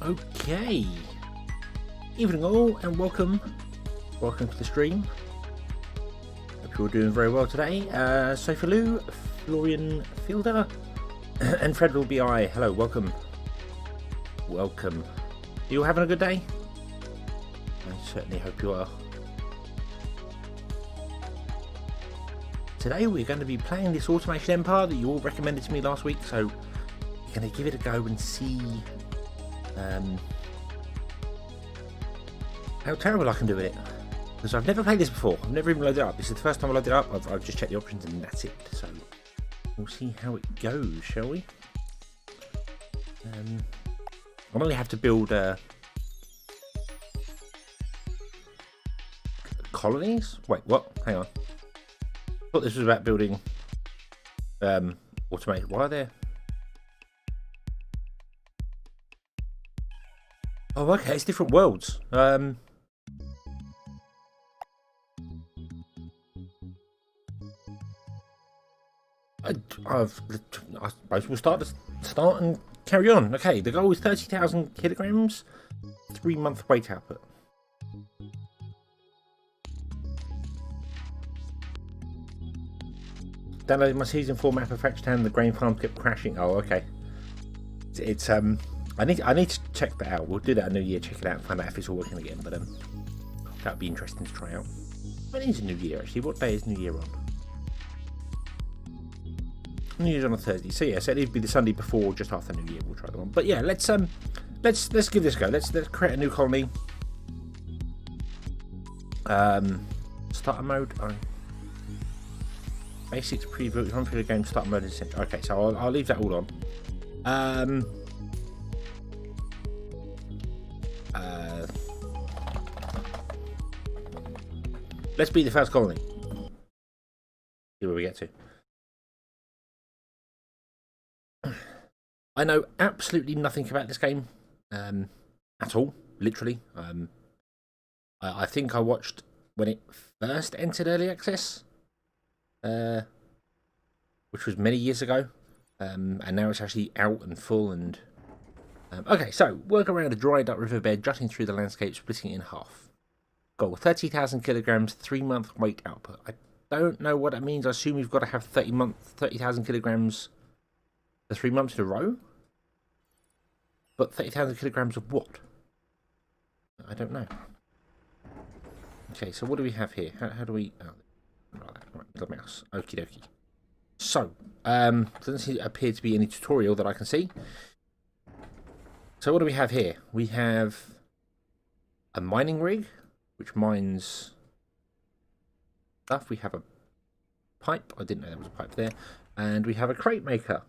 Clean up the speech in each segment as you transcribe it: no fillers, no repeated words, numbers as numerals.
Okay. Evening all, and welcome to the stream. Hope you're all doing very well today. Sophie Lou, Florian Fielder, and Fred will be I. Hello, welcome. Welcome. Are you all having a good day? I certainly hope you are. Today we're going to be playing this Automation Empire that you all recommended to me last week, so we're going to give it a go and see how terrible I can do with it. Because I've never played this before. I've never even loaded it up. This is the first time I loaded it up. I've just checked the options and that's it. So we'll see how it goes, shall we? I only have to build colonies? Wait, what? Hang on. I thought this was about building automated. Why are there? Oh, okay, it's different worlds. I suppose we'll start and carry on. Okay, the goal is 30,000 kilograms, 3-month weight output. Downloading my season 4 map of Fetchtown. The grain farm kept crashing. Oh, okay. It's I need to check that out. We'll do that a new year. Check it out and find out if it's all working again. But that'd be interesting to try out. When is New Year actually? What day is New Year on? New Year's on a Thursday. So yeah, so it'd be the Sunday before, just after New Year. We'll try that one. But yeah, let's give this a go. Let's create a new colony. Starter mode. Basics preview. Run through the game. Starter mode is essential. Okay, so I'll leave that all on. Let's be the first colony. See where we get to. I know absolutely nothing about this game at all, literally. I think I watched when it first entered early access, which was many years ago, and now it's actually out and full. And okay, so work around a dried up riverbed, jutting through the landscape, splitting it in half. Goal 30,000 kilograms, 3-month weight output. I don't know what that means. I assume you've got to have 30,000 kilograms for 3 months in a row. But 30,000 kilograms of what? I don't know. Okay, so what do we have here? How do we... Oh, right, middle mouse. Okie dokie. So, doesn't appear to be any tutorial that I can see. So what do we have here? We have a mining rig, which mines stuff. We have a pipe. I didn't know there was a pipe there. And we have a crate maker.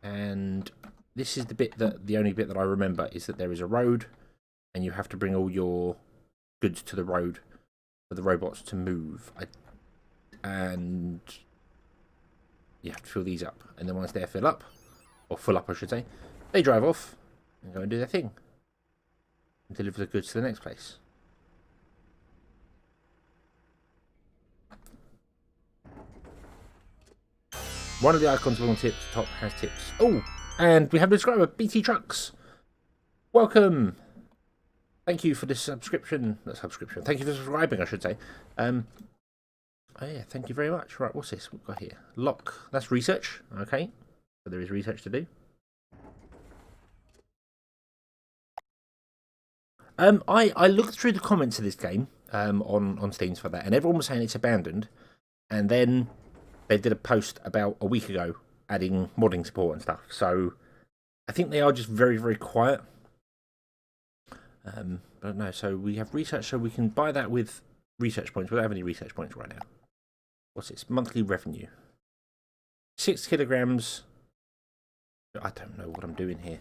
And this is the only bit that I remember is that there is a road, and you have to bring all your goods to the road for the robots to move. And you have to fill these up, and then once they're fill up, or full up I should say, they drive off and go and do their thing and deliver the goods to the next place. One of the icons along the top has tips. Oh, and we have a subscriber, BT Trucks. Welcome. Thank you for this subscription. Not subscription. Thank you for subscribing, I should say. Oh yeah, thank you very much. Right, what's this we've got here? Lock. That's research. Okay, so there is research to do. I looked through the comments of this game on Steam for that, and everyone was saying it's abandoned. And then they did a post about a week ago adding modding support and stuff. So I think they are just very, very quiet. But no, so we have research, so we can buy that with research points. We don't have any research points right now. What's this? Monthly revenue. 6 kilograms. I don't know what I'm doing here.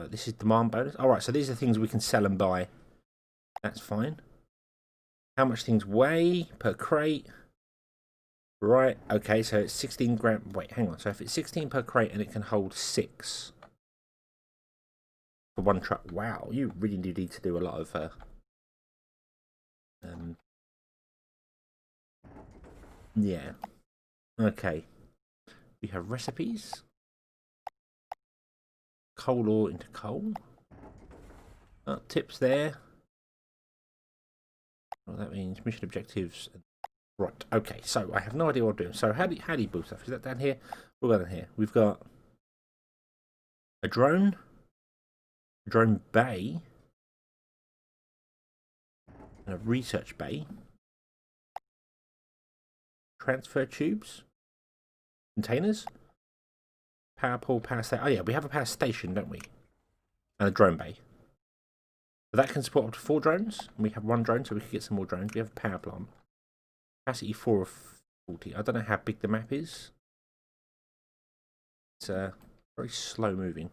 This is demand bonus. Alright, so these are things we can sell and buy. That's fine. How much things weigh per crate? Right, okay, so it's 16 grams. Wait, hang on. So if it's 16 per crate and it can hold 6 for one truck. Wow, you really do need to do a lot of yeah. Okay. We have recipes. coal ore into coal. Tips there. Well, that means mission objectives. Right, okay, so I have no idea what I'm doing. So how do you build stuff? Is that down here? What about down here? We've got a drone bay, and a research bay, transfer tubes, containers, power pool, power station. Oh yeah, we have a power station, don't we? And a drone bay. So that can support up to 4 drones. And we have 1 drone, so we can get some more drones. We have a power plant. Capacity 4 of 40. I don't know how big the map is. It's very slow moving.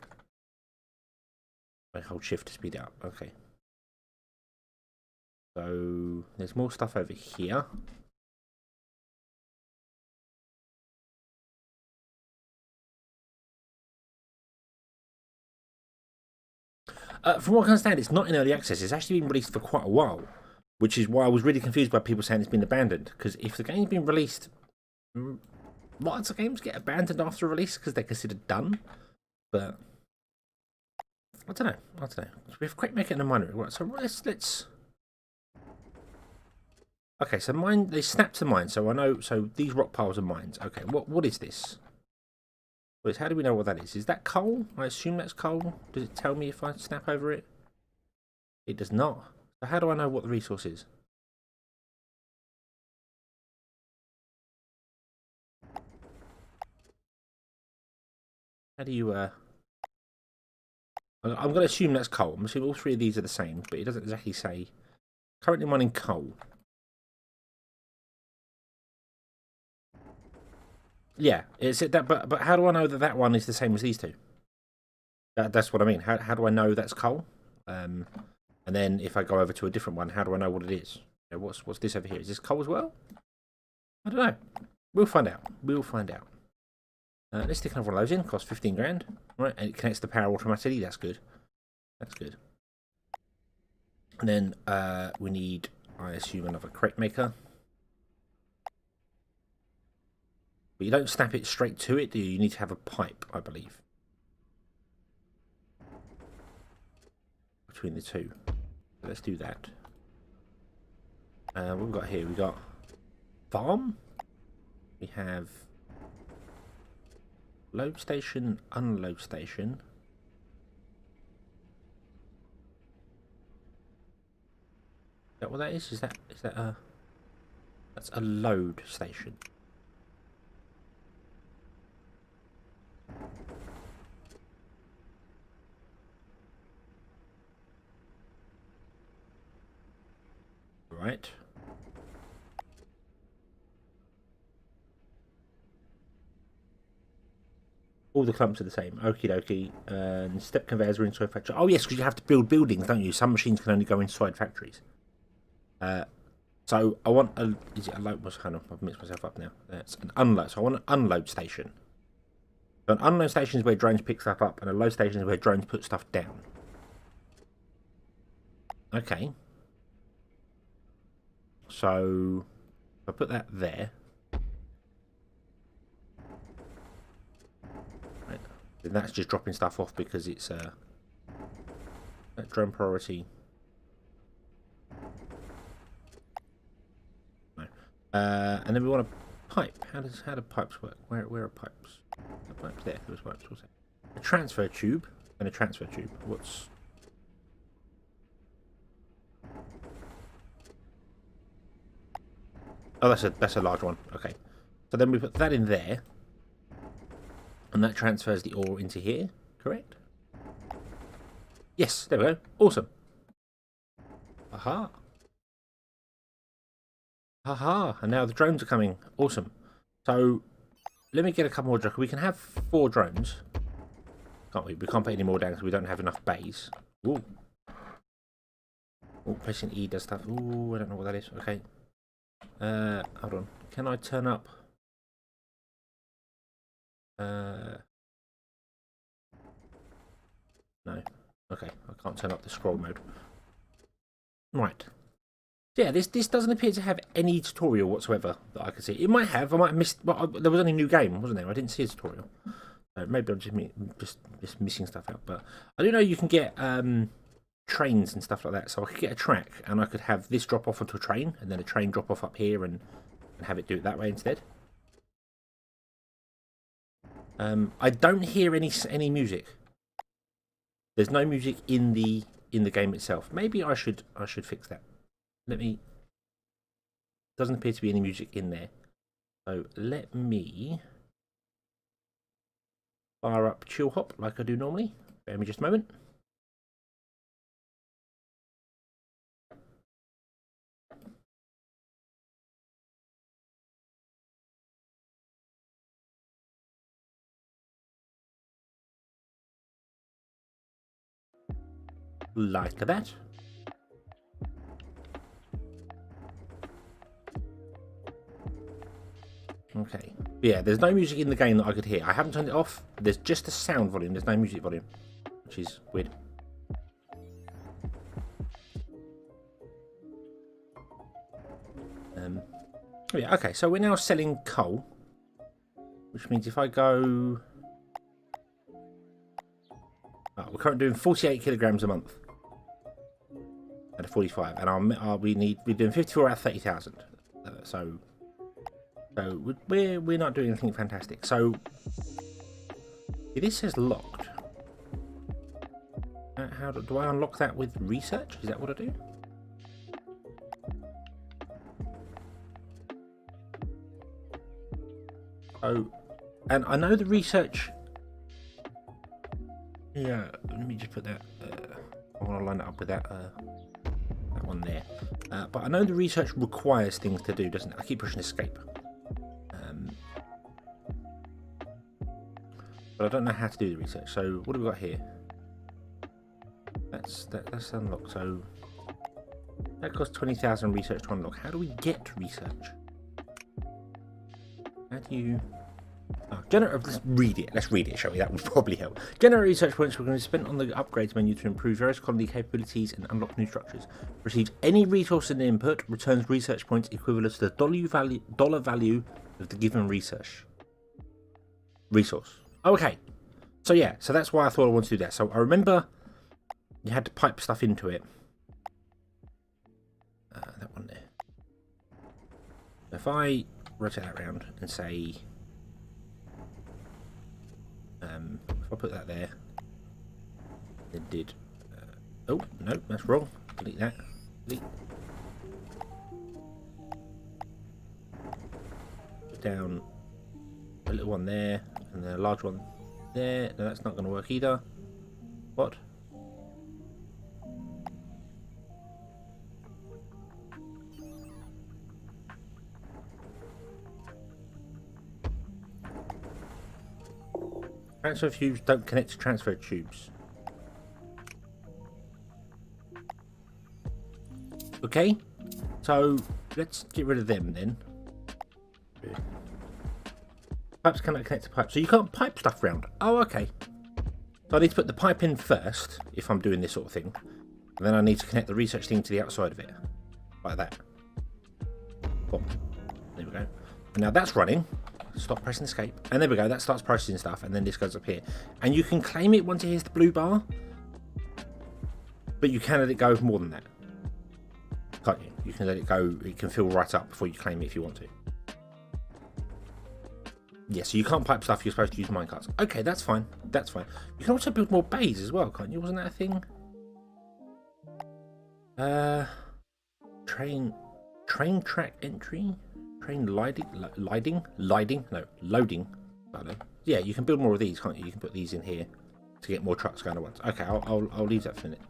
I hold shift to speed it up. Okay. So there's more stuff over here. From what I understand, it's not in early access. It's actually been released for quite a while, which is why I was really confused by people saying it's been abandoned. Because if the game's been released, lots of games get abandoned after release because they're considered done. But I don't know. We have Quick Maker and a miner. Right, so let's. Okay, so mine. They snapped the mine, so I know. So these rock piles are mines. Okay, what is this? How do we know what that is? Is that coal? I assume that's coal. Does it tell me if I snap over it? It does not. So how do I know what the resource is? How do you I'm going to assume that's coal. I'm assuming all 3 of these are the same, but it doesn't exactly say. Currently mining coal. Yeah, it's that. But how do I know that that one is the same as these 2? That's what I mean. How do I know that's coal? And then if I go over to a different one, how do I know what it is? You know, what's this over here? Is this coal as well? I don't know. We'll find out. Let's stick another one of those in. Costs 15 grand. Right, and it connects the power automatically. That's good. That's good. And then we need, I assume, another crate maker. But you don't snap it straight to it, do you? You need to have a pipe, I believe. Between the 2. So let's do that. What have we got here? We got farm. We have load station, unload station. Is that what that is? Is that a... That's a load station. Right. All the clumps are the same. Okie dokie. And step conveyors are inside factory. Oh yes, because you have to build buildings, don't you? Some machines can only go inside factories. So I want a... Is it a load? I've mixed myself up now. That's an unload. So I want an unload station. So an unload station is where drones pick stuff up, and a load station is where drones put stuff down. Okay. So if I put that there, right, then that's just dropping stuff off because it's that drone priority. No, and then we want a pipe. How do pipes work? Where are pipes? The pipes there. There's pipes. What's that? A transfer tube and a transfer tube. What's... Oh, that's a large one. Okay. So then we put that in there. And that transfers the ore into here, correct? Yes, there we go. Awesome. Aha. Aha. And now the drones are coming. Awesome. So let me get a couple more drones. We can have 4 drones. Can't we? We can't put any more down because we don't have enough bays. Ooh. Oh, pressing E does stuff. Ooh, I don't know what that is. Okay. Hold on. Can I turn up? No. Okay, I can't turn up the scroll mode. Right. Yeah, this doesn't appear to have any tutorial whatsoever that I can see. It might have. I might have missed. Well, there was only a new game, wasn't there? I didn't see a tutorial. So maybe I'm just missing stuff out. But I do know you can get trains and stuff like that. So I could get a track and I could have this drop off onto a train and then a train drop off up here and have it do it that way instead. I don't hear any music. There's no music in the game itself. Maybe I should fix that. Doesn't appear to be any music in there. So let me fire up Chill Hop like I do normally. Bear me just a moment. Like that. Okay. Yeah, there's no music in the game that I could hear. I haven't turned it off. There's just a sound volume. There's no music volume, which is weird. Yeah, okay, so we're now selling coal, which means if I go... Oh, we're currently doing 48 kilograms a month. At a 45, and we're doing 54 out of 30,000. So we're not doing anything fantastic. So this says locked. How do I unlock that with research? Is that what I do? Oh, and I know the research. Yeah, let me just put that. I want to line it up with that one there. But I know the research requires things to do, doesn't it? I keep pushing escape. But I don't know how to do the research. So what have we got here? That's unlocked. So that costs 20,000 research to unlock. How do we get research? How do you... Oh, let's read it, shall we? That would probably help. Generate research points we're going to spend on the upgrades menu to improve various colony capabilities and unlock new structures. Receives any resource in the input, returns research points equivalent to the dollar value of the given resource. Okay. So yeah, so that's why I thought I wanted to do that. So I remember you had to pipe stuff into it. That one there. If I rotate that around and say... if I put that there, it did. Oh no, that's wrong. Delete that. Delete. Put down a little one there, and then a large one there. No, that's not going to work either. What? Transfer tubes don't connect to transfer tubes. Okay, so let's get rid of them then. Pipes cannot connect to pipes, so you can't pipe stuff round. Oh, okay. So I need to put the pipe in first, if I'm doing this sort of thing. And then I need to connect the research thing to the outside of it. Like that. Boom. There we go. And now that's running. Stop pressing escape. And there we go. That starts processing stuff. And then this goes up here. And you can claim it once it hits the blue bar. But you can let it go more than that. Can't you? You can let it go. It can fill right up before you claim it if you want to. Yeah, so you can't pipe stuff. You're supposed to use minecarts. Okay, that's fine. That's fine. You can also build more bays as well, can't you? Wasn't that a thing? Train track entry? Train loading? Yeah, you can build more of these, can't you? You can put these in here to get more trucks going at once. Okay, I'll leave that for a minute.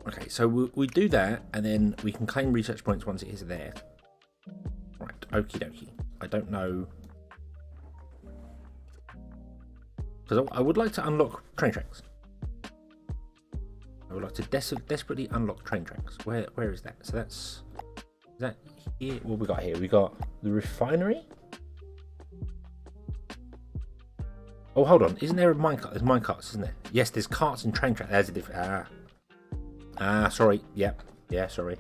Okay, so we do that, and then we can claim research points once it is there. Right, okie dokie. I don't know. Because I would like to unlock train tracks. I would like to desperately unlock train tracks. Where is that? So is that here? What we got here? We got the refinery. Oh, hold on. Isn't there a minecart? There's minecarts, isn't there? Yes, there's carts and train tracks. There's a different. Sorry. Yep. Yeah, sorry.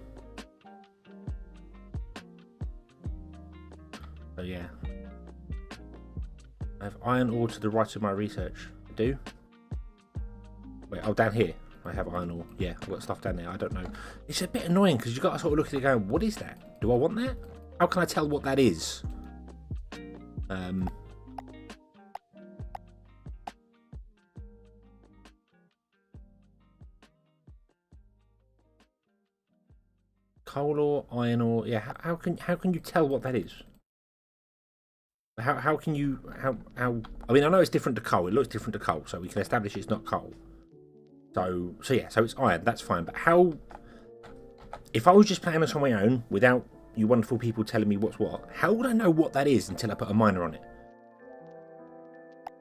So yeah. I have iron ore to the right of my research. I do. Wait, oh, down here. I have iron ore. Yeah, I've got stuff down there. I don't know. It's a bit annoying because you've got to sort of look at it going, what is that? Do I want that? How can I tell what that is? Coal ore, iron ore. Yeah, how can you tell what that is? How can you I mean, I know it's different to coal. It looks different to coal, so we can establish it's not coal. So yeah, so it's iron. That's fine. But how? If I was just playing this on my own without you wonderful people telling me what's what, how would I know what that is until I put a miner on it?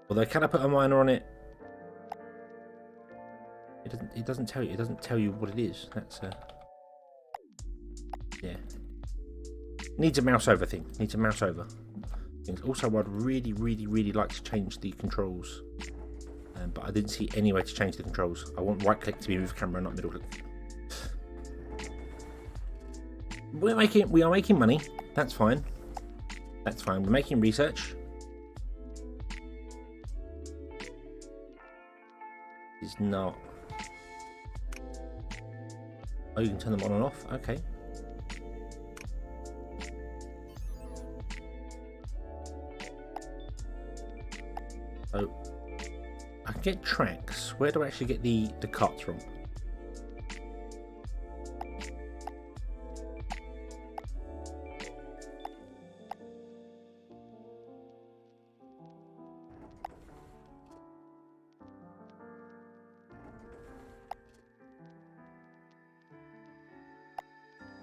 Although, can I put a miner on it? It doesn't tell you. It doesn't tell you what it is. That's yeah. Needs a mouse over thing. Needs a mouse over. Also, I'd really like to change the controls, but I didn't see any way to change the controls. I want right click to be move camera, not middle click. We are making money. That's fine. That's fine. We're making research. It's not. Oh, you can turn them on and off. Okay. So I can get tracks. Where do I actually get the carts from?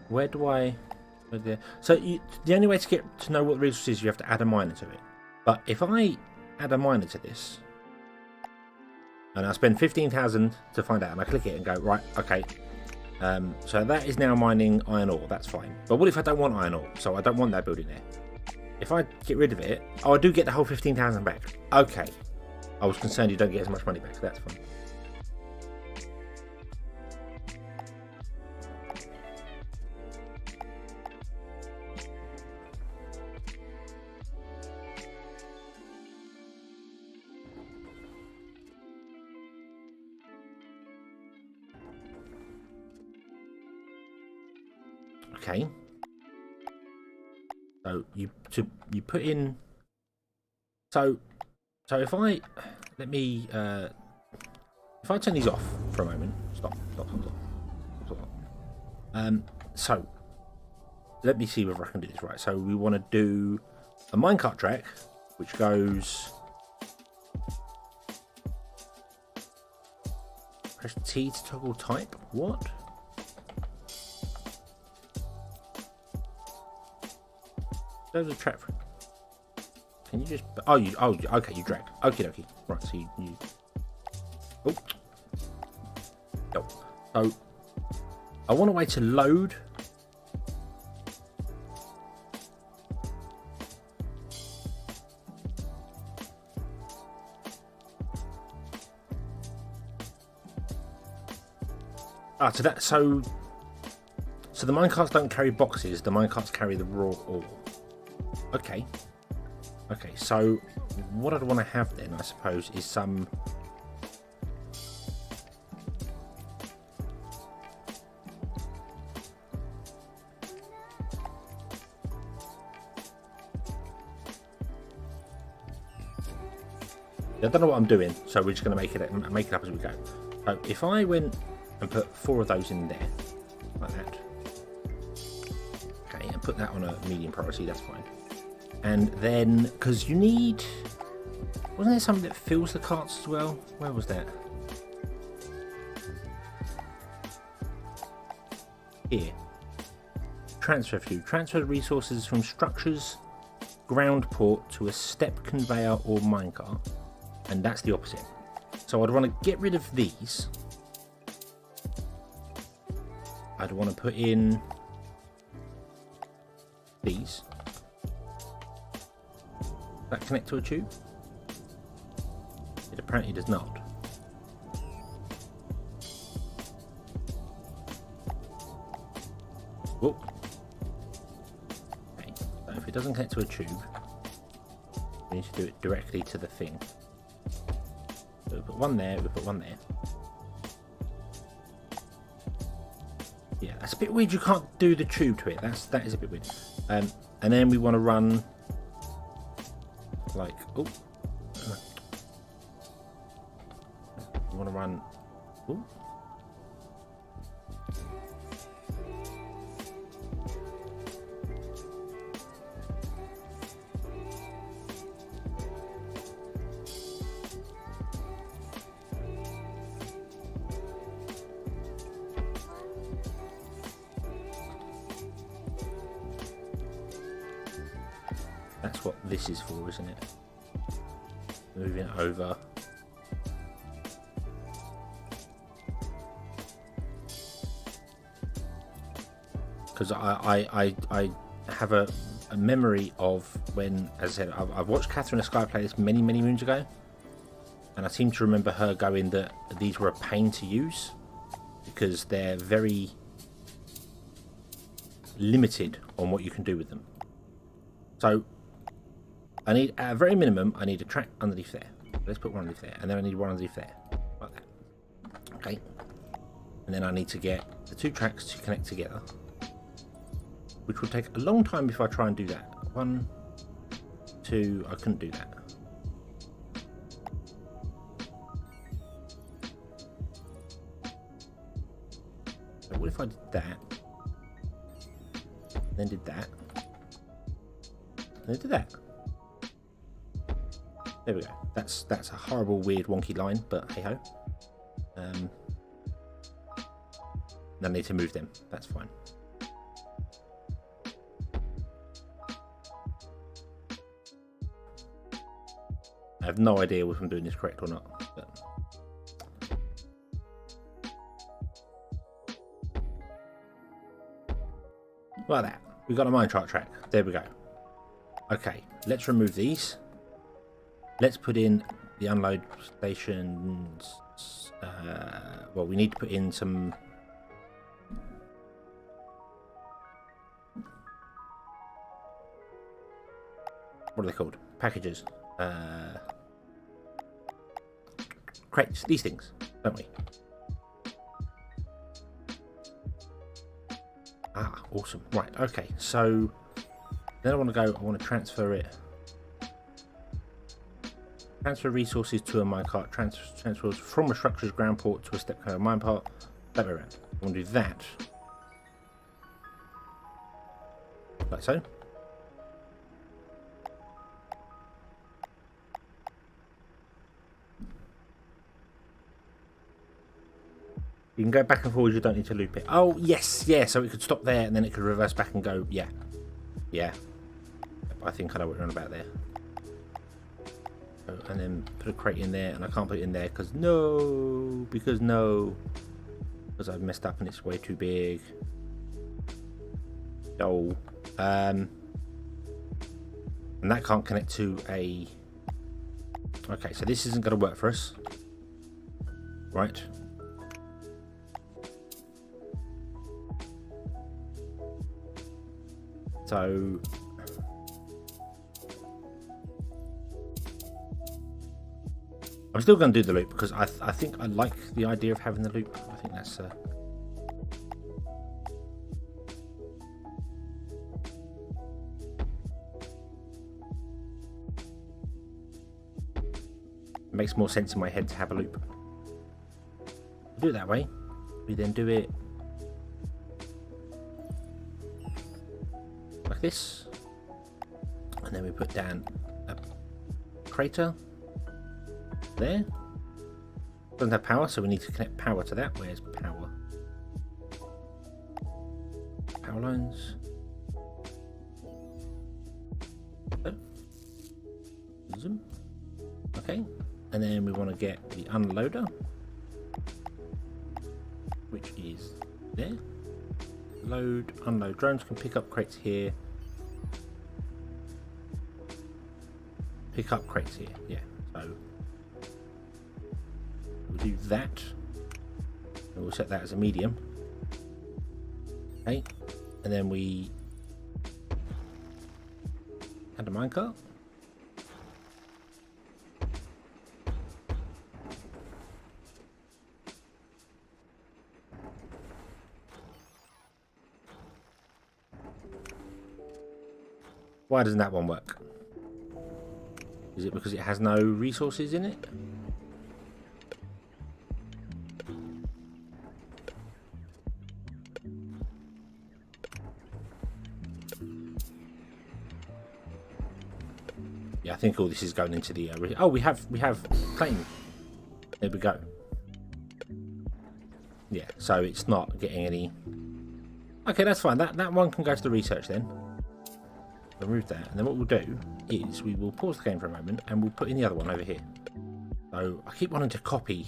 Where do I? So the only way to get to know what the resource is, you have to add a miner to it. But if I add a miner to this, and I spend 15,000 to find out, and I click it and go right, okay. So that is now mining iron ore. That's fine. But what if I don't want iron ore? So I don't want that building there. If I get rid of it, oh, I do get the whole 15,000 back. Okay. I was concerned you don't get as much money back. So that's fine. Okay. So you put in. So if I if I turn these off for a moment, stop. So let me see whether I can do this right. So we want to do a minecart track, which goes. Press T to toggle type. What? There's a track. Can you just? Oh, okay, you drag. Okay, right. So you. Oh. No. So I want a way to load. So the minecarts don't carry boxes. The minecarts carry the raw ore. Okay, so what I'd want to have then, I suppose, is some. I don't know what I'm doing, so we're just going to make it up as we go. So if I went and put 4 of those in there, like that. Okay, and put that on a medium priority, that's fine. And then, because you need... Wasn't there something that fills the carts as well? Where was that? Here. Transfer fuel. Transfer resources from structures, ground port to a step conveyor or minecart. And that's the opposite. So I'd want to get rid of these. I'd want to put in these. That connect to a tube? It apparently does not. Oh. Okay, so if it doesn't connect to a tube, We need to do it directly to the thing. So we put one there, we put one there. Yeah, that's a bit weird. You can't do the tube to it. That is a bit weird. And then we want to run like we want to run. Ooh. That's what this is for, isn't it? Moving it over. Because I have a memory of when, as I said, I've watched Catherine the Sky play this many moons ago, and I seem to remember her going that these were a pain to use because they're very limited on what you can do with them. So I need, at a very minimum, I need a track underneath there. Let's put one underneath there, and then I need one underneath there, like that. Okay, and then I need to get the two tracks to connect together, which will take a long time if I try and do that. 1, 2, I couldn't do that. So what if I did that, then did that, and then did that? There we go. That's a horrible, weird, wonky line, but hey ho. Then I need to move them. That's fine. I have no idea if I'm doing this correct or not. But like that. We've got a mine chart track. There we go. Okay, let's remove these. Let's put in the unload stations. Well, we need to put in some. What are they called? Packages. Crates. These things, don't we? Ah, awesome. Right. Okay. So then I want to go. I want to transfer it. Transfer resources to a minecart. Transfers from a structure's ground port to a step kind of mine part. That way around. I want to do that. Like so. You can go back and forward, you don't need to loop it. Oh, yes, yeah, so it could stop there and then it could reverse back and go, yeah. Yeah. I think I know what you're on about there. And then put a crate in there, and I can't put it in there because no, because I've messed up and it's way too big. No. And that can't connect to a... Okay, so this isn't going to work for us. Right. So I'm still going to do the loop because I think I like the idea of having the loop. I think that's it makes more sense in my head to have a loop. We do it that way. We then do it like this, and then we put down a crater there. Doesn't have power, so we need to connect power to that. Where's power? Power lines. Oh. Zoom. Okay, and then we want to get the unloader, which is there. Load, unload. Drones can pick up crates here. Pick up crates here. Yeah. So we'll do that. And we'll set that as a medium. Okay. And then we add a minecart. Why doesn't that one work? Is it because it has no resources in it? Yeah, I think all this is going into the. Oh, we have claim. There we go. Yeah, so it's not getting any. Okay, that's fine. That one can go to the research then. Remove that, and then what we'll do is we will pause the game for a moment and we'll put in the other one over here. So I keep wanting to copy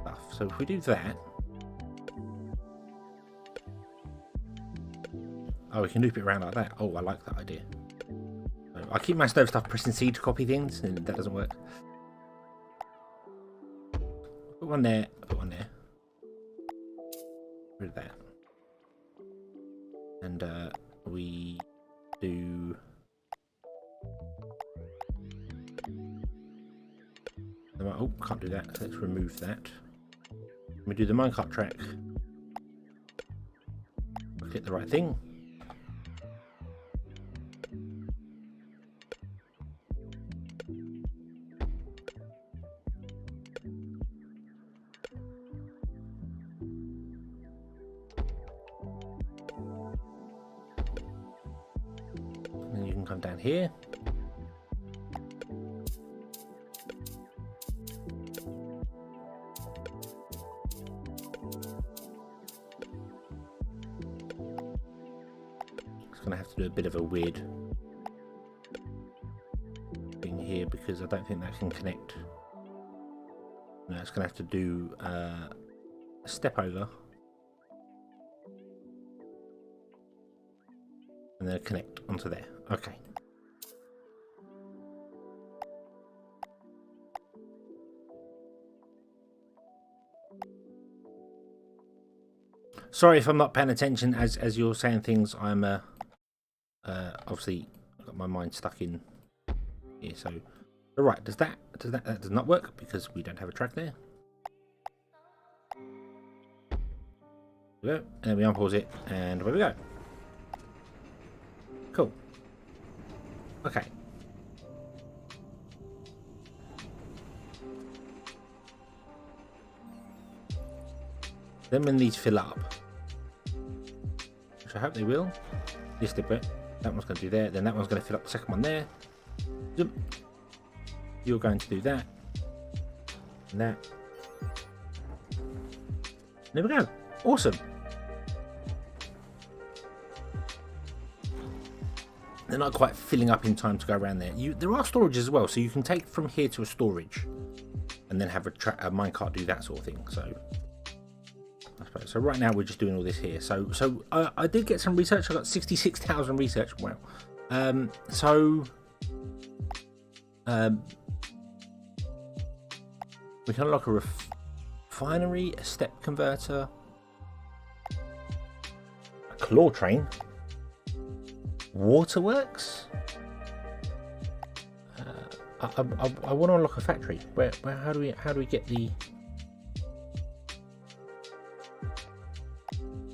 stuff. So if we do that, oh, we can loop it around like that. Oh, I like that idea. So I keep my stove stuff pressing C to copy things, and that doesn't work. Put one there. Put one there. Rid of that. And we do oh, can't do that, so let's remove that. We do the minecart track. Click the right thing. Come down here. It's going to have to do a bit of a weird thing here because I don't think that can connect. No, it's going to have to do a step over and then connect onto there. Okay. Sorry if I'm not paying attention as you're saying things. I'm obviously got my mind stuck in here. So, all right, that does not work because we don't have a track there. There we go, and then we unpause it, and away we go. Cool. Okay. Then when these fill up, which I hope they will, this did it. That one's going to do there. Then that one's going to fill up the second one there. Zoom. You're going to do that. And that. There we go. Awesome. They're not quite filling up in time to go around there. There are storages as well, so you can take from here to a storage and then have a minecart do that sort of thing. So I suppose. So right now we're just doing all this here. So I did get some research. I got 66,000 research. Wow. We can unlock a refinery, a step converter, a claw train. Waterworks. I want to unlock a factory. Where? How do we get the?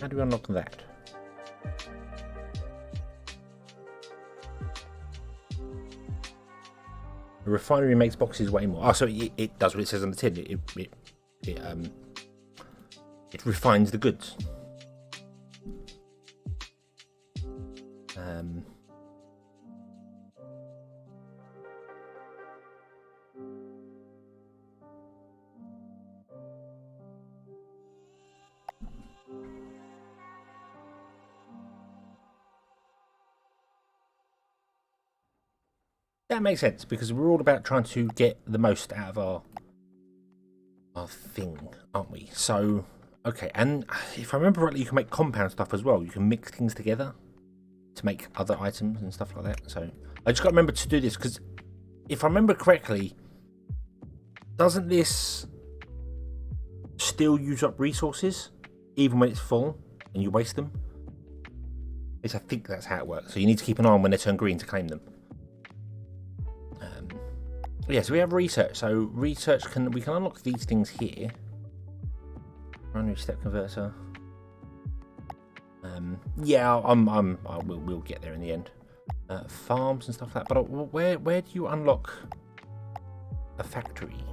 How do we unlock that? The refinery makes boxes way more. Oh, so it does what it says on the tin. It refines the goods. That makes sense because we're all about trying to get the most out of our thing, aren't we? So, okay, and if I remember rightly, you can make compound stuff as well. You can mix things together to make other items and stuff like that. So I just got to remember to do this because if I remember correctly, doesn't this still use up resources even when it's full and you waste them? I think that's how it works. So you need to keep an eye on when they turn green to claim them. Yeah, so we have research. So research we can unlock these things here. Primary step converter. Yeah, we'll get there in the end. Farms and stuff like that. But where do you unlock a factory?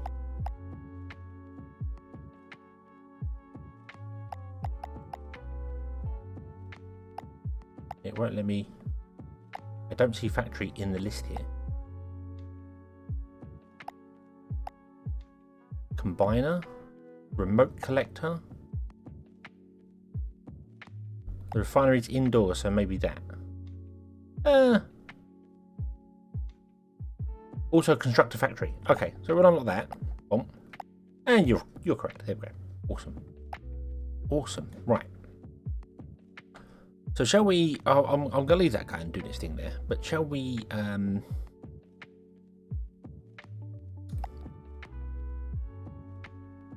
It won't let me. I don't see factory in the list here. Combiner, remote collector. The refinery's indoors, so maybe that. Also construct a factory. Okay, so we'll unlock that. Boom. And you're correct. There we go. Awesome. Awesome. Right. So shall we? I'm gonna leave that guy and do this thing there. But shall we?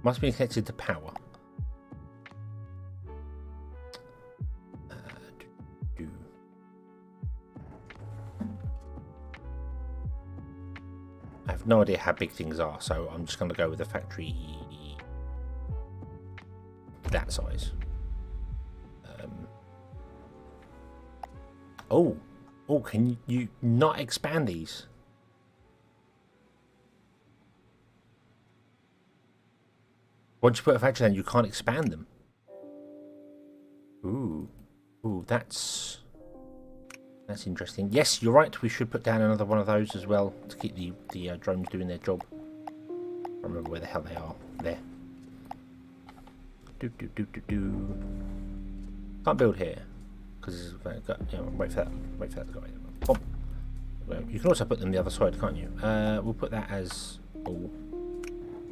Must be connected to power. I have no idea how big things are, so I'm just going to go with a factory that size. Oh, can you not expand these? Once you put a factory in, you can't expand them. Ooh, that's interesting. Yes, you're right. We should put down another one of those as well to keep the drones doing their job. I don't remember where the hell they are. There. Can't build here because wait for that to go away. Boom. Well, you can also put them the other side, can't you? We'll put that as all.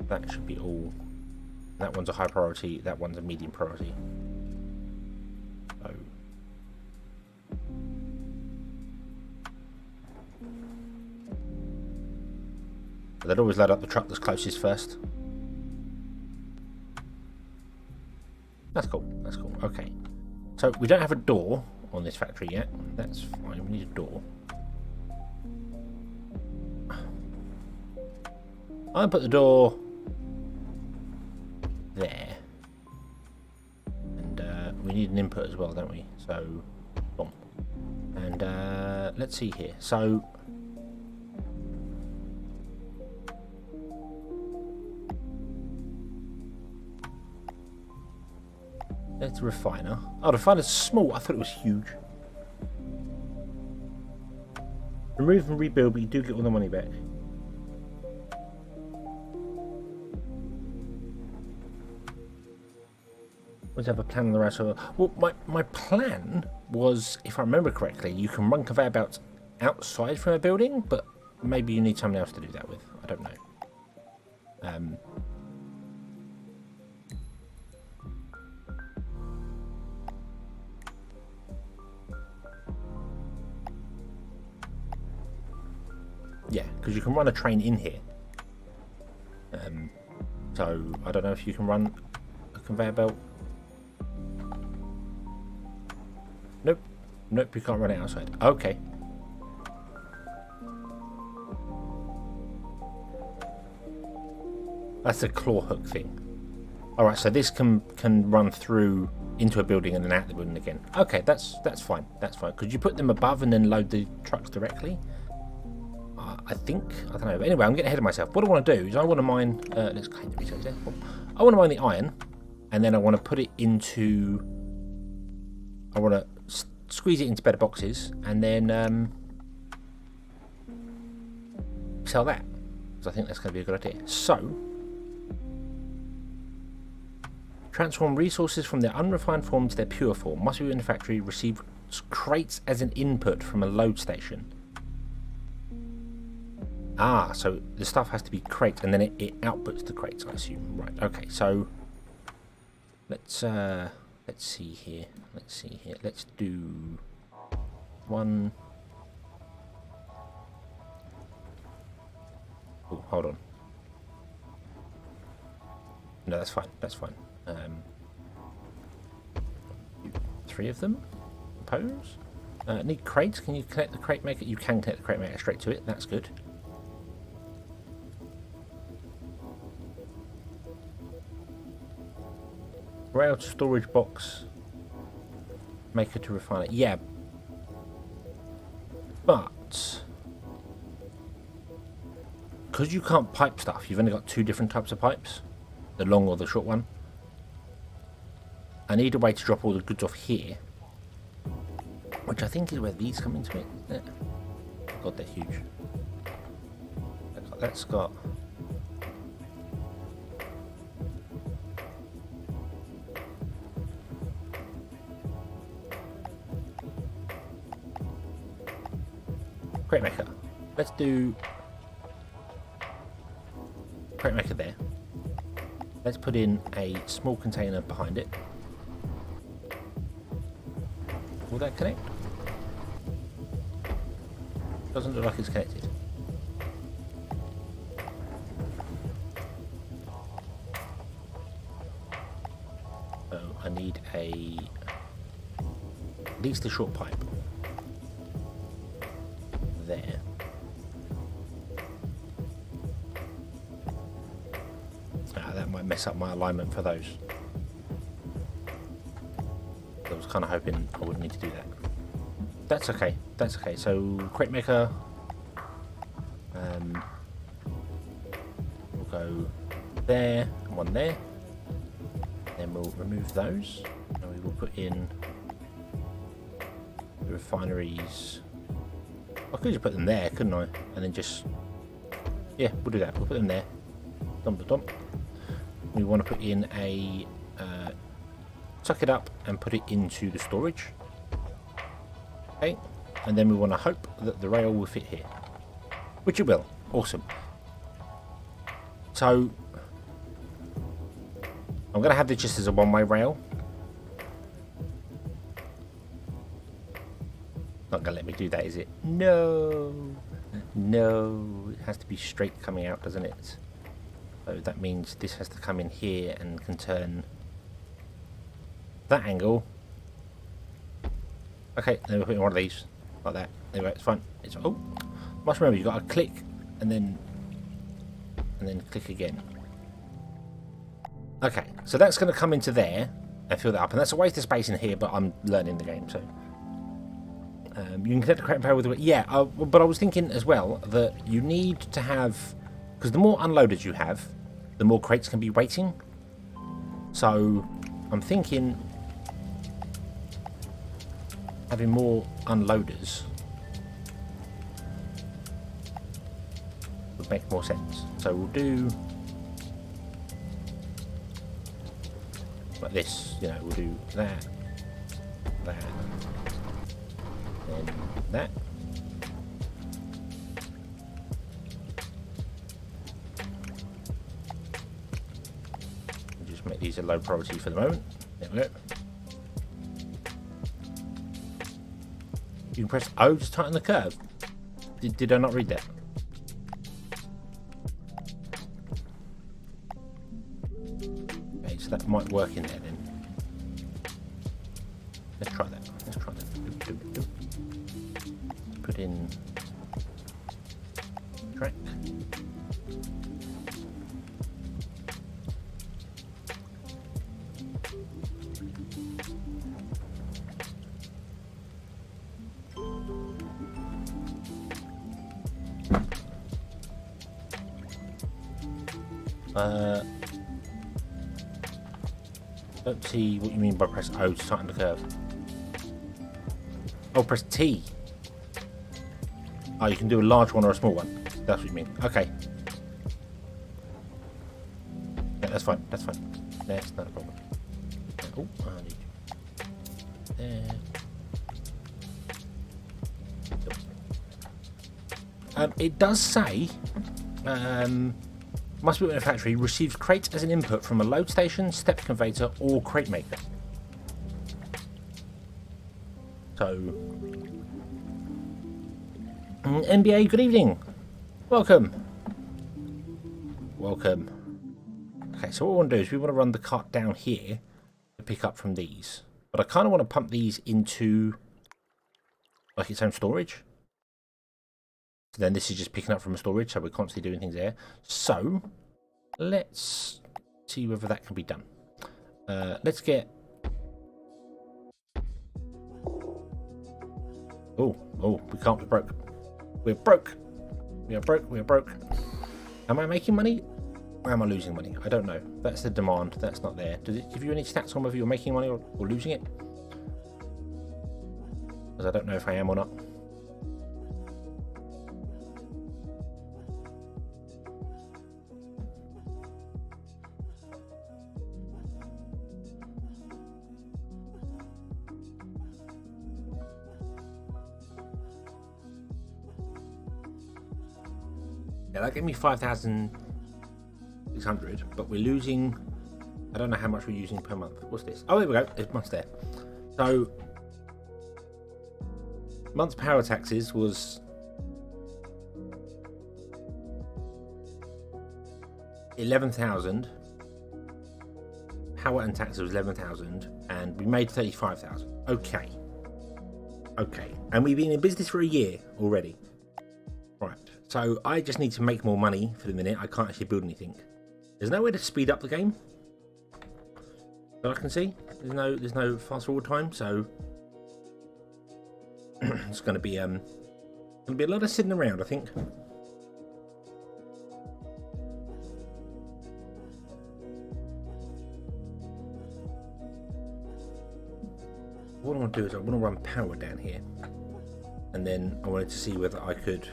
That should be all. That one's a high priority. That one's a medium priority. So. They'd always load up the truck that's closest first. That's cool. That's cool. Okay. So we don't have a door on this factory yet. That's fine. We need a door. I'll put the door there. And we need an input as well, don't we? So, boom. And let's see here. So, there's the refiner. Oh, the refiner's small. I thought it was huge. Remove and rebuild, but you do get all the money back. Let's have a plan on the right side. Well, my plan was, if I remember correctly, you can run conveyor belts outside from a building, but maybe you need someone else to do that with. I don't know. Yeah, because you can run a train in here. So I don't know if you can run a conveyor belt. Nope, you can't run it outside. Okay. That's a claw hook thing. All right, so this can run through into a building and then out the building again. Okay, that's fine. That's fine. Could you put them above and then load the trucks directly? I think, I don't know. But anyway, I'm getting ahead of myself. What I want to do is I want to mine. Let's clean the resources there. I want to mine the iron, and then I want to put it into. I want to squeeze it into better boxes, and then sell that. Because I think that's going to be a good idea. So, transform resources from their unrefined form to their pure form. Must be in the factory. Receive crates as an input from a load station. Ah, so the stuff has to be crates, and then it outputs the crates, I assume. Right. Okay. So let's see here. Let's do one. Oh, hold on. No, that's fine. That's fine. 3 of them. Suppose. Need crates. Can you connect the crate maker? You can connect the crate maker straight to it. That's good. Rail storage box. maker to refine it. Yeah. But because you can't pipe stuff, you've only got two different types of pipes, the long or the short one. I need a way to drop all the goods off here, which I think is where these come into it. Yeah. God, they're huge. That's got... crate maker. Let's do crate maker there. Let's put in a small container behind it. Will that connect? Doesn't look like it's connected. So I need at least a short pipe. There. That might mess up my alignment for those. I was kind of hoping I wouldn't need to do that. That's okay. That's okay. So crate maker. We'll go there and one there. Then we'll remove those, and we will put in the refineries. I could just put them there, couldn't I? And then just, yeah, we'll do that. We'll put them there. Dump. We want to put in a, suck it up and put it into the storage. Okay. And then we want to hope that the rail will fit here. Which it will. Awesome. So, I'm going to have this just as a one-way rail. Not gonna let me do that, is it? No, it has to be straight coming out, doesn't it? So that means this has to come in here and can turn that angle. Okay, then we'll put in one of these like that. Anyway, it's fine. It's must remember you've got to click and then click again. Okay, so that's going to come into there and fill that up, and that's a waste of space in here. But I'm learning the game, so. You can connect the crate power with the... Yeah, but I was thinking as well that you need to have... Because the more unloaders you have, the more crates can be waiting. So, I'm thinking... having more unloaders would make more sense. So, we'll do... like this, you know, we'll do that, and that. We'll just make these a low priority for the moment. There we go. You can press O to tighten the curve. Did I not read that? Okay, so that might work in there then. Let's try that. Put in track. Don't see what you mean by press O to tighten the curve. Oh, press T. Oh, you can do a large one or a small one. That's what you mean. Okay. Yeah, that's fine. That's fine. That's not a problem. Oh, I need you. There. It does say, must be in a factory, receives crates as an input from a load station, step conveyor, or crate maker. So, NBA, good evening. Welcome. Okay, so what we want to do is we want to run the cart down here to pick up from these. But I kind of want to pump these into like its own storage. So then this is just picking up from a storage, so we're constantly doing things there. So, let's see whether that can be done. Let's get Oh, we can't be broke. We're broke. We are broke. We are broke. Am I making money? Or am I losing money? I don't know. That's the demand. That's not there. Does it give you any stats on whether you're making money or losing it? Because I don't know if I am or not. Yeah, that gave me 5,600, but we're losing. I don't know how much we're using per month. What's this? Oh, there we go. There's months there. So, month's power taxes was 11,000. Power and taxes was 11,000, and we made 35,000. Okay. And we've been in business for a year already. Right. So I just need to make more money for the minute. I can't actually build anything. There's no way to speed up the game that I can see. There's no fast forward time, so it's going to be a lot of sitting around, I think. What I want to do is I want to run power down here, and then I wanted to see whether I could.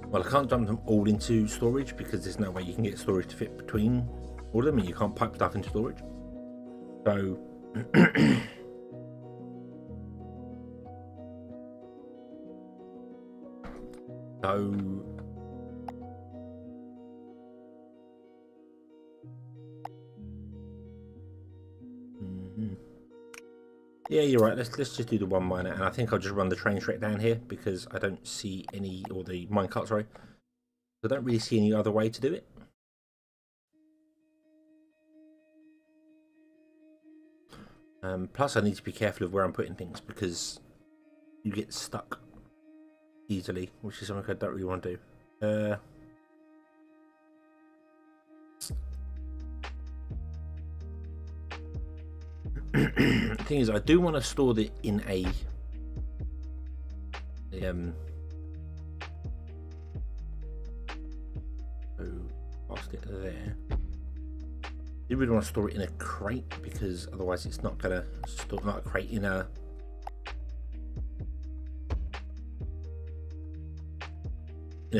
Well, I can't dump them all into storage because there's no way you can get storage to fit between all of them, and you can't pipe stuff into storage. So, yeah, you're right. Let's just do the one miner, and I think I'll just run the train straight down here because I don't see any, or the minecart, sorry. I don't really see any other way to do it. Plus, I need to be careful of where I'm putting things because you get stuck easily, which is something I don't really want to do. The thing is, I do want to store it in a past it there. I really want to store it in a crate because otherwise it's not gonna store, not a crate in a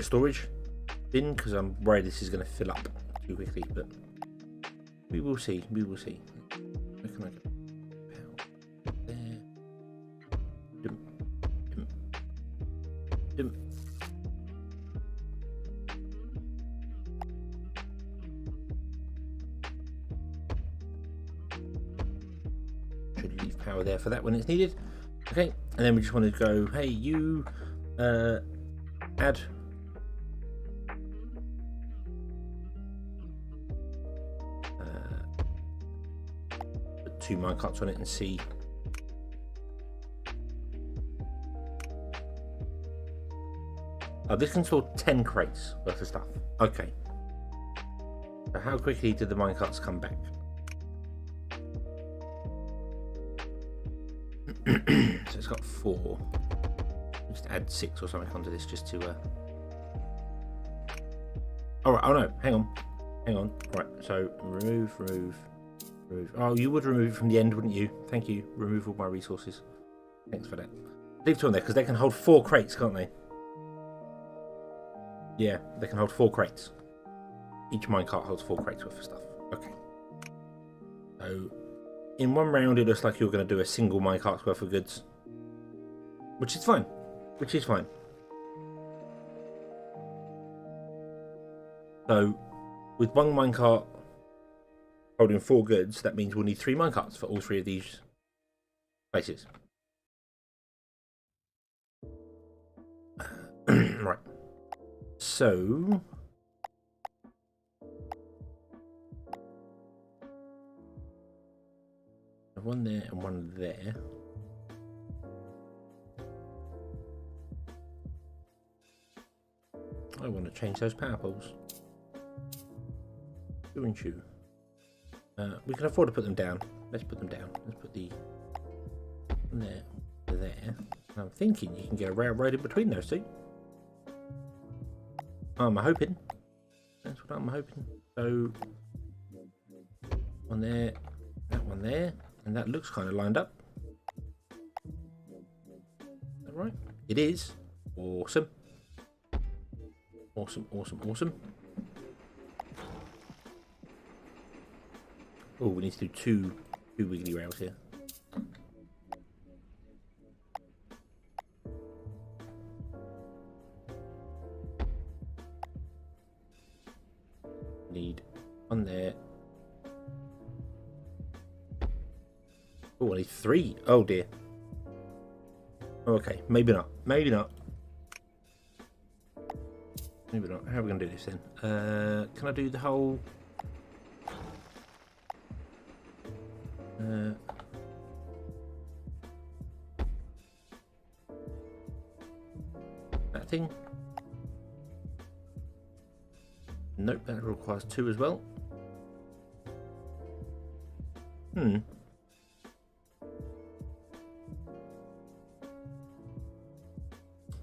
storage bin because I'm worried this is going to fill up too quickly, but we will see. Where can I go? There. Dum. Should leave power there for that when it's needed. Okay, and then we just want to go, hey, you add put 2 minecarts on it and see. Oh, this can store 10 crates worth of stuff. Okay. So how quickly did the minecarts come back? So it's got 4. Just add 6 or something onto this just to Alright, oh no, hang on. Right, so remove. Oh, you would remove it from the end, wouldn't you? Thank you. Remove all my resources. Thanks for that. Leave 2 on there because they can hold 4 crates, can't they? Yeah, they can hold 4 crates. Each minecart holds 4 crates worth of stuff. Okay. So, in one round, it looks like you're going to do a single minecart's worth of goods. Which is fine. So, with one minecart holding 4 goods, that means we'll need 3 minecarts for all 3 of these places. Right. So, one there and one there. I want to change those power poles. Wouldn't you? We can afford to put them down. Let's put them down. Let's put the one there, there. I'm thinking you can get a railroad in between those two. I'm hoping. That's what I'm hoping. So, one there, that one there, and that looks kind of lined up. Is that right? It is. Awesome. Awesome, awesome, awesome. Oh, we need to do two wiggly rails here. Need one there. Oh, I need 3. Oh dear. Okay, maybe not. Maybe not. Maybe not. How are we going to do this then? Can I do the whole... that thing? Nope, that requires 2 as well.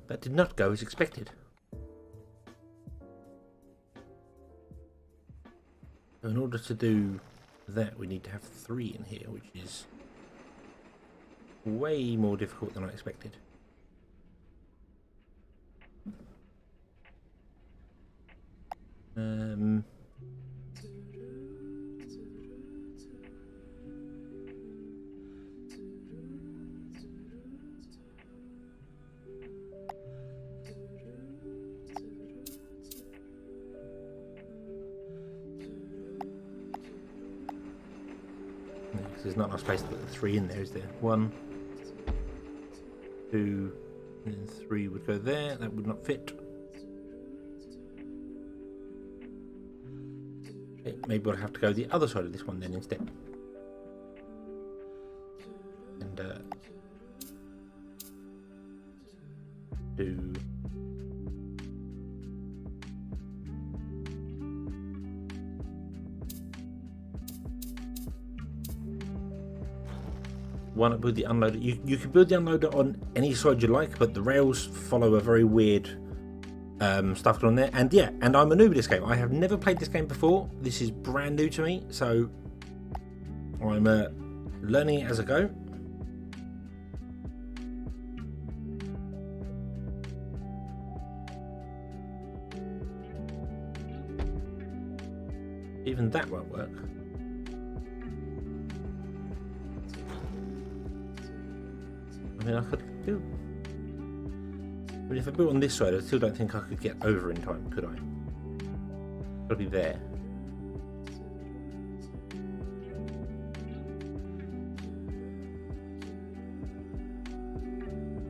That did not go as expected. So in order to do that, we need to have 3 in here, which is way more difficult than I expected. There's not enough space to put the 3 in there, is there? 1, 2, and then 3 would go there. That would not fit. Okay, maybe we'll have to go the other side of this one then instead. And do one with the unloader. You can build the unloader on any side you like, but the rails follow a very weird stuff on there. And yeah, and I'm a noob at this game. I have never played this game before. This is brand new to me, so I'm learning it as I go. Even that won't work. I mean, I could do. But if I built on this side, I still don't think I could get over in time, could I? Gotta be there.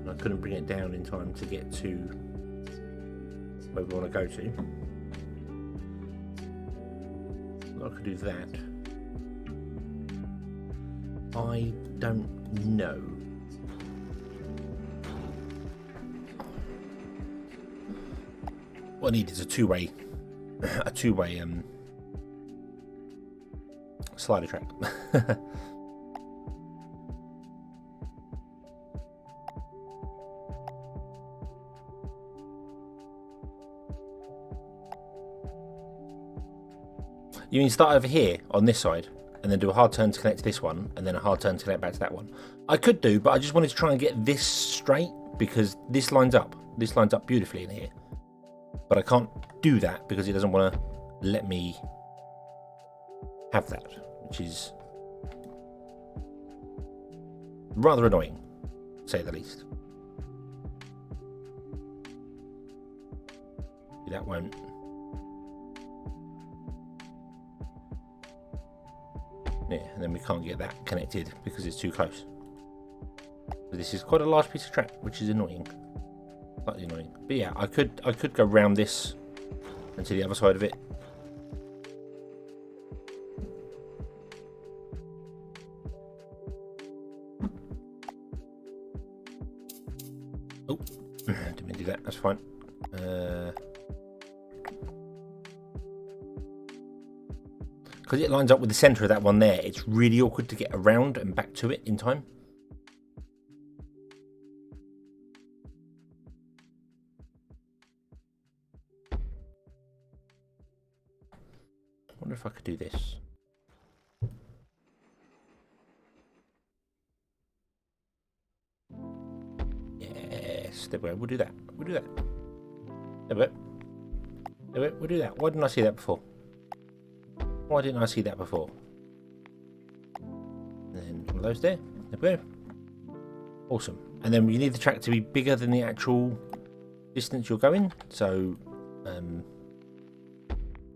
And I couldn't bring it down in time to get to where we want to go to. I could do that. I don't know. What I need is a two-way slider track. You mean start over here on this side and then do a hard turn to connect to this one and then a hard turn to connect back to that one? I could do, but I just wanted to try and get this straight because this lines up. This lines up beautifully in here. But I can't do that because it doesn't want to let me have that, which is rather annoying, to say the least. That won't. Yeah, and then we can't get that connected because it's too close. So this is quite a large piece of track, which is annoying. Slightly annoying. But yeah, I could go round this and to the other side of it. Oh, didn't mean to do that. That's fine. Because it lines up with the centre of that one there, it's really awkward to get around and back to it in time. wonder if I could do this. Yes, there we go. We'll do that. We'll do that. There we go. There we go. We'll do that. Why didn't I see that before? Why didn't I see that before? And then one of those there. There we go. Awesome. And then you need the track to be bigger than the actual distance you're going. So,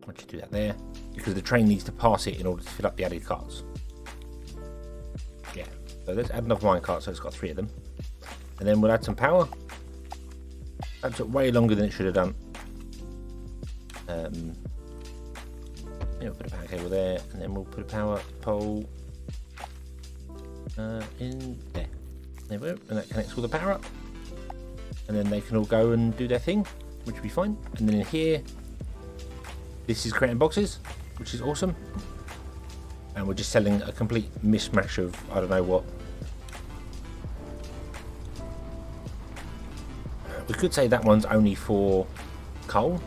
once you do that there, because the train needs to pass it in order to fill up the added carts. Yeah. So let's add another minecart so it's got 3 of them. And then we'll add some power. That took way longer than it should have done. We'll put a power cable there, and then we'll put a power pole in there. There we go, and that connects all the power up. And then they can all go and do their thing, which will be fine. And then in here, this is creating boxes, which is awesome. And we're just selling a complete mishmash of I don't know what. We could say that one's only for coal.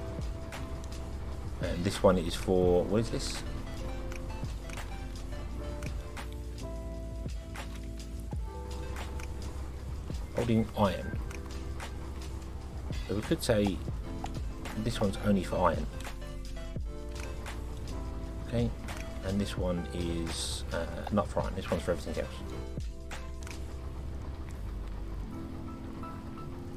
And this one is for, what is this? Holding iron. So we could say this one's only for iron. Okay, and this one is not for iron, this one's for everything else.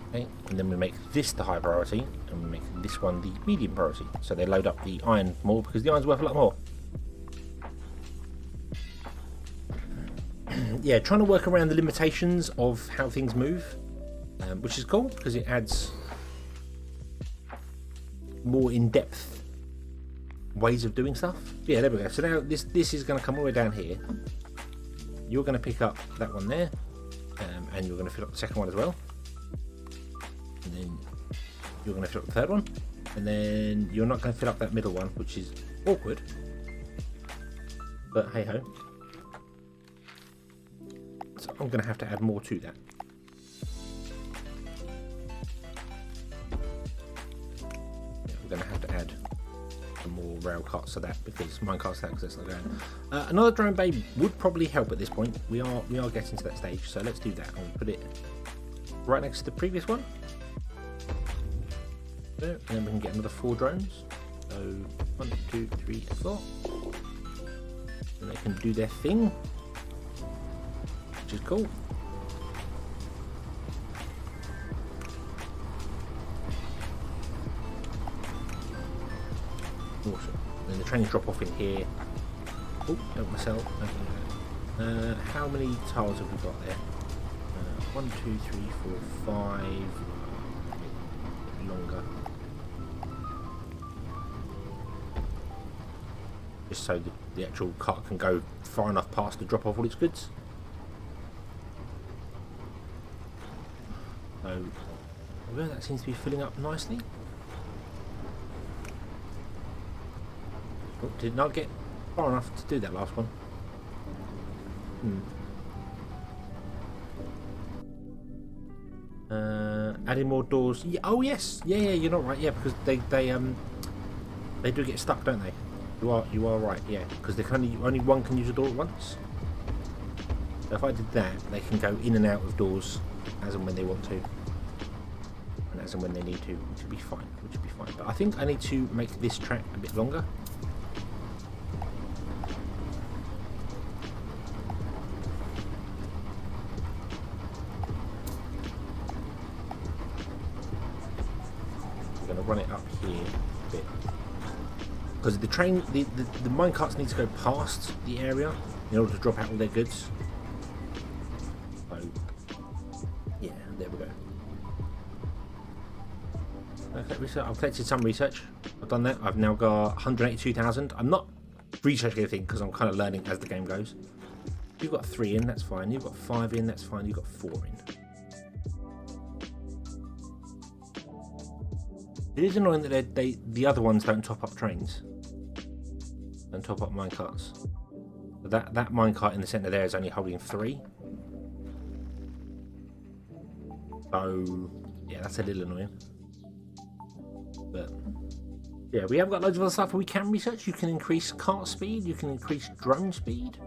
Okay, and then we make this the high priority, and we make this one the medium priority. So they load up the iron more because the iron's worth a lot more. Yeah, trying to work around the limitations of how things move, which is cool because it adds more in-depth ways of doing stuff. Yeah, there we go. So now this is going to come all the way down here. You're going to pick up that one there, and you're going to fill up the second one as well. And then you're going to fill up the third one, and then you're not going to fill up that middle one, which is awkward, but hey ho. So I'm going to have to add more to that. Yeah, we're going to have to add some more rail carts to that because mine carts that because that's not going. Another drone bay would probably help at this point. We are getting to that stage, so let's do that. And we'll put it right next to the previous one. And then we can get another 4 drones. So 1, 2, 3, 4. And they can do their thing, which is cool. Awesome. And then the trains drop off in here. Oh, don't myself. How many tiles have we got there? 1, 2, 3, 4, 5. Longer. Just so the actual cart can go far enough past to drop off all its goods. So, well, that seems to be filling up nicely. Oh, did not get far enough to do that last one. Adding more doors. Yeah, oh yes, yeah, you're not right. Yeah, because they do get stuck, don't they? You are right. Yeah, because they can only one can use a door at once. So if I did that, they can go in and out of doors as and when they want to, and as and when they need to, which would be fine. But I think I need to make this track a bit longer. Run it up here a bit because the train, the minecarts need to go past the area in order to drop out all their goods. So yeah, there we go. Okay, research. I've collected some research. I've done that. I've now got 182,000. I'm not researching anything because I'm kind of learning as the game goes. You've got 3 in, that's fine. You've got 5 in, that's fine. You've got 4 in. It is annoying that the other ones don't top up trains, don't top up minecarts. That minecart in the centre there is only holding 3. So yeah, that's a little annoying. But Yeah, we have got loads of other stuff we can research. You can increase cart speed, you can increase drone speed.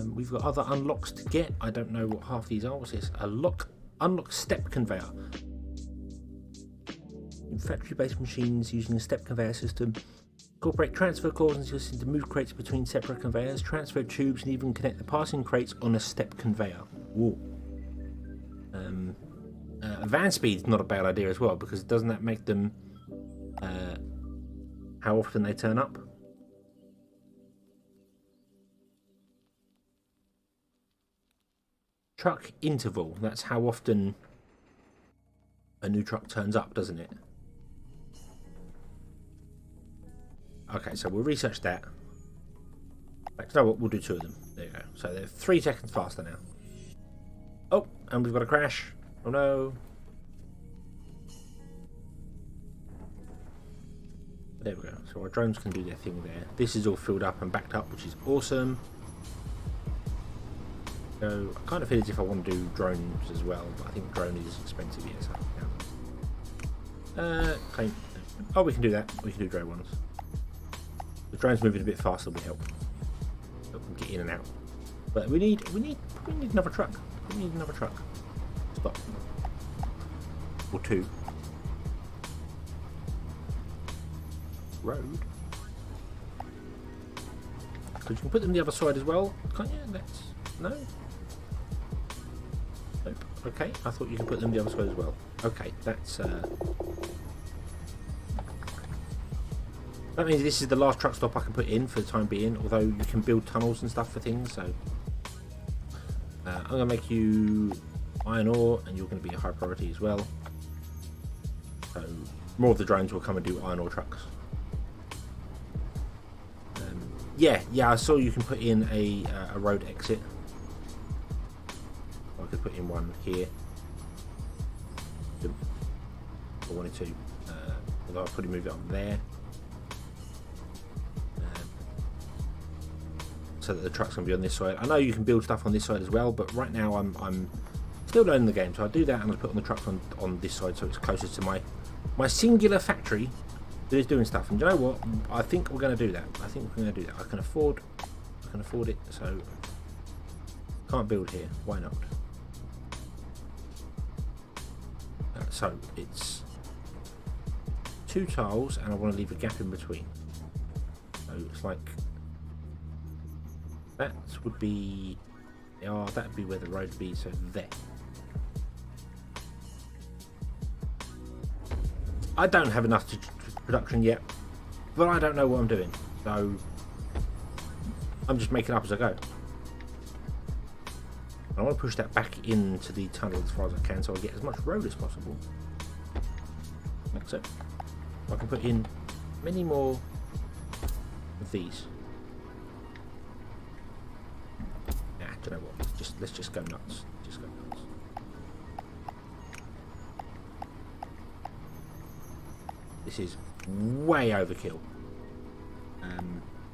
We've got other unlocks to get. I don't know what half these are. What's this? Unlock step conveyor. In factory-based machines using a step conveyor system, incorporate transfer cords and system to move crates between separate conveyors, transfer tubes, and even connect the passing crates on a step conveyor. Whoa. Van speed is not a bad idea as well, because doesn't that make them how often they turn up? Truck interval, that's how often a new truck turns up, doesn't it? Okay, so we'll research that. No, we'll do 2 of them. There you go. So they're 3 seconds faster now. Oh, and we've got a crash. Oh no. There we go. So our drones can do their thing there. This is all filled up and backed up, which is awesome. So I kind of feel as if I want to do drones as well, but I think drone is expensive, yes. Okay. Oh, we can do that. We can do drone ones. The drone's moving a bit faster would help. So we can get in and out. But we need another truck. We need another truck. Stop. Or 2. Road. So you can put them the other side as well, can't you? That's no. Nope. Okay, I thought you could put them the other side as well. Okay, that's that means this is the last truck stop I can put in for the time being. Although you can build tunnels and stuff for things, so I'm gonna make you iron ore, and you're gonna be a high priority as well. So more of the drones will come and do iron ore trucks. Yeah, I saw you can put in a road exit. I could put in one here. If I wanted to. Although I'll probably move it up there. So that the truck's going to be on this side. I know you can build stuff on this side as well, but right now I'm still learning the game. So I'll do that, and I'll put on the truck on this side so it's closer to my singular factory that is doing stuff. And you know what? I think we're going to do that. I can afford it, so can't build here. Why not? So it's 2 tiles, and I want to leave a gap in between. So it's like that would be, that would be where the road would be. So there. I don't have enough to production yet, but I don't know what I'm doing, so I'm just making up as I go. I want to push that back into the tunnel as far as I can, so I get as much road as possible. Like so. I can put in many more of these. Nah, do you know what? Let's just go nuts. Just go nuts. This is way overkill.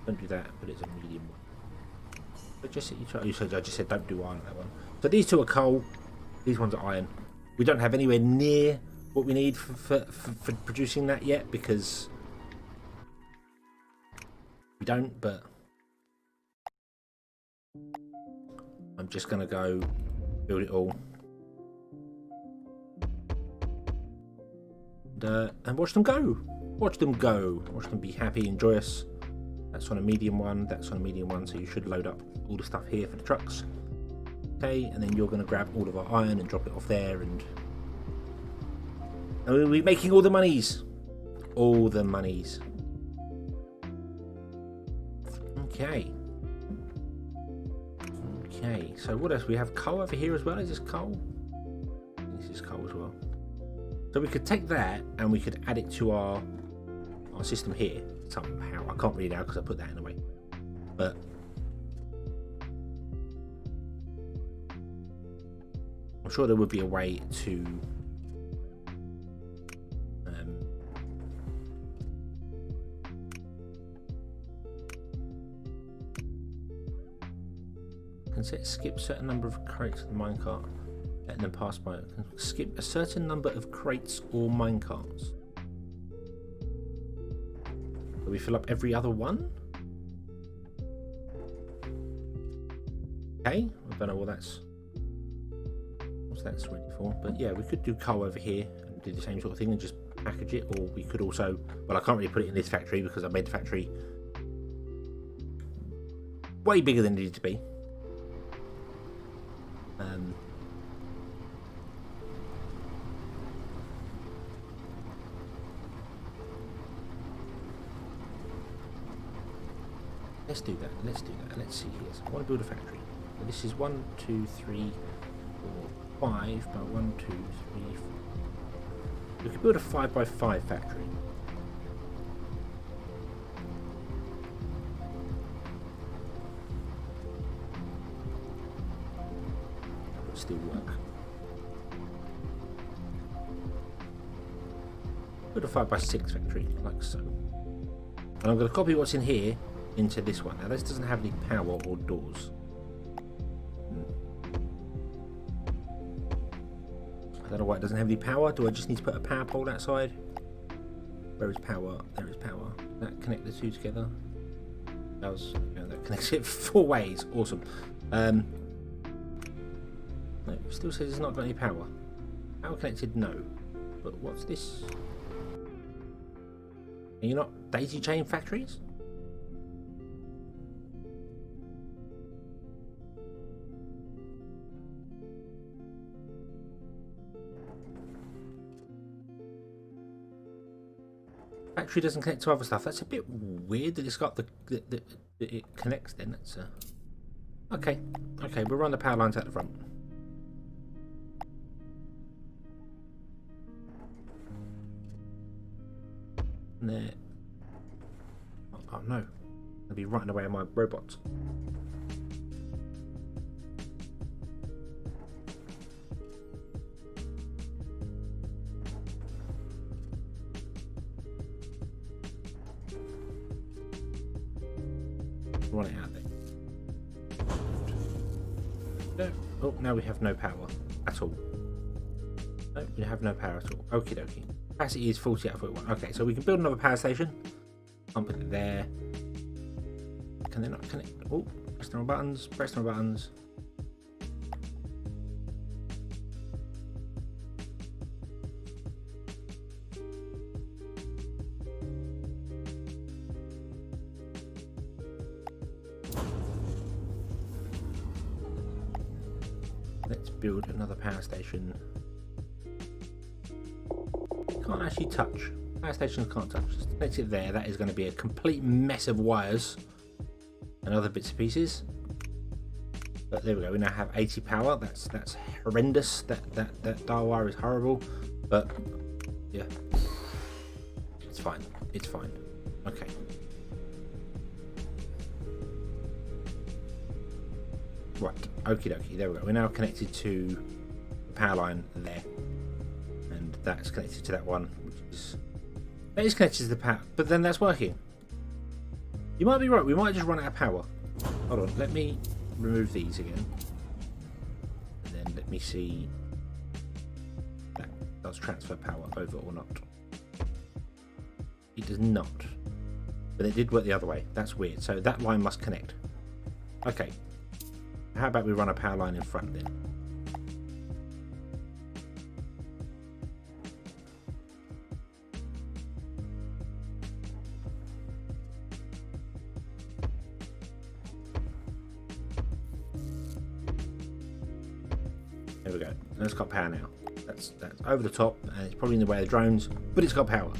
Don't do that, but it's a medium one. But I just said don't do iron on that one. So these 2 are coal, these ones are iron. We don't have anywhere near what we need for producing that yet, because we don't, but I'm just gonna go build it all and watch them go. Watch them be happy and joyous. That's on a medium one, that's on a medium one, so you should load up all the stuff here for the trucks. Okay, and then you're going to grab all of our iron and drop it off there, and we'll be making all the monies. All the monies. Okay. Okay, so what else? We have coal over here as well. Is this coal? This is coal as well. So we could take that and we could add it to our system here somehow. I can't read it out because I put that in the way. But I'm sure there would be a way to can skip certain number of crates in the minecart. letting them pass by. Skip a certain number of crates or minecarts. Do we fill up every other one? Okay, I don't know what that's ready for, but yeah, we could do coal over here and do the same sort of thing and just package it, or we could also, well, I can't really put it in this factory because I made the factory way bigger than it needed to be. Let's do that. Let's see here. So I want to build a factory. So this is 1, 2, 3, 4, 5 by 1, 2, 3, 4. We could build a 5 by 5 factory. That would still work. Build a 5 by 6 factory, like so. And I'm going to copy what's in here into this one. Now this doesn't have any power or doors. I don't know why it doesn't have any power. Do I just need to put a power pole outside? Where is power? There is power. That connect the two together. That connects it 4 ways. Awesome. No, it still says it's not got any power. Power connected, no. But what's this? Are you not daisy chain factories? Factory doesn't connect to other stuff. That's a bit weird that it's got that it connects then. That's okay. Okay, we'll run the power lines out the front. And there. Oh no. I'll be running away on my robots. Run it out there. No. Oh, now we have no power at all. No, we have no power at all. Okie dokie. Capacity is 40 out of 41. Okay, so we can build another power station. I'll put it there. Can they not connect? Oh, press the wrong buttons. Press the wrong buttons. Let's build another power station. Can't actually touch. Power stations can't touch. Just connect it there. That is going to be a complete mess of wires and other bits and pieces. But there we go. We now have 80 power. That's horrendous. That dial wire is horrible. But yeah, it's fine. It's fine. Okay. Right. Okie dokie. There we go. We're now connected to the power line there. And that's connected to that one, which is that is connected to the power, but then that's working. You might be right, we might just run out of power. Hold on, let me remove these again. And then let me see that does transfer power over or not. It does not. But it did work the other way. That's weird. So that line must connect. Okay. How about we run a power line in front then? There we go. And it's got power now. That's over the top, and it's probably in the way of the drones, but it's got power.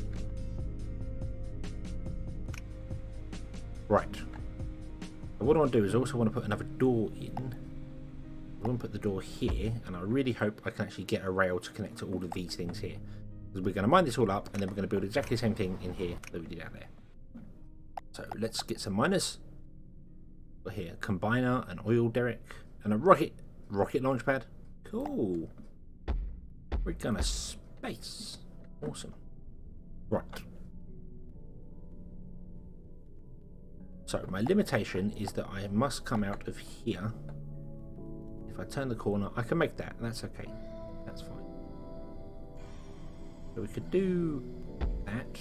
Right. But what I want to do is I also want to put another door in. I want to put the door here, and I really hope I can actually get a rail to connect to all of these things here. Because we're going to mine this all up, and then we're going to build exactly the same thing in here that we did out there. So let's get some miners. Got here a combiner, an oil derrick, and a rocket launch pad. Cool. We're gonna space. Awesome. Right. So my limitation is that I must come out of here. If if I turn the corner, I can make that. That's okay. That's fine. So we could do that.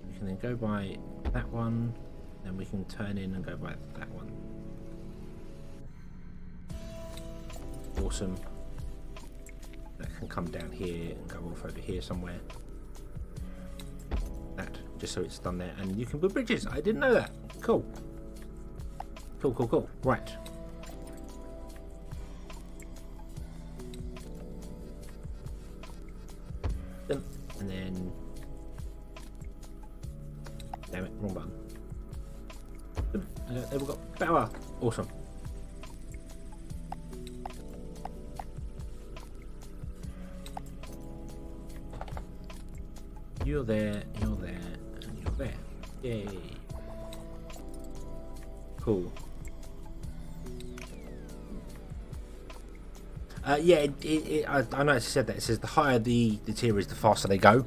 We can then go by that one, then we can turn in and go by that one. Awesome. That can come down here and go off over here somewhere. That, just so it's done there. And you can put bridges. I didn't know that. Cool. Cool, cool, cool. Right. And then... Damn it, wrong button. There we go. Power. Awesome. You're there, and you're there. Yay. Cool. Yeah, I know it said that. It says the higher the tier is, the faster they go.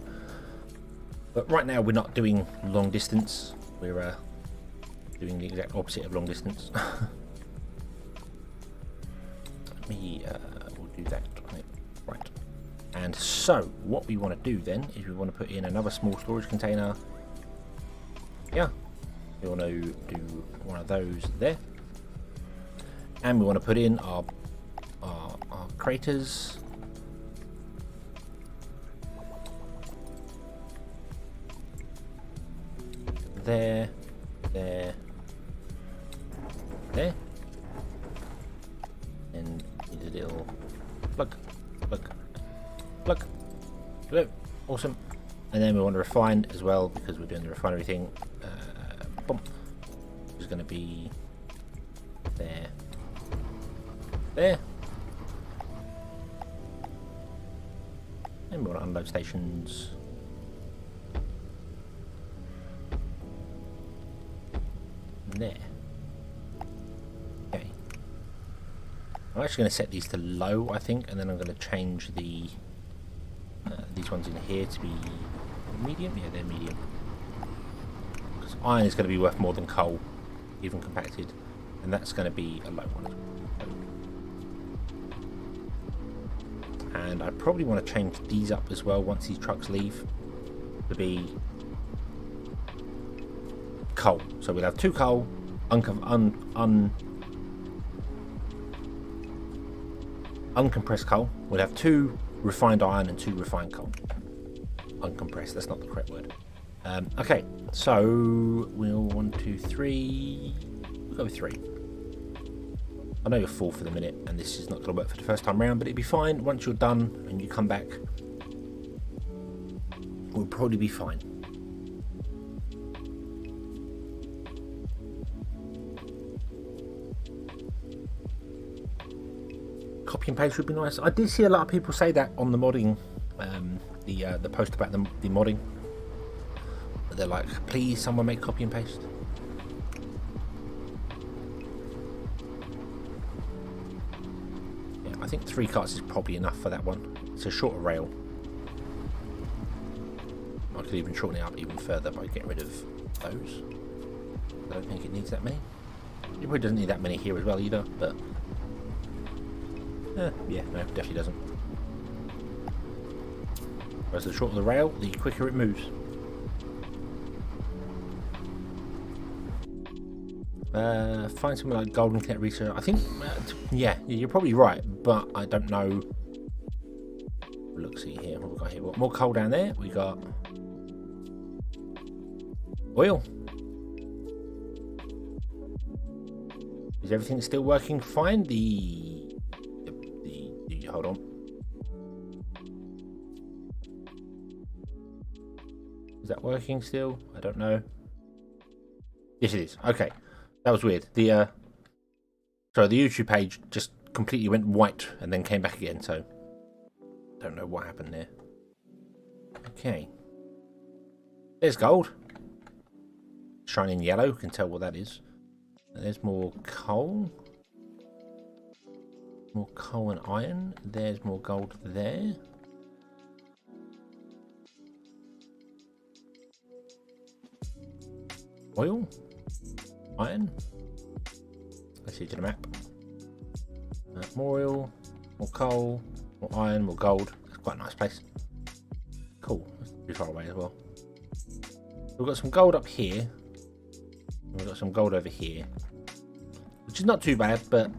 But right now we're not doing long distance. We're doing the exact opposite of long distance. We'll do that. Right. And so, what we want to do then is we want to put in another small storage container. Yeah. We want to do one of those there. And we want to put in our craters. There. And need a little plug. Awesome. And then we want to refine as well, because we're doing the refinery thing. Boom. Which is going to be there. And we want to unload stations. There. Okay. I'm actually going to set these to low, I think, and then I'm going to change the these ones in here to be medium. Yeah, they're medium. Because iron is going to be worth more than coal, even compacted, and that's going to be a low one. And I probably want to change these up as well once these trucks leave to be coal. So we'll have 2 coal, uncompressed coal. We'll have 2 refined iron and 2 refined coal. Uncompressed, that's not the correct word. Okay, so we'll 1, 2, 3. We'll go with 3. I know you're full for the minute, and this is not going to work for the first time round, but it'll be fine. Once you're done and you come back, we'll probably be fine. Copy and paste would be nice. I did see a lot of people say that on the modding, the post about the modding. They're like, please, someone make copy and paste. I think 3 carts is probably enough for that one. It's a shorter rail. I could even shorten it up even further by getting rid of those. I don't think it needs that many. It probably doesn't need that many here as well either, but yeah, no, definitely doesn't. Whereas the shorter the rail, the quicker it moves. Find something like golden connect research. I think, yeah, you're probably right, but I don't know. Look, see here, what we got here? What more coal down there? We got oil. Is everything still working fine? The hold on. Is that working still? I don't know. Yes, it is. Okay. That was weird. The YouTube page just completely went white and then came back again, so don't know what happened there. Okay. There's gold. Shining yellow, can tell what that is. And there's more coal. More coal and iron. There's more gold there. Oil. Iron. Let's see to the map. More oil, more coal, more iron, more gold. That's quite a nice place. Cool. That's pretty far away as well. We've got some gold up here. We've got some gold over here, which is not too bad, but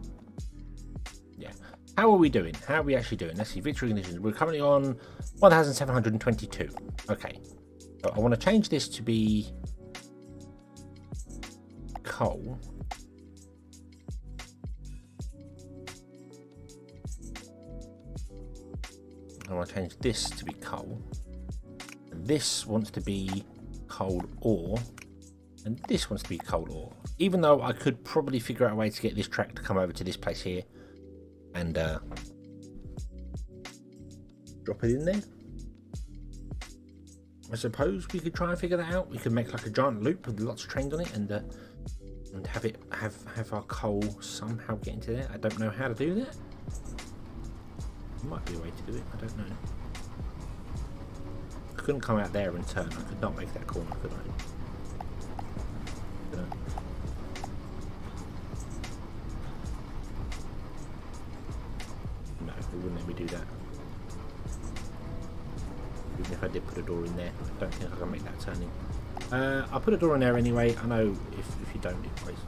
yeah. How are we doing? How are we actually doing? Let's see. Victory conditions. We're currently on 1,722. Okay. So I want to change this to be coal. I want to change this to be coal. And this wants to be cold ore. And this wants to be cold ore. Even though I could probably figure out a way to get this track to come over to this place here. And drop it in there. I suppose we could try and figure that out. We could make like a giant loop with lots of trains on it and have it have our coal somehow get into there. I don't know how to do that. Might be a way to do it, I don't know. I couldn't come out there and turn. I could not make that corner, could I? No, it wouldn't let me do that. Even if I did put a door in there, I don't think I can make that turning. I'll put a door in there anyway. I know if you don't, it plays.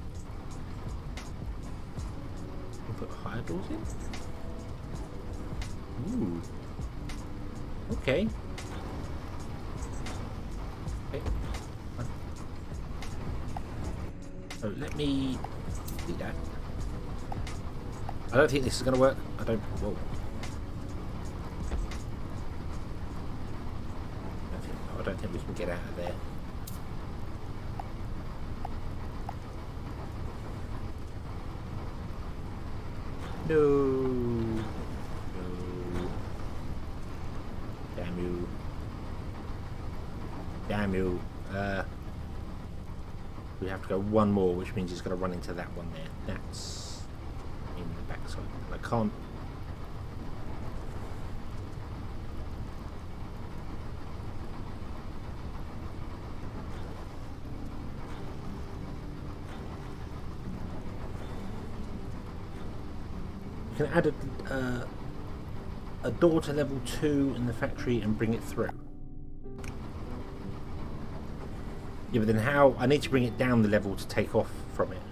We'll put higher doors in. Ooh. Okay. Okay. So let me do that. I don't think this is going to work. I don't. Whoa. I don't think we can get out of there. No. Damn you. We have to go one more, which means he's going to run into that one there. That's in the backside. And I can't. You can add a door to level 2 in the factory and bring it through. Yeah, but then how? I need to bring it down the level to take off from it.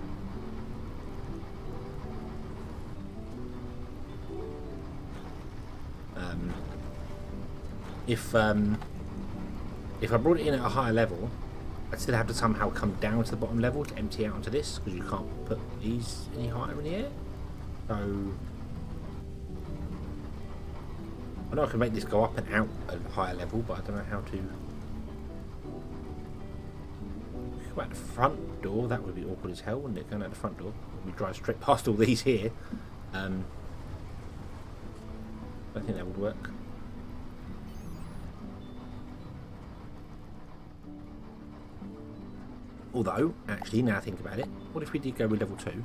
If I brought it in at a higher level, I'd still have to somehow come down to the bottom level to empty out onto this, because you can't put these any higher in the air. So I know I can make this go up and out at a higher level, but I don't know how to. At the front door, that would be awkward as hell, wouldn't it? Going out the front door, we drive straight past all these here. I don't think that would work. Although, actually, now I think about it, what if we did go with level 2? And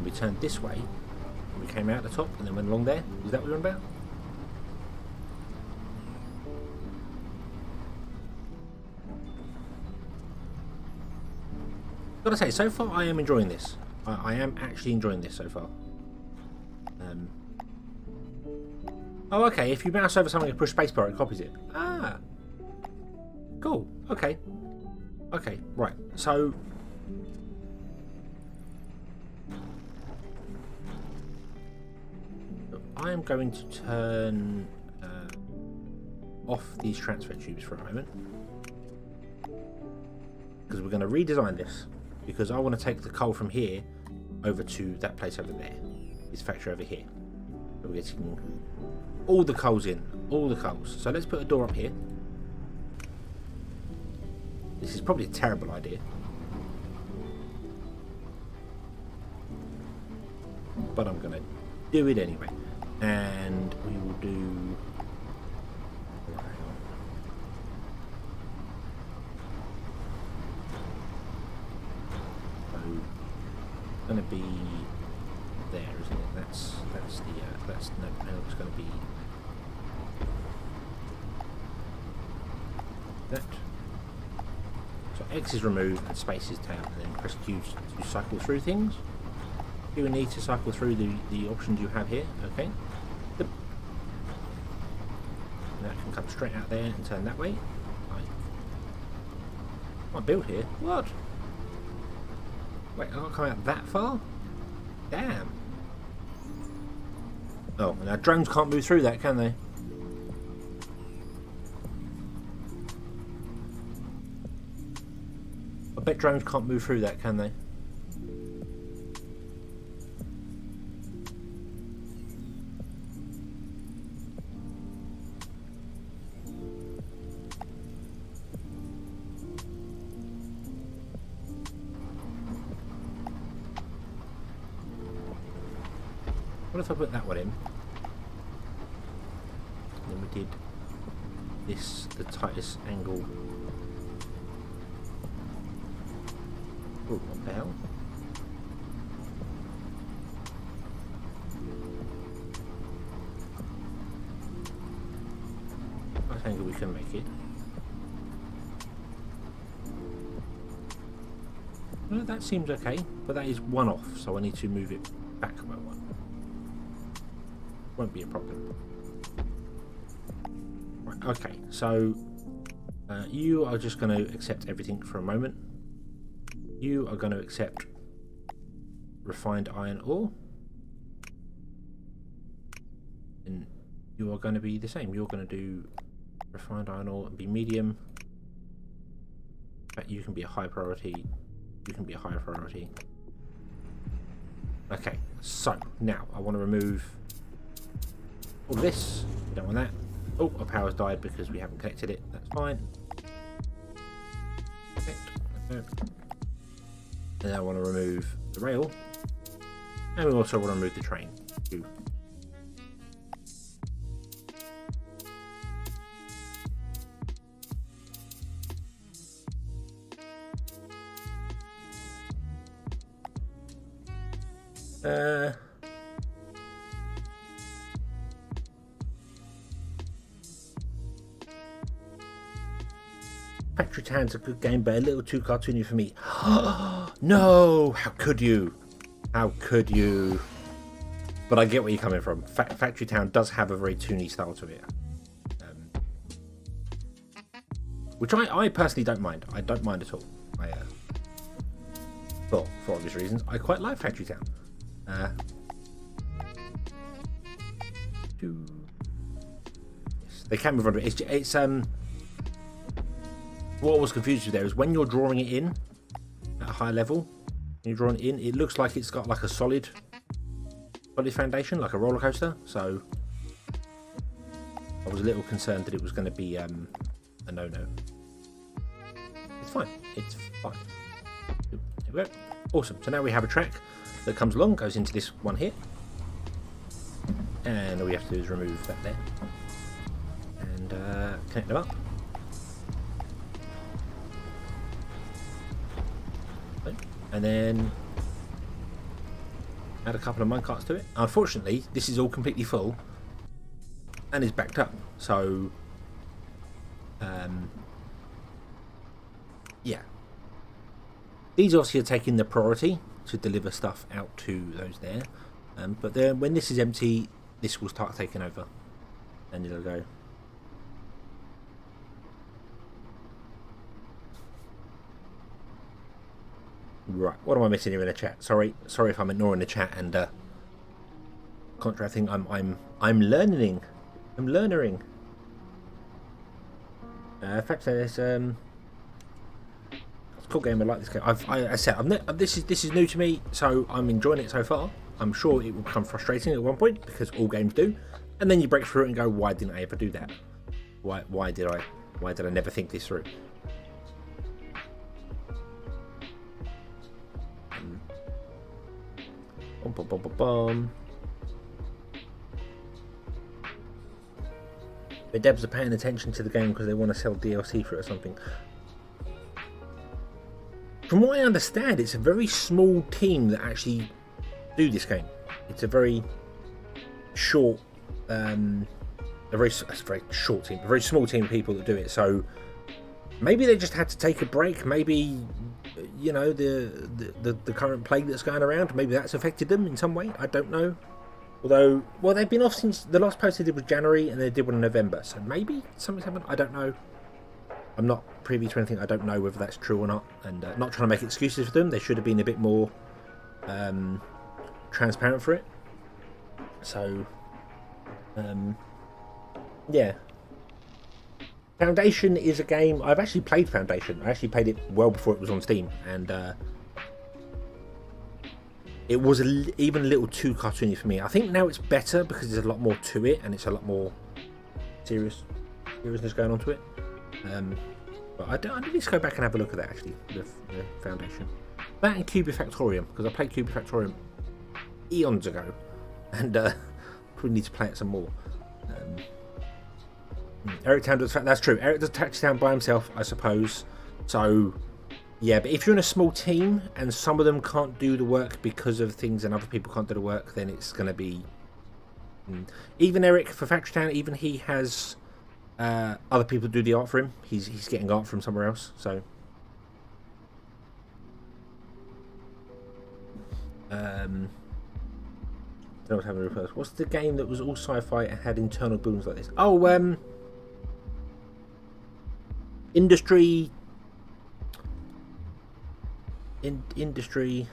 we turned this way, and we came out the top, and then went along there. Is that what you're on about? Gotta say, so far I am enjoying this. I am actually enjoying this so far. Oh, okay. If you mouse over something and push spacebar, it copies it. Ah, cool. Okay. Okay. Right. So I am going to turn off these transfer tubes for a moment, because we're going to redesign this. Because I want to take the coal from here over to that place over there. This factory over here. We're getting all the coals in. All the coals. So let's put a door up here. This is probably a terrible idea. But I'm going to do it anyway. And we will do... Going to be there, isn't it? That's no, it's going to be that. X is remove and space is tab, and then press Q to cycle through things. You will need to cycle through the options you have here. Okay. Yep. That can come straight out there and turn that way. Right. Can't build here. What? Wait, I can't come out that far? Damn. Oh, now drones can't move through that, can they? I bet drones can't move through that, can they? What if I put that one in? And then we did this, the tightest angle. Oh, what the hell? Nice angle we can make it. No, that seems okay, but that is one off, so I need to move it back by one. Won't be a problem. Right, okay, so you are just going to accept everything for a moment. You are going to accept refined iron ore, and you are going to be the same. You're going to do refined iron ore and be medium. But you can be a high priority. You can be a higher priority. Okay, so now I want to remove all this. We don't want that. Oh, our power's died because we haven't connected it. That's fine. Okay. And I want to remove the rail, and we also want to remove the train. Ooh. Factory Town's a good game, but a little too cartoony for me. No! How could you? How could you? But I get where you're coming from. Factory Town does have a very toony style to it. Which I personally don't mind. I don't mind at all. Well, for obvious reasons, I quite like Factory Town. Yes, they can move on. It's what I was confused with there is when you're drawing it in at a high level, you're drawing it in, it looks like it's got like a solid foundation, like a roller coaster. So I was a little concerned that it was going to be a no-no. It's fine. It's fine. There we go. Awesome. So now we have a track that comes along, goes into this one here, and all we have to do is remove that there and connect them up. And then add a couple of minecarts to it. Unfortunately, this is all completely full and is backed up. So, yeah. These obviously are taking the priority to deliver stuff out to those there. But then when this is empty, this will start taking over. And it'll go. Right, what am I missing here in the chat? Sorry if I'm ignoring the chat and contracting. I'm learning. I'm learning. In fact, it's a cool game. I like this game. I said this is new to me, so I'm enjoying it so far. I'm sure it will become frustrating at one point because all games do, and then you break through it and go, why didn't I ever do that? Why did I never think this through? The devs are paying attention to the game because they want to sell DLC for it or something. From what I understand, it's a very small team that actually do this game. It's a very short, a very short team, a very small team of people that do it. So Maybe they just had to take a break. Maybe, you know, the current plague that's going around, maybe that's affected them in some way. I don't know. Although, well, they've been off since the last post they did was January, and they did one in November. So maybe something's happened. I don't know. I'm not privy to anything. I don't know whether that's true or not. And not trying to make excuses for them. They should have been a bit more transparent for it. So, yeah. Foundation is a game. I've actually played Foundation. I actually played it well before it was on Steam. And it was even a little too cartoony for me. I think now it's better because there's a lot more to it. And it's a lot more seriousness going on to it. But I need to go back and have a look at that, actually, the Foundation. That and Cubifactorium, because I played Cubifactorium eons ago, and probably need to play it some more. Eric Town does, that's true, Eric does Touchdown by himself, I suppose. So, yeah, but if you're in a small team, and some of them can't do the work because of things, and other people can't do the work, then it's going to be... Even Eric, for Factory Town, even he has... other people do the art for him. He's getting art from somewhere else. So, what's the game that was all sci-fi and had internal buildings like this? Oh, Industry. Industry.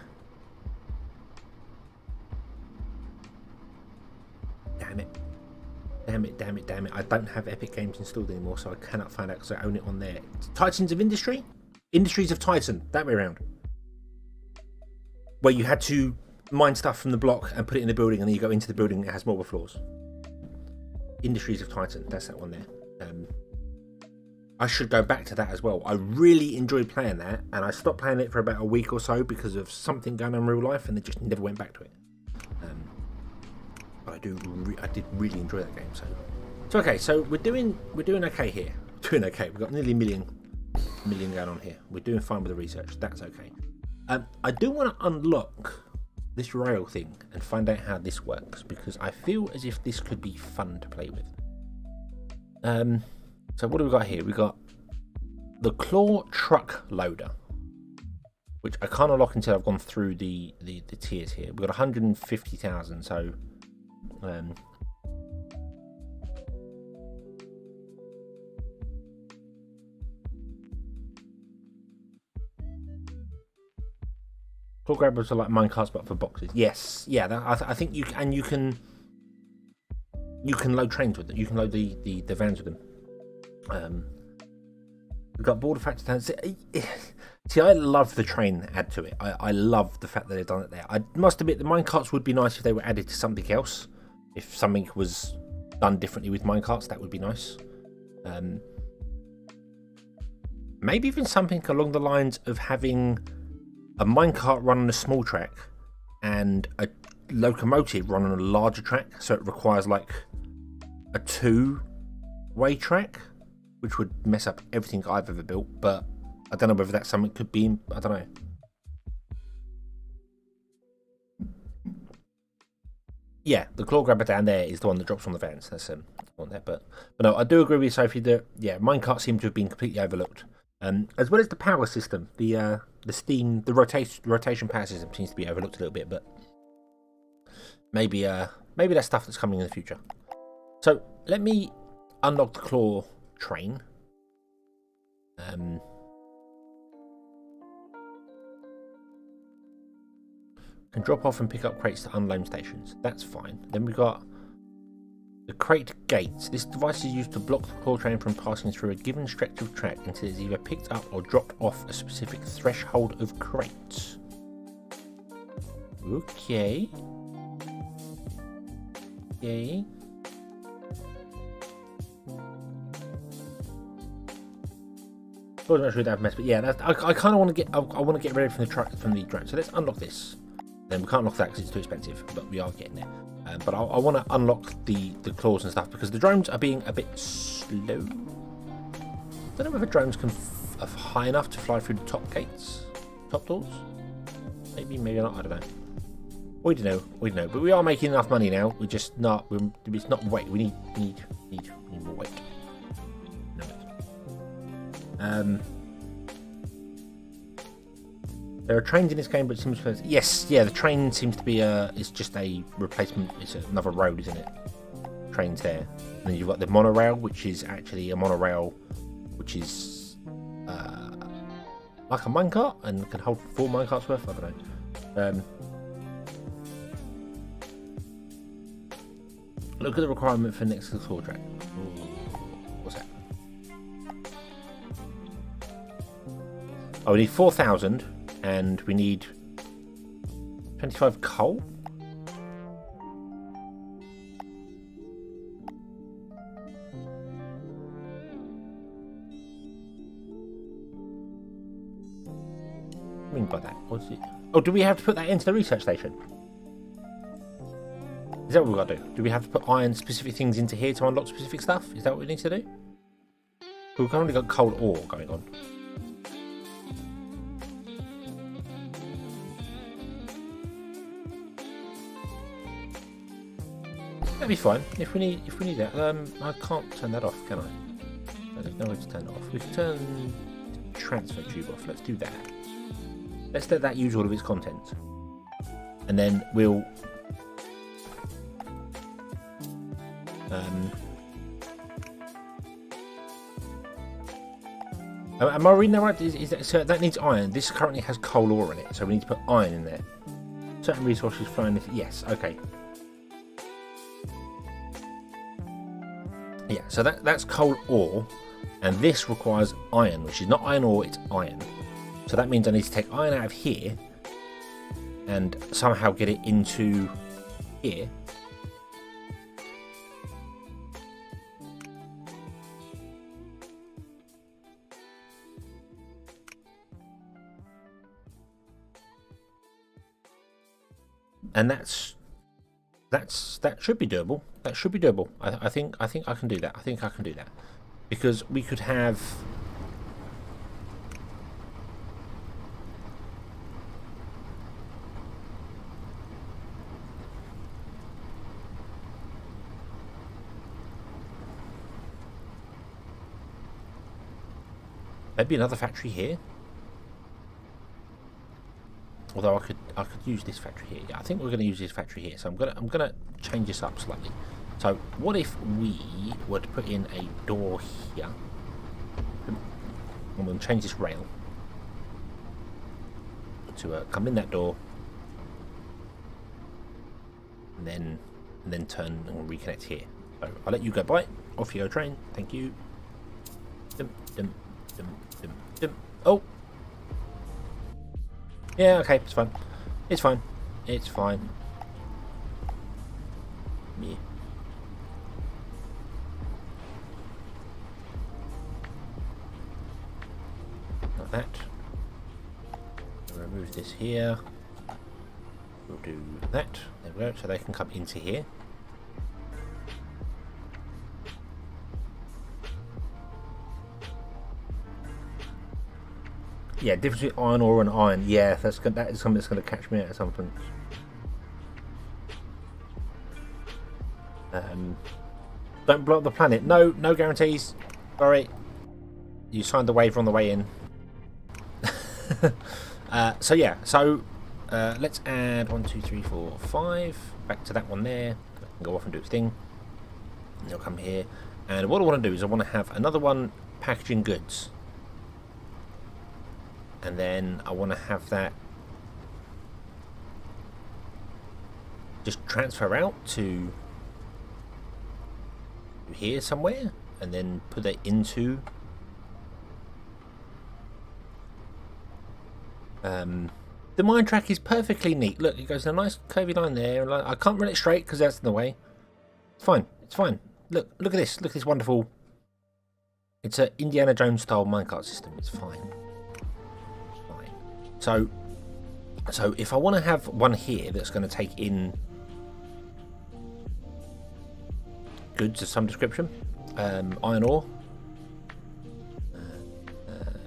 Damn it. Damn it. I don't have Epic Games installed anymore, so I cannot find out because I own it on there. Titans of Industry? Industries of Titan. That way around. Where you had to mine stuff from the block and put it in the building, and then you go into the building and it has more floors. Industries of Titan. That's that one there. I should go back to that as well. I really enjoyed playing that, and I stopped playing it for about a week or so because of something going on in real life, and then just never went back to it. I did really enjoy that game. So okay. So we're doing okay here. Doing okay. We've got nearly a million going on here. We're doing fine with the research. That's okay. I do want to unlock this rail thing and find out how this works, because I feel as if this could be fun to play with. So what do we got here? We got the claw truck loader, which I can't unlock until I've gone through the tiers here. We've got 150,000. So. Claw grabbers are like minecarts but for boxes. Yes, yeah. I think you can load trains with them. You can load the vans with them. We've got border factory towns. See, I love the train add to it. I love the fact that they've done it there. I must admit the minecarts would be nice if they were added to something else. If something was done differently with minecarts, that would be nice. Maybe even something along the lines of having a minecart run on a small track and a locomotive run on a larger track, so it requires like a two-way track, which would mess up everything I've ever built. But I don't know whether that's something could be. I don't know. Yeah, the claw grabber down there is the one that drops on the vans. That's on there, but no, I do agree with Sophie that minecarts seem to have been completely overlooked, as well as the power system. The steam, the rotation power system seems to be overlooked a little bit, but maybe that's stuff that's coming in the future. So let me unlock the claw train. Can drop off and pick up crates to unload stations. That's fine. Then we've got the crate gates. This device is used to block the claw train from passing through a given stretch of track until it's either picked up or dropped off a specific threshold of crates. Okay. Okay. I'm not sure that I've messed, but yeah, I kind of want to get. I want to get ready from the drone. So let's unlock this. Then we can't unlock that because it's too expensive, but we are getting there. But I want to unlock the claws and stuff because the drones are being a bit slow. I don't know if drones can are high enough to fly through the top gates, top doors. Maybe not. I don't know. We don't know. But we are making enough money now. We're just not. It's not weight. We need more weight. There are trains in this game, but it seems to... Yes, yeah, the train seems to be it's just a replacement. It's another road, isn't it? Trains there. And then you've got the monorail, which is actually a monorail, which is like a minecart and can hold 4 minecarts worth. I don't know. Look at the requirement for next to the floor track. Ooh, what's that? Oh, we need 4,000. And we need 25 coal. What do you mean by that? What's it? Oh, do we have to put that into the research station? Is that what we've got to do? Do we have to put iron specific things into here to unlock specific stuff? Is that what we need to do? We've currently got coal ore going on. That'd be fine if we need that. I can't turn that off, can I? There's no way to turn it off. We can turn the transfer tube off. Let's do that. Let's let that use all of its contents, and then we'll. Am I reading that right? Is that, so that needs iron. This currently has coal ore in it, so we need to put iron in there. Certain resources flowing. Yes, okay. Yeah, so that's coal ore, and this requires iron, which is not iron ore, it's iron. So that means I need to take iron out of here and somehow get it into here. And that should be doable. That should be doable. I think I can do that. I think I can do that, because we could have. Maybe another factory here. Although I could use this factory here. Yeah, I think we're going to use this factory here. So I'm gonna change this up slightly. So what if we were to put in a door here? I'm going to change this rail to come in that door, and then turn and reconnect here. So I'll let you go by. Off you go, train. Thank you. Dum, dum, dum, dum, dum. Oh. Yeah, okay, it's fine. It's fine. It's fine. Yeah. Like that. We'll remove this here. We'll do that. There we go. So they can come into here. Yeah, difference between iron ore and iron. Yeah, that is something that's going to catch me out at some point. Don't blow up the planet. No guarantees. Sorry. You signed the waiver on the way in. So yeah, so let's add 1, 2, 3, 4, 5 back to that one there. I can go off and do its thing. And it'll come here. And what I want to do is I want to have another one packaging goods. And then I want to have that just transfer out to here somewhere, and then put that into the mine track is perfectly neat. Look, it goes in a nice curvy line there. I can't run it straight because that's in the way. It's fine. It's fine. Look at this. Look at this wonderful. It's an Indiana Jones style minecart system. It's fine. So if I want to have one here that's going to take in goods of some description, iron ore.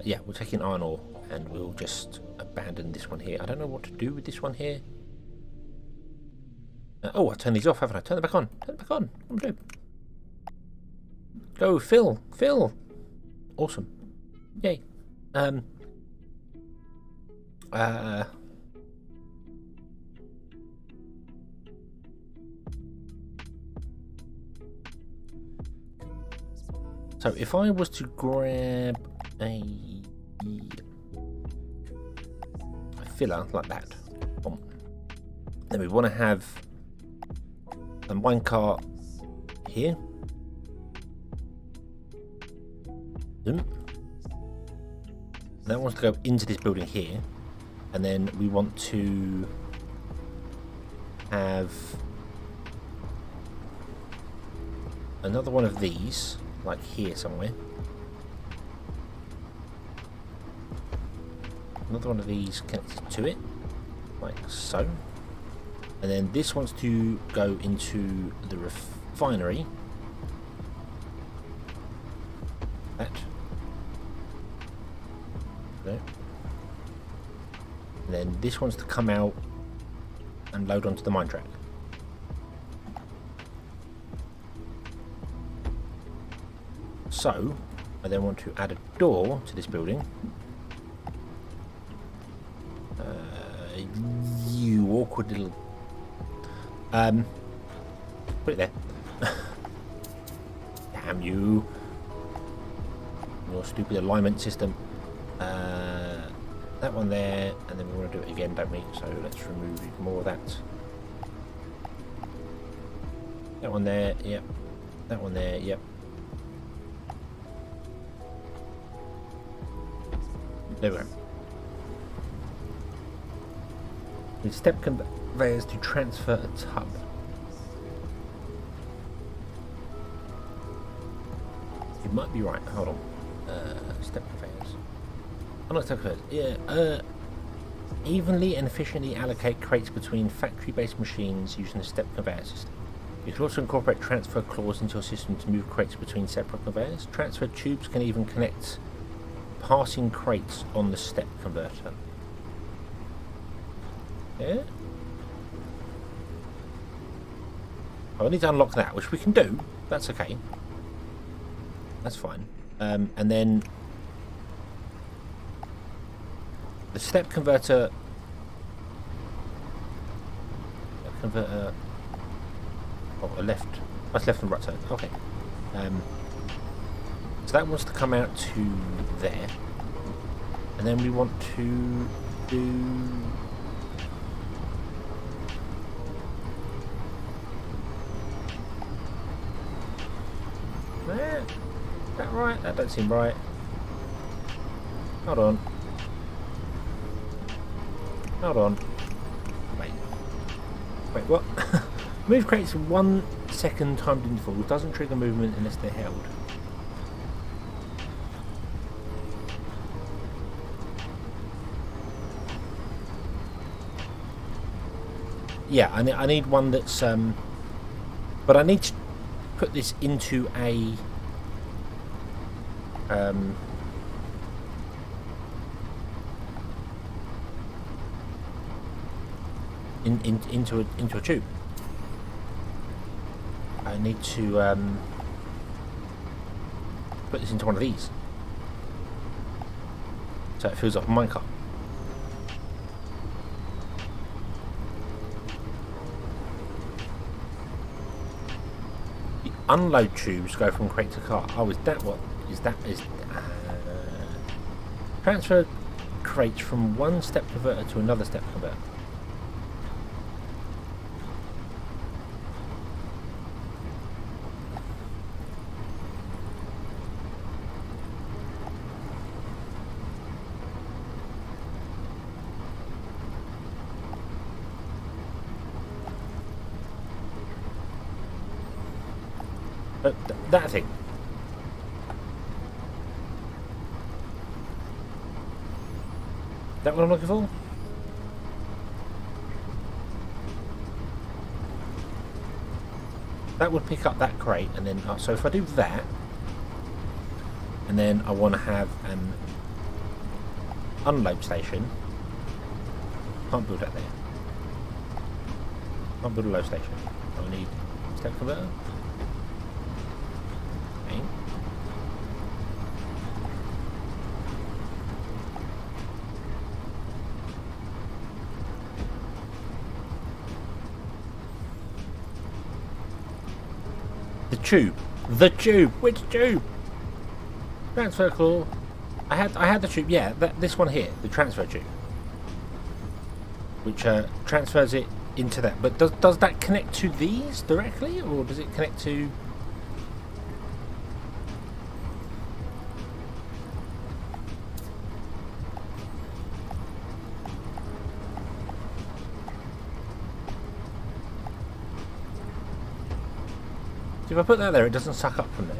Yeah, we'll take in iron ore, and we'll just abandon this one here. I don't know what to do with this one here. Oh, I turned these off, haven't I? Turn them back on. Turn them back on. What am I doing? Go, Phil. Awesome. Yay. So if I was to grab a filler like that, then we want to have a minecart here. That wants to go into this building here, and then we want to have another one of these, like here somewhere. Another one of these connected to it, like so. And then this wants to go into the refinery. That. Okay. And then this wants to come out and load onto the mine track. So, I then want to add a door to this building. You awkward little... put it there. Damn you. Your stupid alignment system. That one there, and then we want to do it again, don't we? So let's remove more of that. That one there, yep. That one there, yep. There we go. With step conveyors to transfer a tub. You might be right. Hold on. Step conveyors. Oh, not step conveyors. Yeah. Evenly and efficiently allocate crates between factory-based machines using the step conveyor system. You can also incorporate transfer claws into your system to move crates between separate conveyors. Transfer tubes can even connect passing crates on the step converter. Yeah. Oh, I need to unlock that, which we can do. That's okay. That's fine. And then the step converter. Oh, a left. That's left and right side. Okay. So that wants to come out to there, and then we want to do. There. Is that right? That don't seem right. Hold on. Hold on. Wait. Wait, what? Move crates in 1 second timed interval. Doesn't trigger movement unless they're held. Yeah, I need one that's but I need to put this into a into a tube. I need to put this into one of these, so it fills up a minecart. The unload tubes go from crate to cart. Oh, is that what? Is that transfer crates from one step converter to another step converter. That thing. That what I'm looking for? That would pick up that crate, and then so if I do that, and then I want to have an unload station. Can't build that there. Can't build a load station. I need step converter. The tube. The tube. Which tube? Transfer claw. I had the tube. Yeah, this one here, the transfer tube, which transfers it into that. But does that connect to these directly, or does it connect to? If I put that there, it doesn't suck up from there.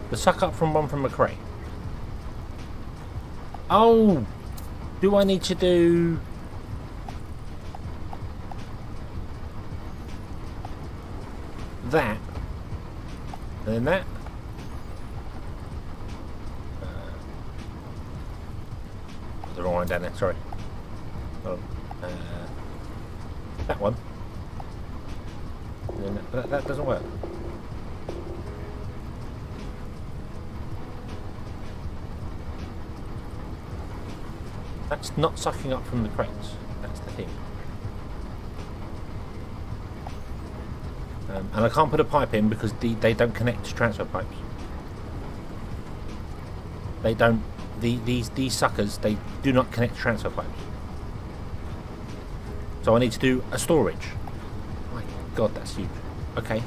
The suck up from one from McRae. Oh! Do I need to do... that? And then that? The wrong one down there, sorry. Oh, that one. And then that doesn't work. That's not sucking up from the crates. That's the thing. And I can't put a pipe in because they don't connect to transfer pipes. They don't. These suckers, they do not connect to transfer pipes. So I need to do a storage. My God, that's huge. Okay.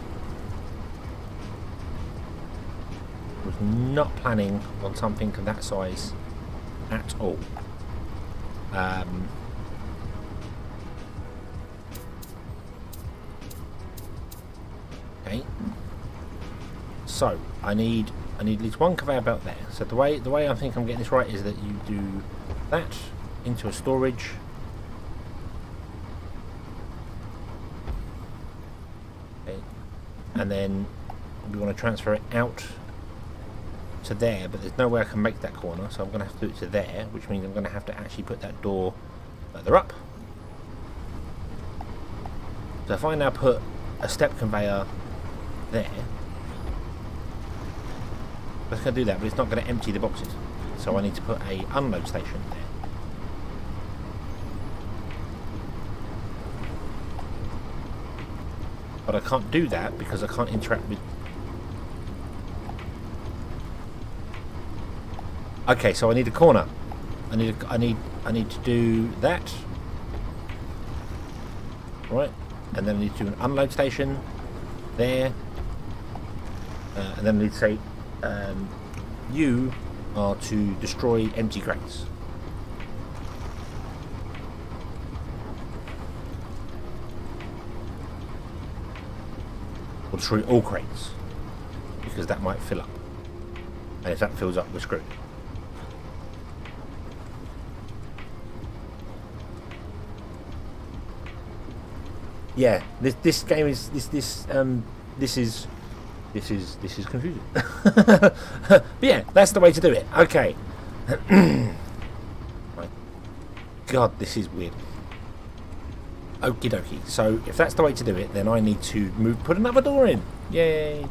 I was not planning on something that size at all. Okay. So I need at least one conveyor belt there. So the way I think I'm getting this right is that you do that into a storage. Okay. And then we want to transfer it out to there, but there's no way I can make that corner, so I'm going to have to do it to there, which means I'm going to have to actually put that door further up. So if I now put a step conveyor there, that's going to do that, but it's not going to empty the boxes. So I need to put a unload station there. But I can't do that because I can't interact with... Okay, so I need a corner. I need to do that. Right, and then I need to do an unload station there. And then I need to say you are to destroy empty crates. Or destroy all crates, because that might fill up. And if that fills up, we're screwed. Yeah, this game is this is confusing. But yeah, that's the way to do it. Okay. My God, this is weird. Okie dokie. So if that's the way to do it, then I need to put another door in. Yay.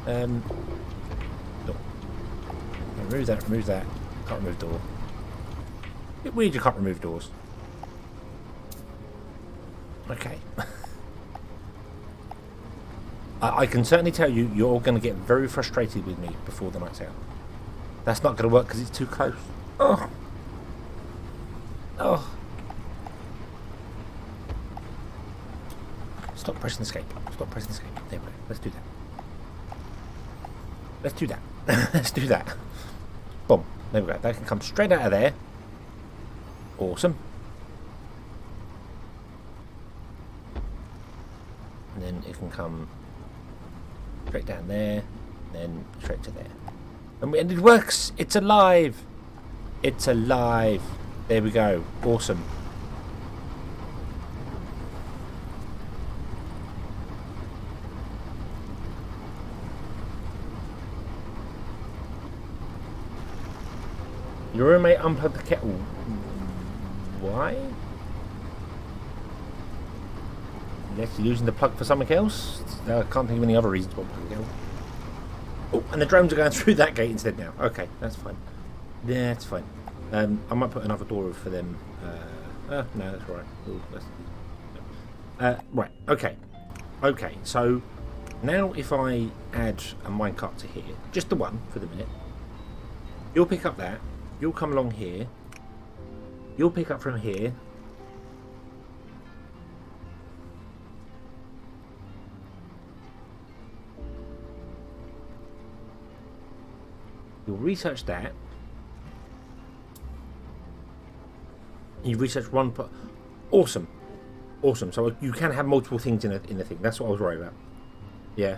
Door. Remove that. Can't remove door. Bit weird you can't remove doors. Okay. I can certainly tell you, you're all going to get very frustrated with me before the night's out. That's not going to work because it's too close. Oh. Oh. Stop pressing escape. Stop pressing escape. There we go. Let's do that. Let's do that. Let's do that. Boom. There we go. That can come straight out of there. Awesome. And then it can come straight down there, then straight to there. And it works! It's alive! It's alive! There we go. Awesome. Your roommate unplugged the kettle. Why? Unless you're using the plug for something else. I can't think of any other reasons to unplug the kettle. Oh, and the drones are going through that gate instead now. Okay, that's fine. Yeah, it's fine. I might put another door for them. No, that's all right. Ooh, Right, okay. Okay, so now if I add a minecart to here, just the one for the minute, you'll pick up that, you'll come along here, you'll pick up from here, you'll research that, you research one part. Awesome. Awesome. So you can have multiple things in the thing. That's what I was worried about. Yeah.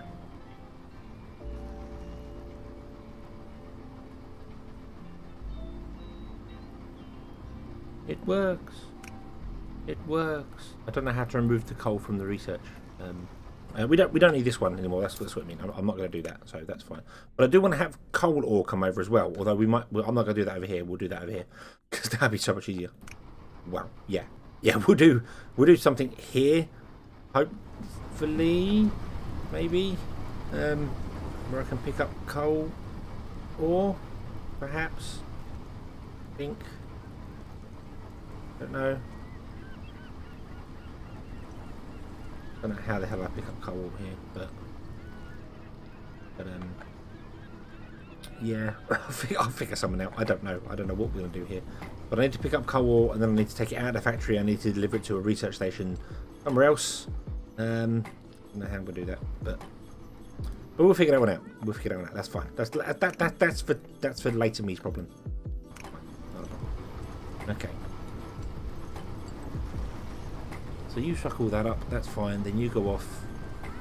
It works. It works. I don't know how to remove the coal from the research. We don't need this one anymore. That's what I mean. I'm not going to do that, so that's fine. But I do want to have coal ore come over as well. Although I'm not going to do that over here. We'll do that over here because that'd be so much easier. Wow. Yeah. Yeah. We'll do something here. Hopefully, maybe, where I can pick up coal ore, perhaps. Think. Don't know. Don't know how the hell I pick up coal here, but yeah, I'll figure something out. I don't know what we're gonna do here, but I need to pick up coal ore, and then I need to take it out of the factory. I need to deliver it to a research station somewhere else. I don't know how I'm gonna do that, but we'll figure that one out. We'll figure that one out. That's fine. That's for later me's problem. Okay. So you suck all that up, that's fine, then you go off.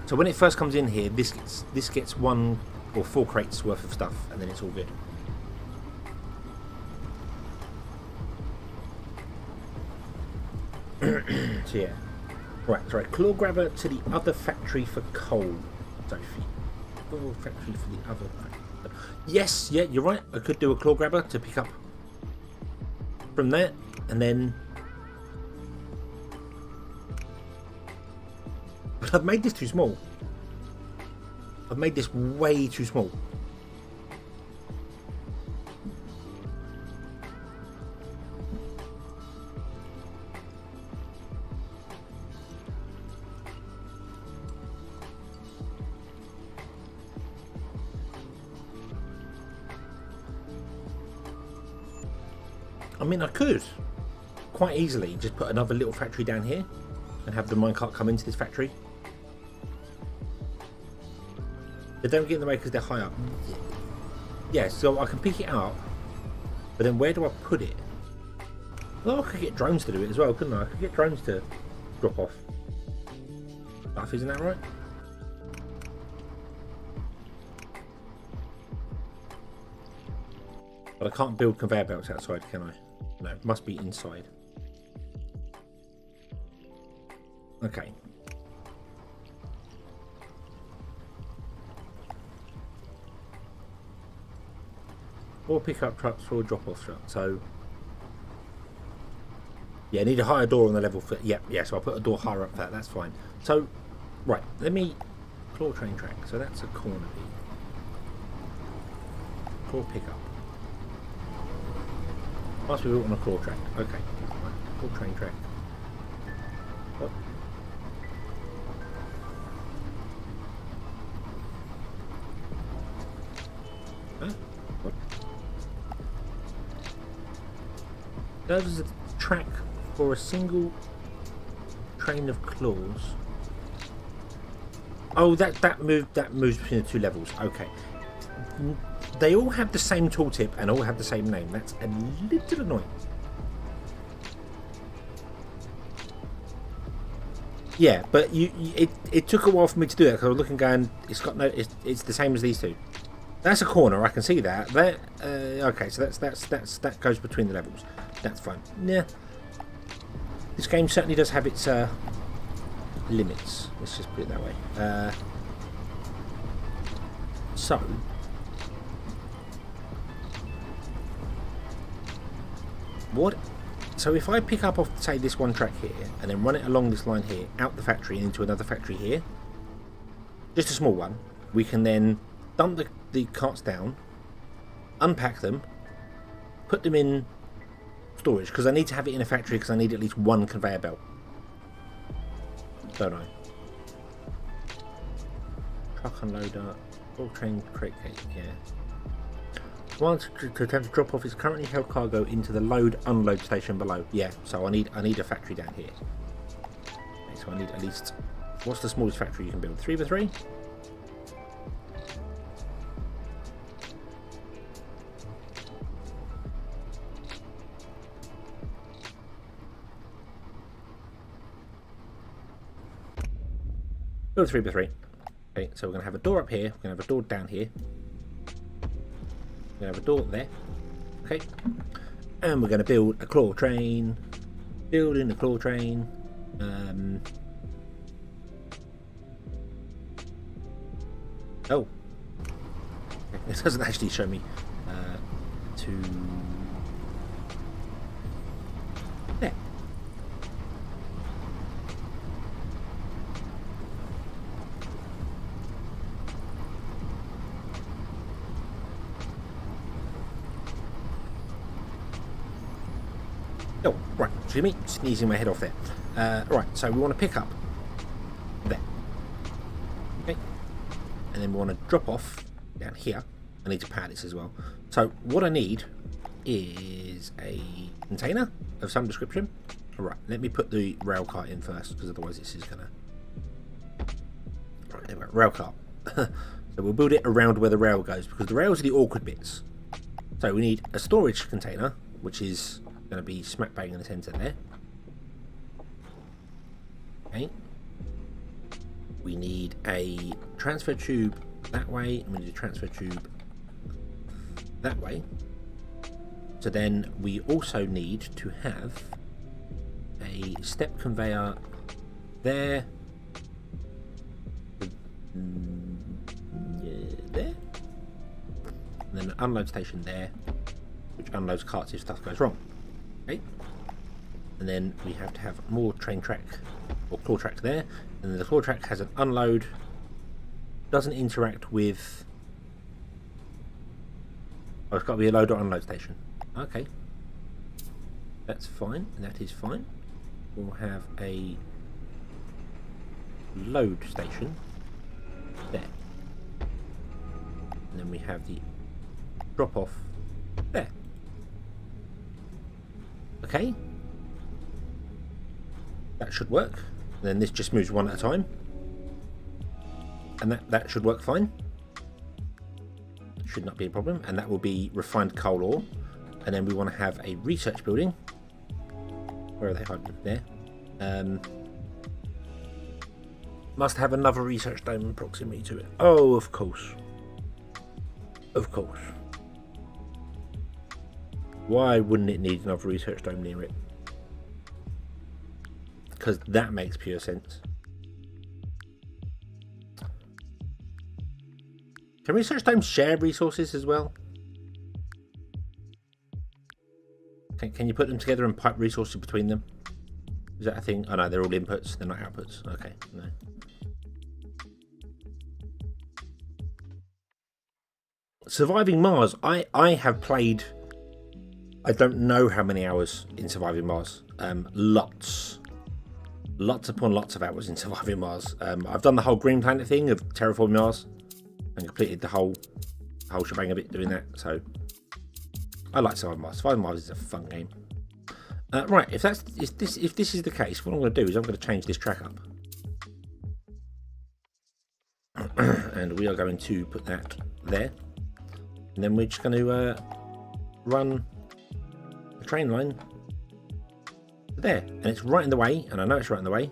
So when it first comes in here, this gets 1 or 4 crates worth of stuff, and then it's all good. So yeah. Right, sorry, claw grabber to the other factory for coal, Sophie. Claw factory for the other factory. Yes, yeah, you're right, I could do a claw grabber to pick up from there, and then... But I've made this too small. I've made this way too small. I mean, I could quite easily just put another little factory down here and have the minecart come into this factory. They don't get in the way because they're high up. Yeah, so I can pick it up, but then where do I put it? Well, I could get drones to do it as well, couldn't I? I could get drones to drop off stuff, isn't that right? But I can't build conveyor belts outside, can I? No, it must be inside. Okay. Or pick up trucks or drop off trucks. So yeah, I need a higher door on the level for yeah, so I'll put a door higher up for that, that's fine. So right, let me claw train track. So that's a corner B. Claw pickup. Must be built on a claw track. Okay. Right. Claw train track. Oh. Huh? What? Serves as a track for a single train of claws. Oh, that moves between the 2 levels. Okay. They all have the same tooltip and all have the same name. That's a little annoying. Yeah, but it took a while for me to do that because I was looking, going, it's got no, it's the same as these two. That's a corner. I can see that. Okay, so that goes between the levels. That's fine. Yeah. This game certainly does have its limits. Let's just put it that way. So. What? So if I pick up off, say, this one track here, and then run it along this line here, out the factory and into another factory here, just a small one, we can then dump the carts down, unpack them, put them in storage, because I need to have it in a factory because I need at least 1 conveyor belt. don't I? Truck unloader, all train crate gate, yeah. Once to attempt to drop off its currently held cargo into the load-unload station below. Yeah, so I need a factory down here. Okay, so I need at least... What's the smallest factory you can build? 3x3? Build 3x3. Okay, so we're going to have a door up here. We're going to have a door down here. We're going to have a door there. Okay. And we're going to build a claw train. Building a claw train. Oh. It doesn't actually show me to... There. Oh, right, excuse me, sneezing my head off there. Right, so we want to pick up there. Okay. And then we want to drop off down here. I need to pad this as well. So what I need is a container of some description. Alright, let me put the rail cart in first, because otherwise this is going to... Right, there we go, rail cart. So we'll build it around where the rail goes, because the rails are the awkward bits. So we need a storage container, which is going to be smack bang in the centre there. Okay. We need a transfer tube that way, and we need a transfer tube that way. So then we also need to have a step conveyor there, there, and then an unload station there, which unloads carts if stuff goes wrong. Okay. And then we have to have more train track or claw track there, and then the claw track has an unload, doesn't interact with... Oh, it's got to be a load or unload station. Okay, that's fine, that is fine. We'll have a load station there, and then we have the drop off there. Okay, that should work. And then this just moves one at a time, and that should work fine. Should not be a problem. And that will be refined coal ore. And then we want to have a research building. Where are they hiding? There. Must have another research dome in proximity to it. Oh, of course. Of course. Why wouldn't it need another research dome near it? Because that makes pure sense. Can research domes share resources as well? Can you put them together and pipe resources between them? Is that a thing? Oh no, they're all inputs, they're not outputs. Okay, no. Surviving Mars. I have played, I don't know how many hours in Surviving Mars. Lots upon lots of hours in Surviving Mars. I've done the whole Green Planet thing of terraforming Mars and completed the whole shebang of it doing that. So I like Surviving Mars. Surviving Mars is a fun game. Right, if this is the case, what I'm going to do is I'm going to change this track up, and we are going to put that there, and then we're just going to run the train line there, and it's right in the way, and I know it's right in the way.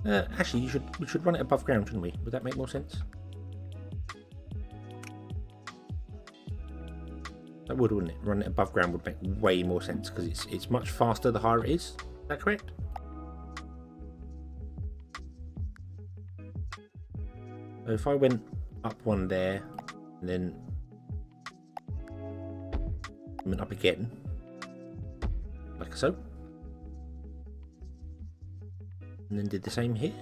Actually, we should run it above ground, shouldn't we? Would that make more sense? That would, wouldn't it? Running it above ground would make way more sense, because it's much faster the higher it is. Is that correct? So if I went up one there, and then went up again, like so, and then did the same here.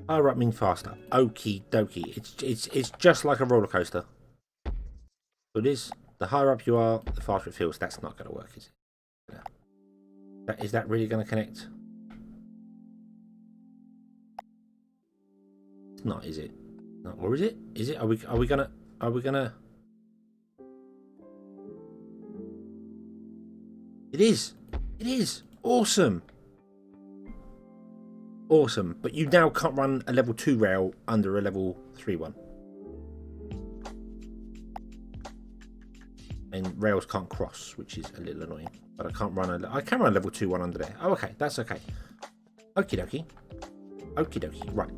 Higher up means faster. Okie dokie. It's just like a roller coaster. It is. The higher up you are, the faster it feels. That's not going to work, is it? Is that really going to connect? It's not, is it? No, or is it? Is it? Are we gonna? It is. It is. Awesome. Awesome. But you now can't run a level 2 rail under a level 3 one. And rails can't cross, which is a little annoying. But I can't run I can run a level 2 one under there. Oh, okay. That's okay. Okie dokie. Okie dokie. Right.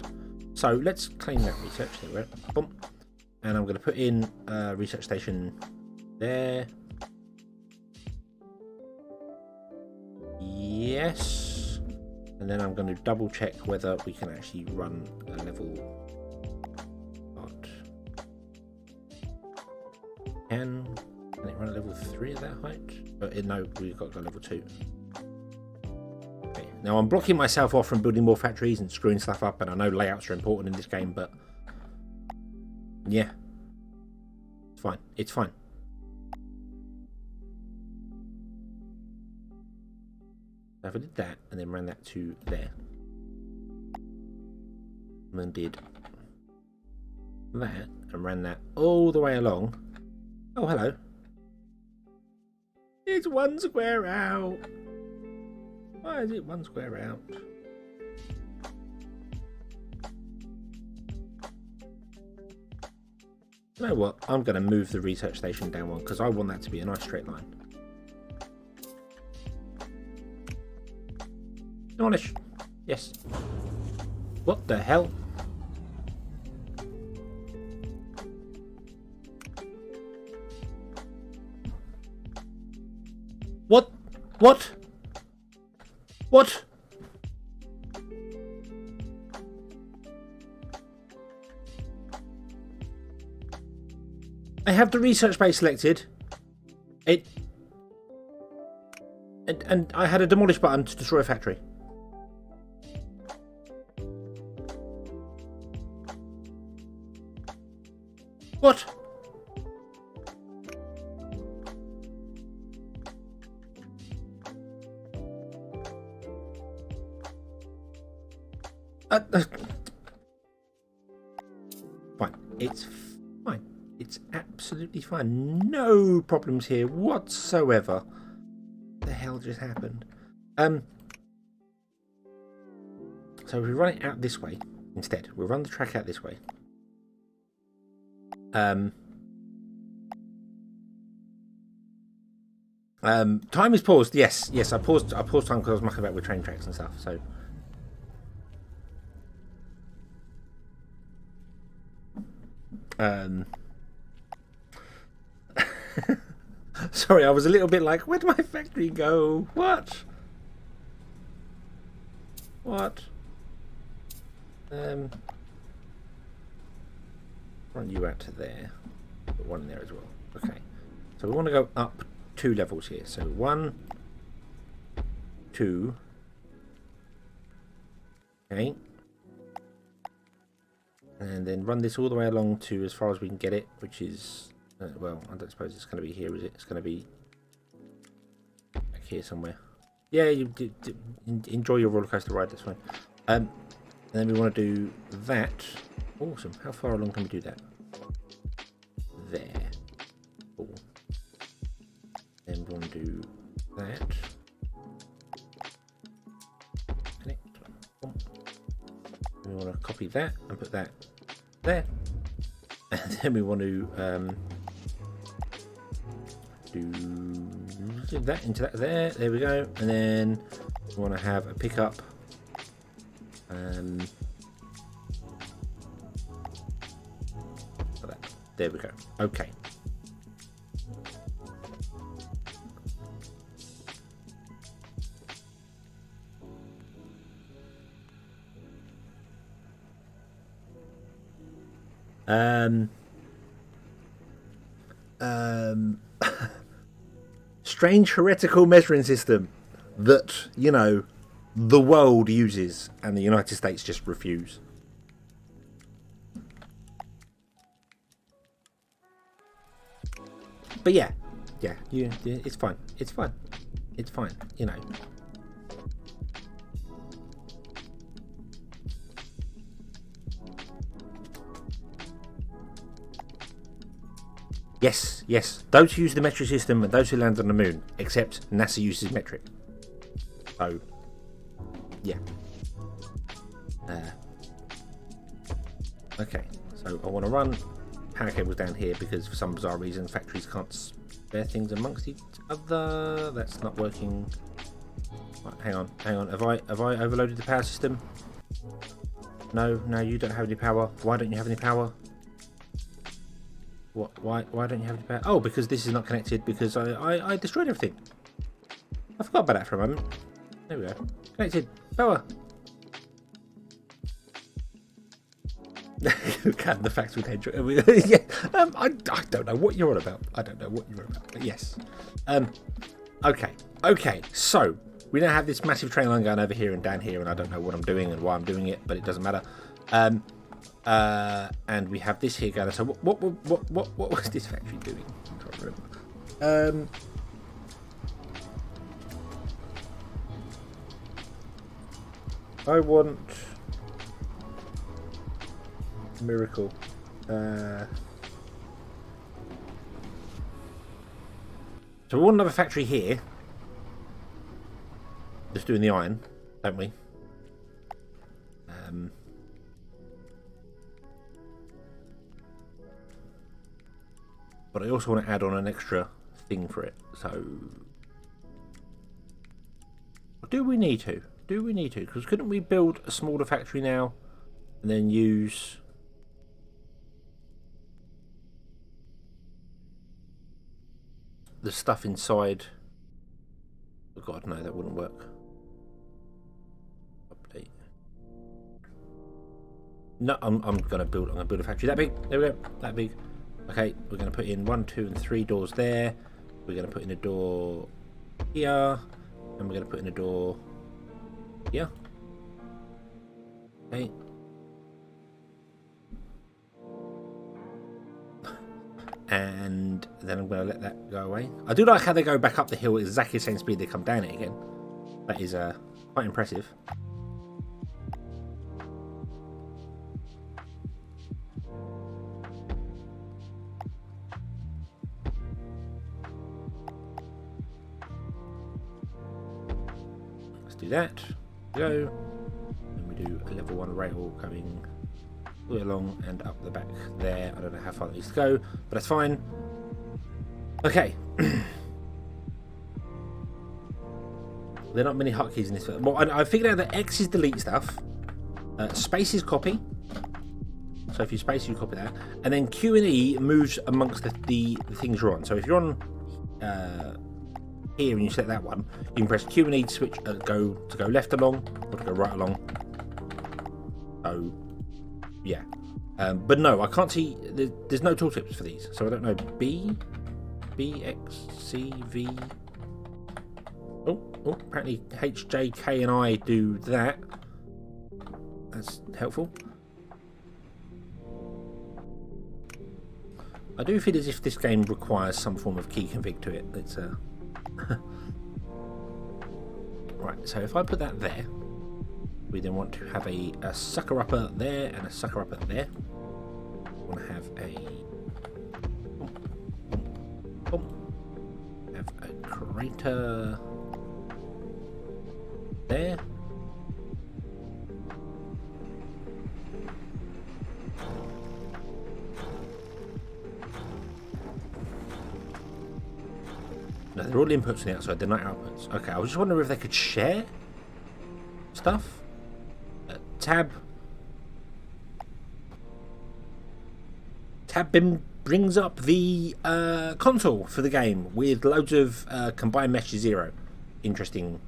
So let's claim that research. There we go. Boom. And I'm going to put in research station there. Yes. And then I'm going to double check whether we can actually run a level. Can it run a level 3 at that height? But no, we've got to go level 2. Okay. Now I'm blocking myself off from building more factories and screwing stuff up, and I know layouts are important in this game, but yeah, it's fine. It's fine. So if I did that and then ran that to there, and then did that and ran that all the way along. Oh, hello. It's 1 square out. Why is it 1 square out? You know what? I'm going to move the research station down one because I want that to be a nice straight line. Demolish. Yes. What the hell? What? What? What? I have the research base selected. And I had a demolish button to destroy a factory. What? Fine. It's fine. It's absolutely fine. No problems here whatsoever. What the hell just happened? So if we run it out this way instead, we'll run the track out this way. Time is paused. Yes, I paused time because I was mucking about with train tracks and stuff. So. Sorry, I was a little bit like, where did my factory go? What? Run you out to there. Put one in there as well. Okay. So we want to go up 2 levels here. So 1, 2. Okay. And then run this all the way along to as far as we can get it, which is, well, I don't suppose it's going to be here, is it? It's going to be back here somewhere. Yeah, you enjoy your roller coaster ride, that's fine. And then we want to do that. Awesome. How far along can we do that? There. Cool. Then we want to do that. Connect. We want to copy that and put that there, and then we want to do that into that there. There we go, and then we want to have a pickup. For that. There we go. Okay. Strange heretical measuring system that, you know, the world uses and the United States just refuse. But yeah, it's fine. It's fine. It's fine, you know. Yes, yes. Those who use the metric system and those who land on the moon, except NASA uses metric. So, yeah. Okay, so I want to run power cables down here because for some bizarre reason factories can't spare things amongst each other. That's not working. Right, hang on. Have I overloaded the power system? No, you don't have any power. Why don't you have any power? What? Why don't you have any power? Oh, because this is not connected because I destroyed everything. I forgot about that for a moment. There we go. Connected. Power. Can the facts with hedge? Yeah. I don't know what you're on about. But yes. Okay. So we now have this massive train line going over here and down here, and I don't know what I'm doing and why I'm doing it, but it doesn't matter. And we have this here going. So what was this factory doing? I'm trying to remember. I want miracle. So we want another factory here. Just doing the iron, don't we? But I also want to add on an extra thing for it. So, do we need to? Because couldn't we build a smaller factory now and then use the stuff inside? Oh God, no, that wouldn't work. Update. No, I'm gonna build a factory that big. There we go, that big. Okay, we're gonna put in 1, 2, and 3 doors there. We're gonna put in a door here, and we're gonna put in a door here. Okay. And then I'm going to let that go away. I do like how they go back up the hill at exactly the same speed they come down it again. That is quite impressive. Let's do that. Go. And we do a level 1 rail going all the way along and up the back there. I don't know how far that needs to go, but that's fine. Okay. There are not many hotkeys in this. Well, I figured out that X is delete stuff, space is copy. So if you space, you copy that, and then Q and E moves amongst the things you're on. So if you're on here and you set that one, you can press Q and E to switch go left along or to go right along. So yeah, but no, I can't see. There's no tooltips for these, so I don't know. B, X, C, V. Oh, apparently H, J, K, and I do that. That's helpful. I do feel as if this game requires some form of key config to it. It's right. So if I put that there, we then want to have a sucker upper there and a sucker upper there. We want to have a crater there. No, they're all inputs on the outside, they're not outputs. Okay, I was just wondering if they could share stuff. Tab brings up the console for the game with loads of combined mesh 0. Interesting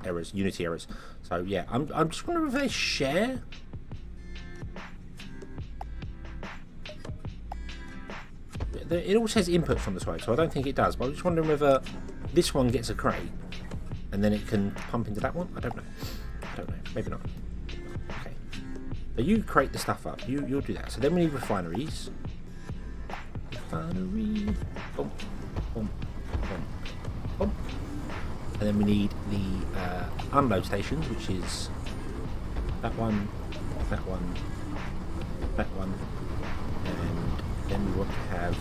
errors, Unity errors. So yeah, I'm just wondering if they share. It all says inputs on the side, so I don't think it does. But I'm just wondering whether this one gets a crate and then it can pump into that one. I don't know. Maybe not. Okay. So you create the stuff up. You'll do that. So then we need refineries. Refinery. Boom. Boom. Boom. Boom. And then we need the unload stations, which is that one, that one, that one, and then we want to have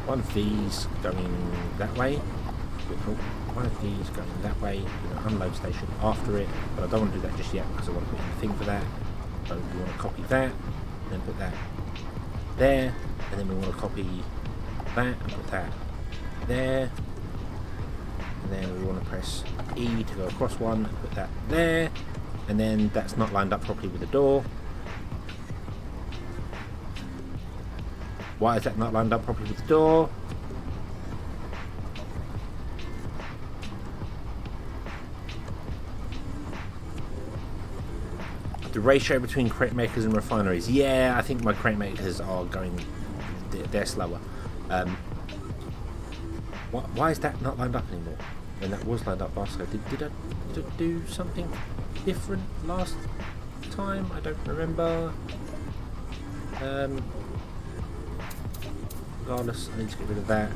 one of these going that way. One of these going that way with an unload station after it, but I don't want to do that just yet because I want to put in the thing for that. So we want to copy that, and then put that there, and then we want to copy that and put that there, and then we want to press E to go across one and put that there, and then that's not lined up properly with the door. Why is that not lined up properly with the door? The ratio between crate makers and refineries. Yeah, I think my crate makers are going, they're slower. Why is that not lined up anymore? When that was lined up last time. Did I do something different last time? I don't remember. Regardless, I need to get rid of that.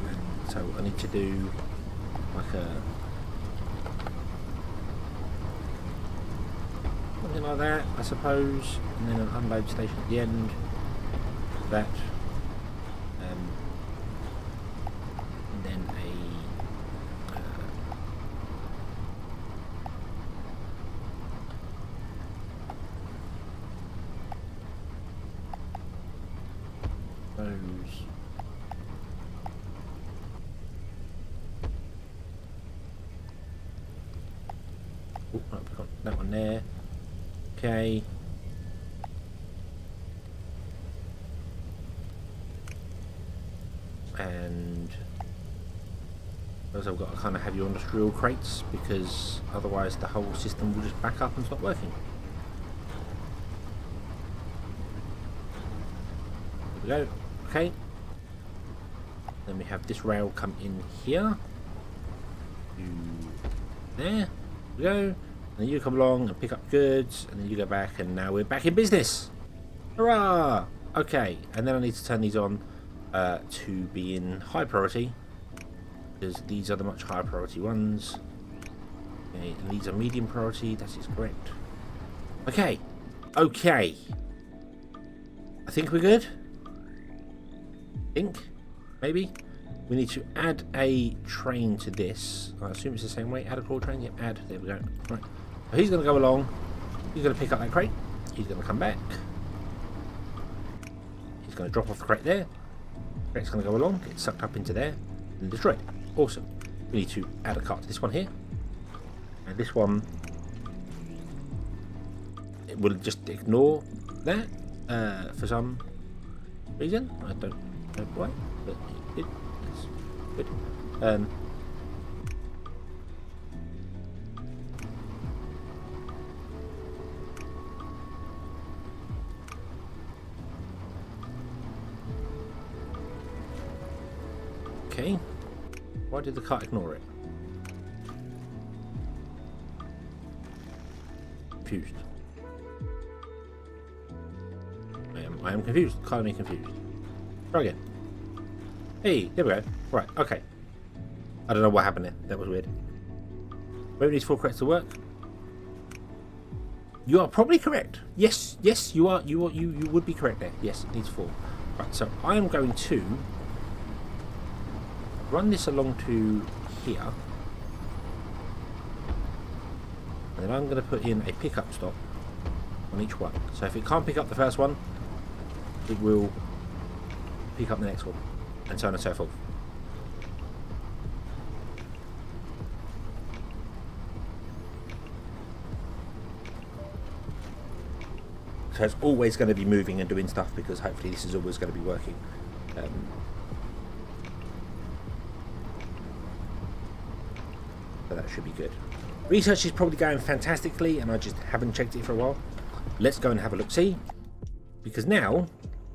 So I need to do like a something like that, I suppose, and then an unload station at the end. That, and then those. Oh, I've got that one there. Okay. And as I've got to kind of have your industrial crates because otherwise the whole system will just back up and stop working. There we go. Okay. Then we have this rail come in here. There we go. And then you come along and pick up goods, and then you go back, and now we're back in business. Hurrah! Okay, and then I need to turn these on to be in high priority, because these are the much higher priority ones. Okay, and these are medium priority. That is correct. Okay, okay. I think we're good. Maybe. We need to add a train to this. I assume it's the same way. Add a crawl train. Yep, add. There we go. Right. So he's going to go along. He's going to pick up that crate. He's going to come back. He's going to drop off the crate there. The crate's going to go along, get sucked up into there, and destroyed. Awesome. We need to add a cart to this one here. And this one, it will just ignore that for some reason. I don't know why, but it did. Good. Okay. Why did the cart ignore it? Confused. I am confused. Cart me confused. Try again. Hey, there we go. Right, okay. I don't know what happened there. That was weird. Wait for these 4 crates to work. You are probably correct. Yes, yes, you are. You would be correct there. Yes, it needs 4. Right, so I am going to run this along to here, and then I'm going to put in a pickup stop on each one. So if it can't pick up the first one, it will pick up the next one, and so on and so forth. So it's always going to be moving and doing stuff, because hopefully this is always going to be working. So that should be good. Research is probably going fantastically, and I just haven't checked it for a while. Let's go and have a look-see. Because now...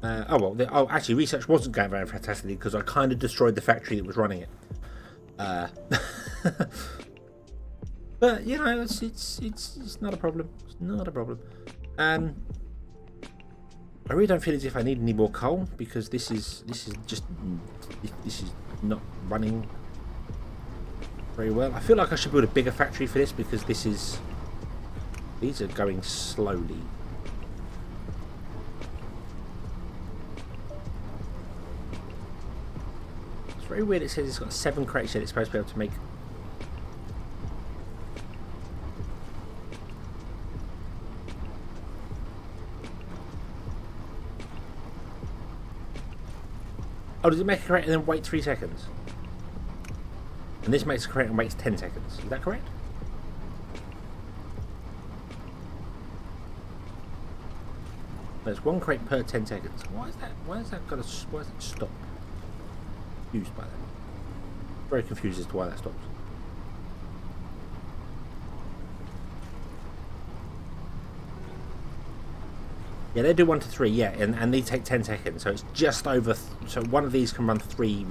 actually, research wasn't going very fantastically, because I kind of destroyed the factory that was running it. But, you know, it's not a problem. It's not a problem. I really don't feel as if I need any more coal, because this is not running very well. I feel like I should build a bigger factory for this, because these are going slowly. very weird. It says it's got 7 crates that it's supposed to be able to make. Oh, does it make a crate and then wait 3 seconds? And this makes a crate and waits 10 seconds. Is that correct? There's 1 crate per 10 seconds. Why is that? Why is that got to? Why is it stop? Confused by that. Very confused as to why that stops. Yeah, they do 1 to 3. Yeah, and they take 10 seconds. So it's just over. So one of these can run 3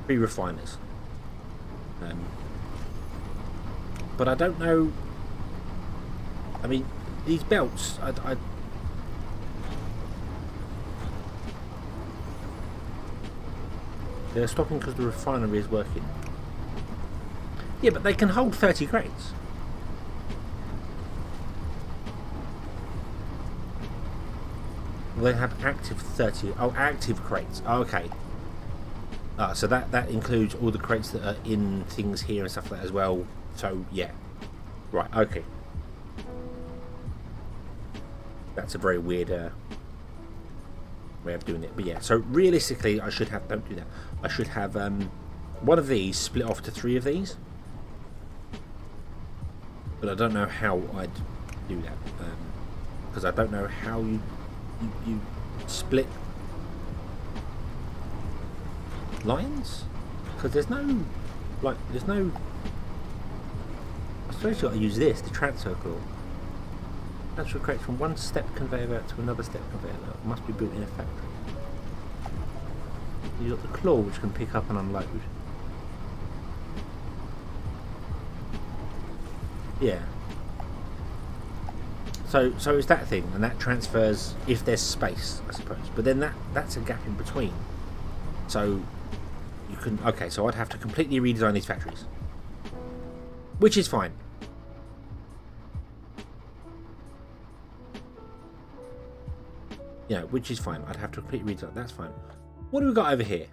refiners. But I don't know. I mean, these belts, they're stopping because the refinery is working. Yeah, but they can hold 30 crates. They have active 30. Oh, active crates. Oh, okay. So that includes all the crates that are in things here and stuff like that as well. So yeah. Right. Okay. That's a very weird way of doing it. But yeah. So realistically, I should have. Don't do that. I should have one of these split off to 3 of these. But I don't know how I'd do that because I don't know how you split lines, because there's no I suppose you've got to use this, the transfer claw. Transfer crates from one step conveyor belt to another step conveyor belt. It must be built in a factory. You've got the claw which can pick up and unload. Yeah. So it's that thing, and that transfers if there's space, I suppose. But then that's a gap in between. So you can so I'd have to completely redesign these factories, which is fine. Yeah, which is fine. I'd have to completely redesign. That's fine. What do we got over here?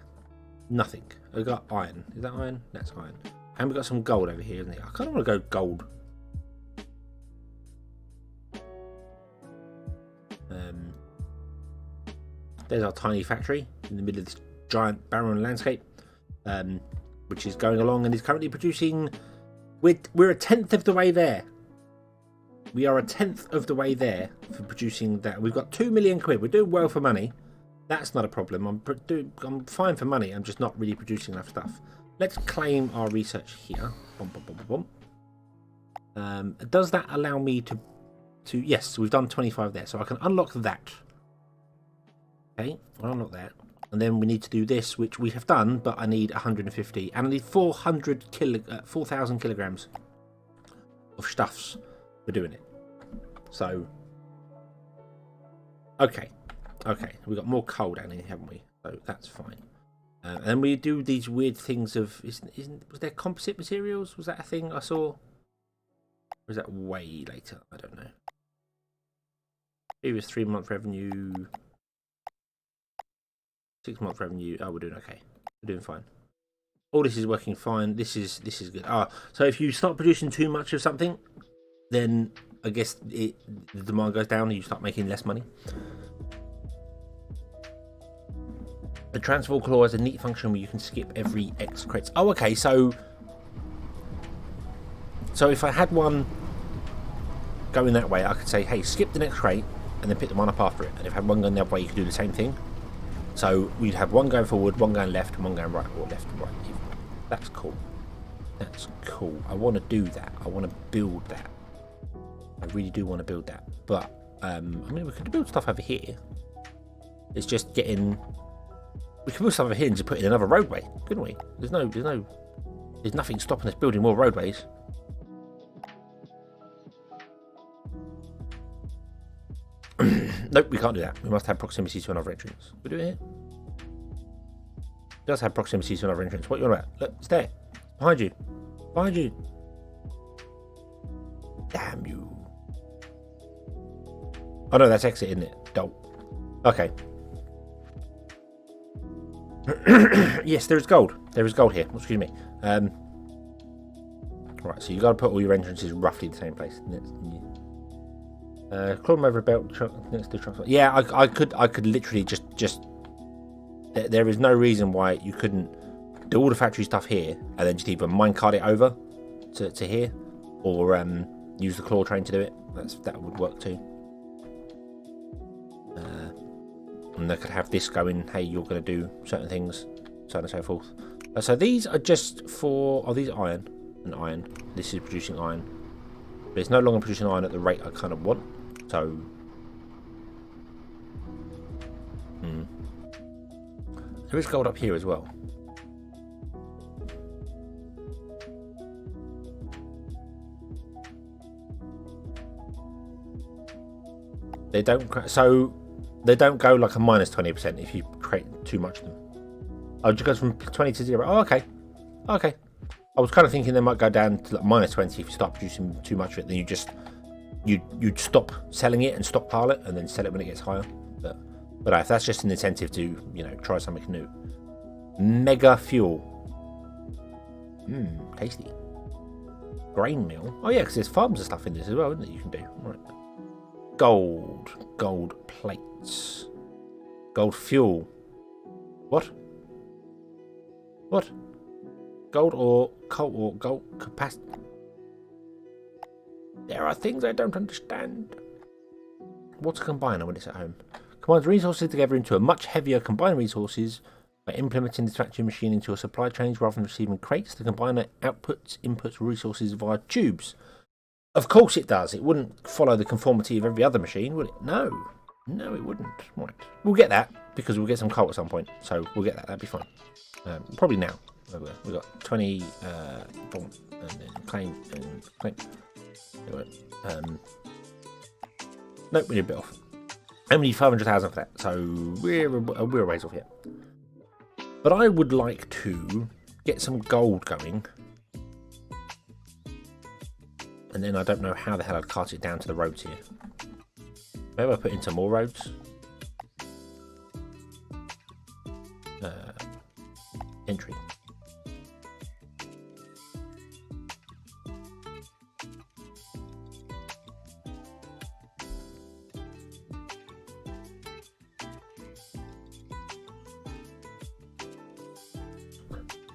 Nothing. We've got iron. Is that iron? That's iron. And we've got some gold over here, isn't it? I kind of want to go gold. There's our tiny factory in the middle of this giant barren landscape, which is going along and is currently producing. We're 1/10 of the way there. We are 1/10 of the way there for producing that. We've got 2 million quid. We're doing well for money. That's not a problem. I'm fine for money. I'm just not really producing enough stuff. Let's claim our research here. Does that allow me to? Yes, we've done 25 there, so I can unlock that. Okay, I'll unlock that. And then we need to do this, which we have done, but I need 150. And I need 4,000 kilograms of stuffs for doing it. So, okay. We've got more coal down here, haven't we? So that's fine. And then we do these weird things of... was there composite materials? Was that a thing I saw? Or is that way later? I don't know. Previous 3-month revenue... 6-month revenue. Oh, we're doing okay. We're doing fine. All this is working fine. This is good. So if you start producing too much of something, then I guess the demand goes down and you start making less money. The transfer claw has a neat function where you can skip every X crates. Oh, okay. So if I had one going that way, I could say, hey, skip the next crate and then pick the one up after it. And if I had one going the other way, you could do the same thing. So we'd have one going forward, one going left, and one going right, or left and right. That's cool. That's cool. I want to do that. I want to build that. I really do want to build that. But I mean, we could build stuff over here. It's just getting. We could build stuff over here and just put in another roadway, couldn't we? There's nothing stopping us building more roadways. Nope, we can't do that. We must have proximity to another entrance. We do it here. It does have proximity to another entrance. What are you on about? Look, it's there. Behind you. Behind you. Damn you. Oh no, that's exit, isn't it? Dope. Okay. Yes, there is gold. There is gold here. Excuse me. Right, so you got to put all your entrances roughly the same place. Climb over a belt next to truck. Yeah, I could literally just. There is no reason why you couldn't do all the factory stuff here and then just either minecart it over to here, or use the claw train to do it. That would work too. And they could have this going. Hey, you're going to do certain things, so on and so forth. So these are just for. Oh, these are iron and iron. This is producing iron, but it's no longer producing iron at the rate I kind of want. So. There is gold up here as well. They don't go like a minus 20% if you create too much of them. Oh, it just goes from 20 to 0. Oh, okay. Okay. I was kind of thinking they might go down to like minus 20 if you start producing too much of it. Then you'd stop selling it and stockpile it and then sell it when it gets higher. But if that's just an incentive to, try something new. Mega fuel. Tasty. Grain mill. Oh yeah, because there's farms and stuff in this as well, isn't it? You can do. Right. Gold plates. Gold fuel. What? Gold or coal or gold capacity. There are things I don't understand. What's a combiner when it's at home? Combines resources together into a much heavier combined resources by implementing this factory machine into your supply chains rather than receiving crates. The combiner inputs resources via tubes. Of course it does. It wouldn't follow the conformity of every other machine, would it? No, it wouldn't. Right. We'll get that because we'll get some coal at some point. So we'll get that. That'd be fine. Probably now. We've got 20, boom, and then claim and claim. Nope, we need a bit off. And we need 500,000 for that. So we're a ways off yet. But I would like to get some gold going. And then I don't know how the hell I'd cart it down to the roads here. Maybe I put in some more roads. Entry.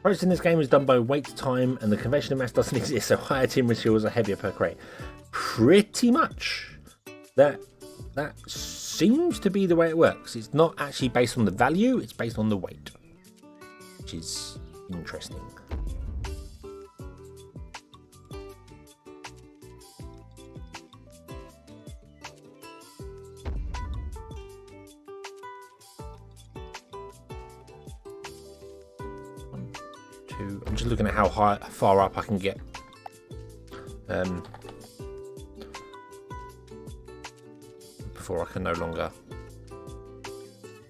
Processing this game is done by weight time, and the conventional mass doesn't exist, so higher tin materials are heavier per crate. Pretty much. That seems to be the way it works. It's not actually based on the value, it's based on the weight. Which is interesting. I'm just looking at how far up I can get. Before I can no longer.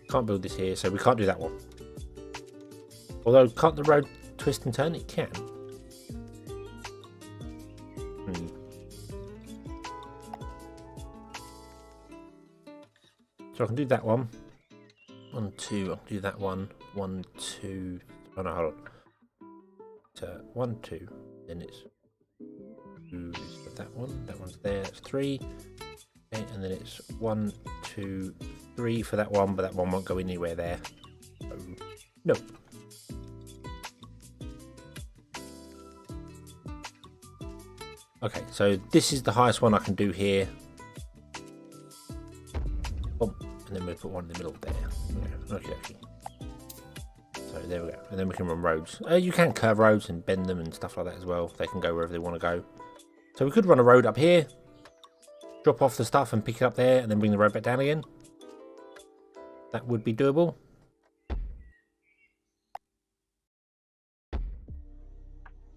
Can't build this here, so we can't do that one. Although, can't the road twist and turn? It can. So I can do that one. 1, 2. I'll do that one. 1, 2. Oh no, hold on. 1, 2, then it's 2 is that one. That one's there. That's 3. Okay, and then it's 1, 2, 3 for that one, but that one won't go anywhere there. So, no. Okay, so this is the highest one I can do here. Oh, and then we'll put one in the middle there. Yeah, okay. So there we go, and then we can run roads. You can curve roads and bend them and stuff like that as well. They can go wherever they want to go. So we could run a road up here, drop off the stuff and pick it up there, and then bring the road back down again. That would be doable.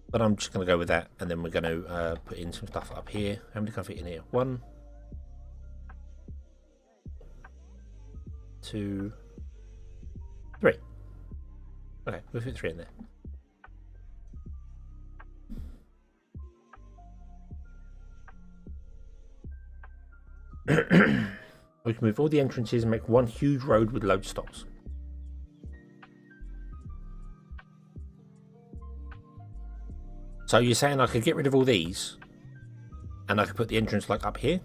But I'm just going to go with that, and then we're going to put in some stuff up here. How many can I fit in here? 1, 2, 3. Okay, we'll fit 3 in there. We can move all the entrances and make one huge road with loads of stops. So you're saying I could get rid of all these, and I could put the entrance like up here,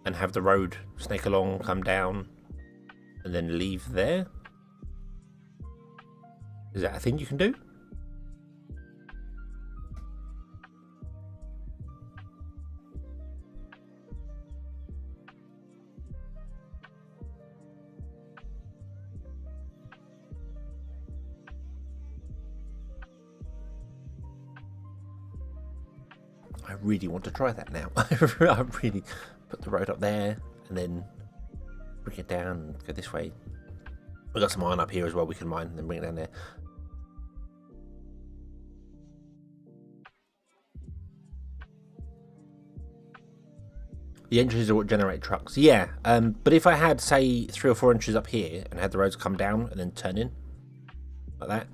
and have the road snake along, come down, and then leave there? Is that a thing you can do? I really want to try that now. I really put the road up there and then bring it down and go this way. We've got some iron up here as well we can mine and then bring it down there. The entrances are what generate trucks. Yeah, but if I had, say, 3 or 4 entries up here and had the roads come down and then turn in, like that.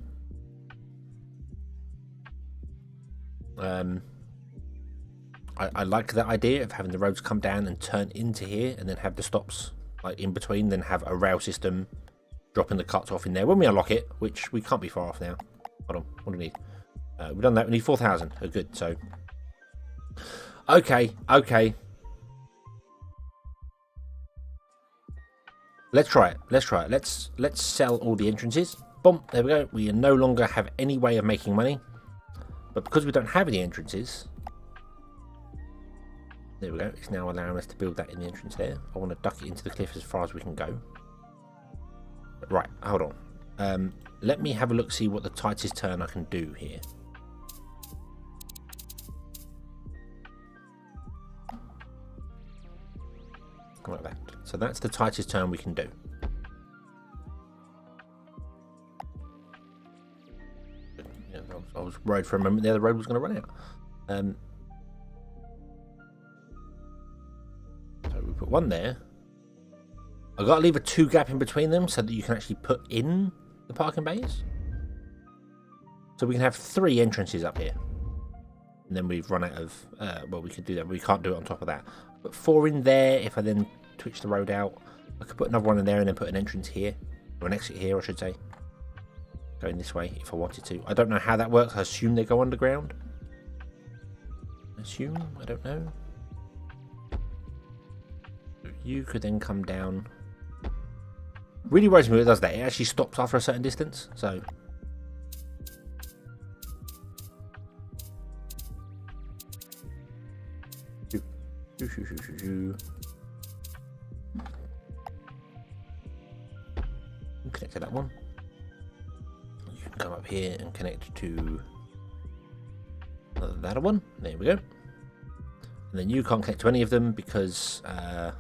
I like that idea of having the roads come down and turn into here and then have the stops like in between, then have a rail system dropping the cuts off in there when we unlock it, which we can't be far off now. Hold on, what do we need? We've done that, we need 4,000. Oh, good, so... Okay. Let's try it. Let's sell all the entrances. Boom, there we go. We no longer have any way of making money. But because we don't have any entrances... There we go. It's now allowing us to build that in the entrance there. I want to duck it into the cliff as far as we can go. Right, hold on. Let me have a look, see what the tightest turn I can do here. Like that. So that's the tightest turn we can do. Yeah, I was worried for a moment there the road was going to run out. So we put one there. I've got to leave a 2 gap in between them so that you can actually put in the parking bays. So we can have 3 entrances up here. And then we've run out of... well, we could do that. We can't do it on top of that. Put 4 in there. If I then twitch the road out, I could put another one in there and then put an entrance here. Or an exit here, I should say. Going this way if I wanted to. I don't know how that works. I assume they go underground. I don't know. You could then come down. Really worries me when it does that. It actually stops after a certain distance. So... Connect to that one. You can come up here and connect to that one. There we go. And then you can't connect to any of them because I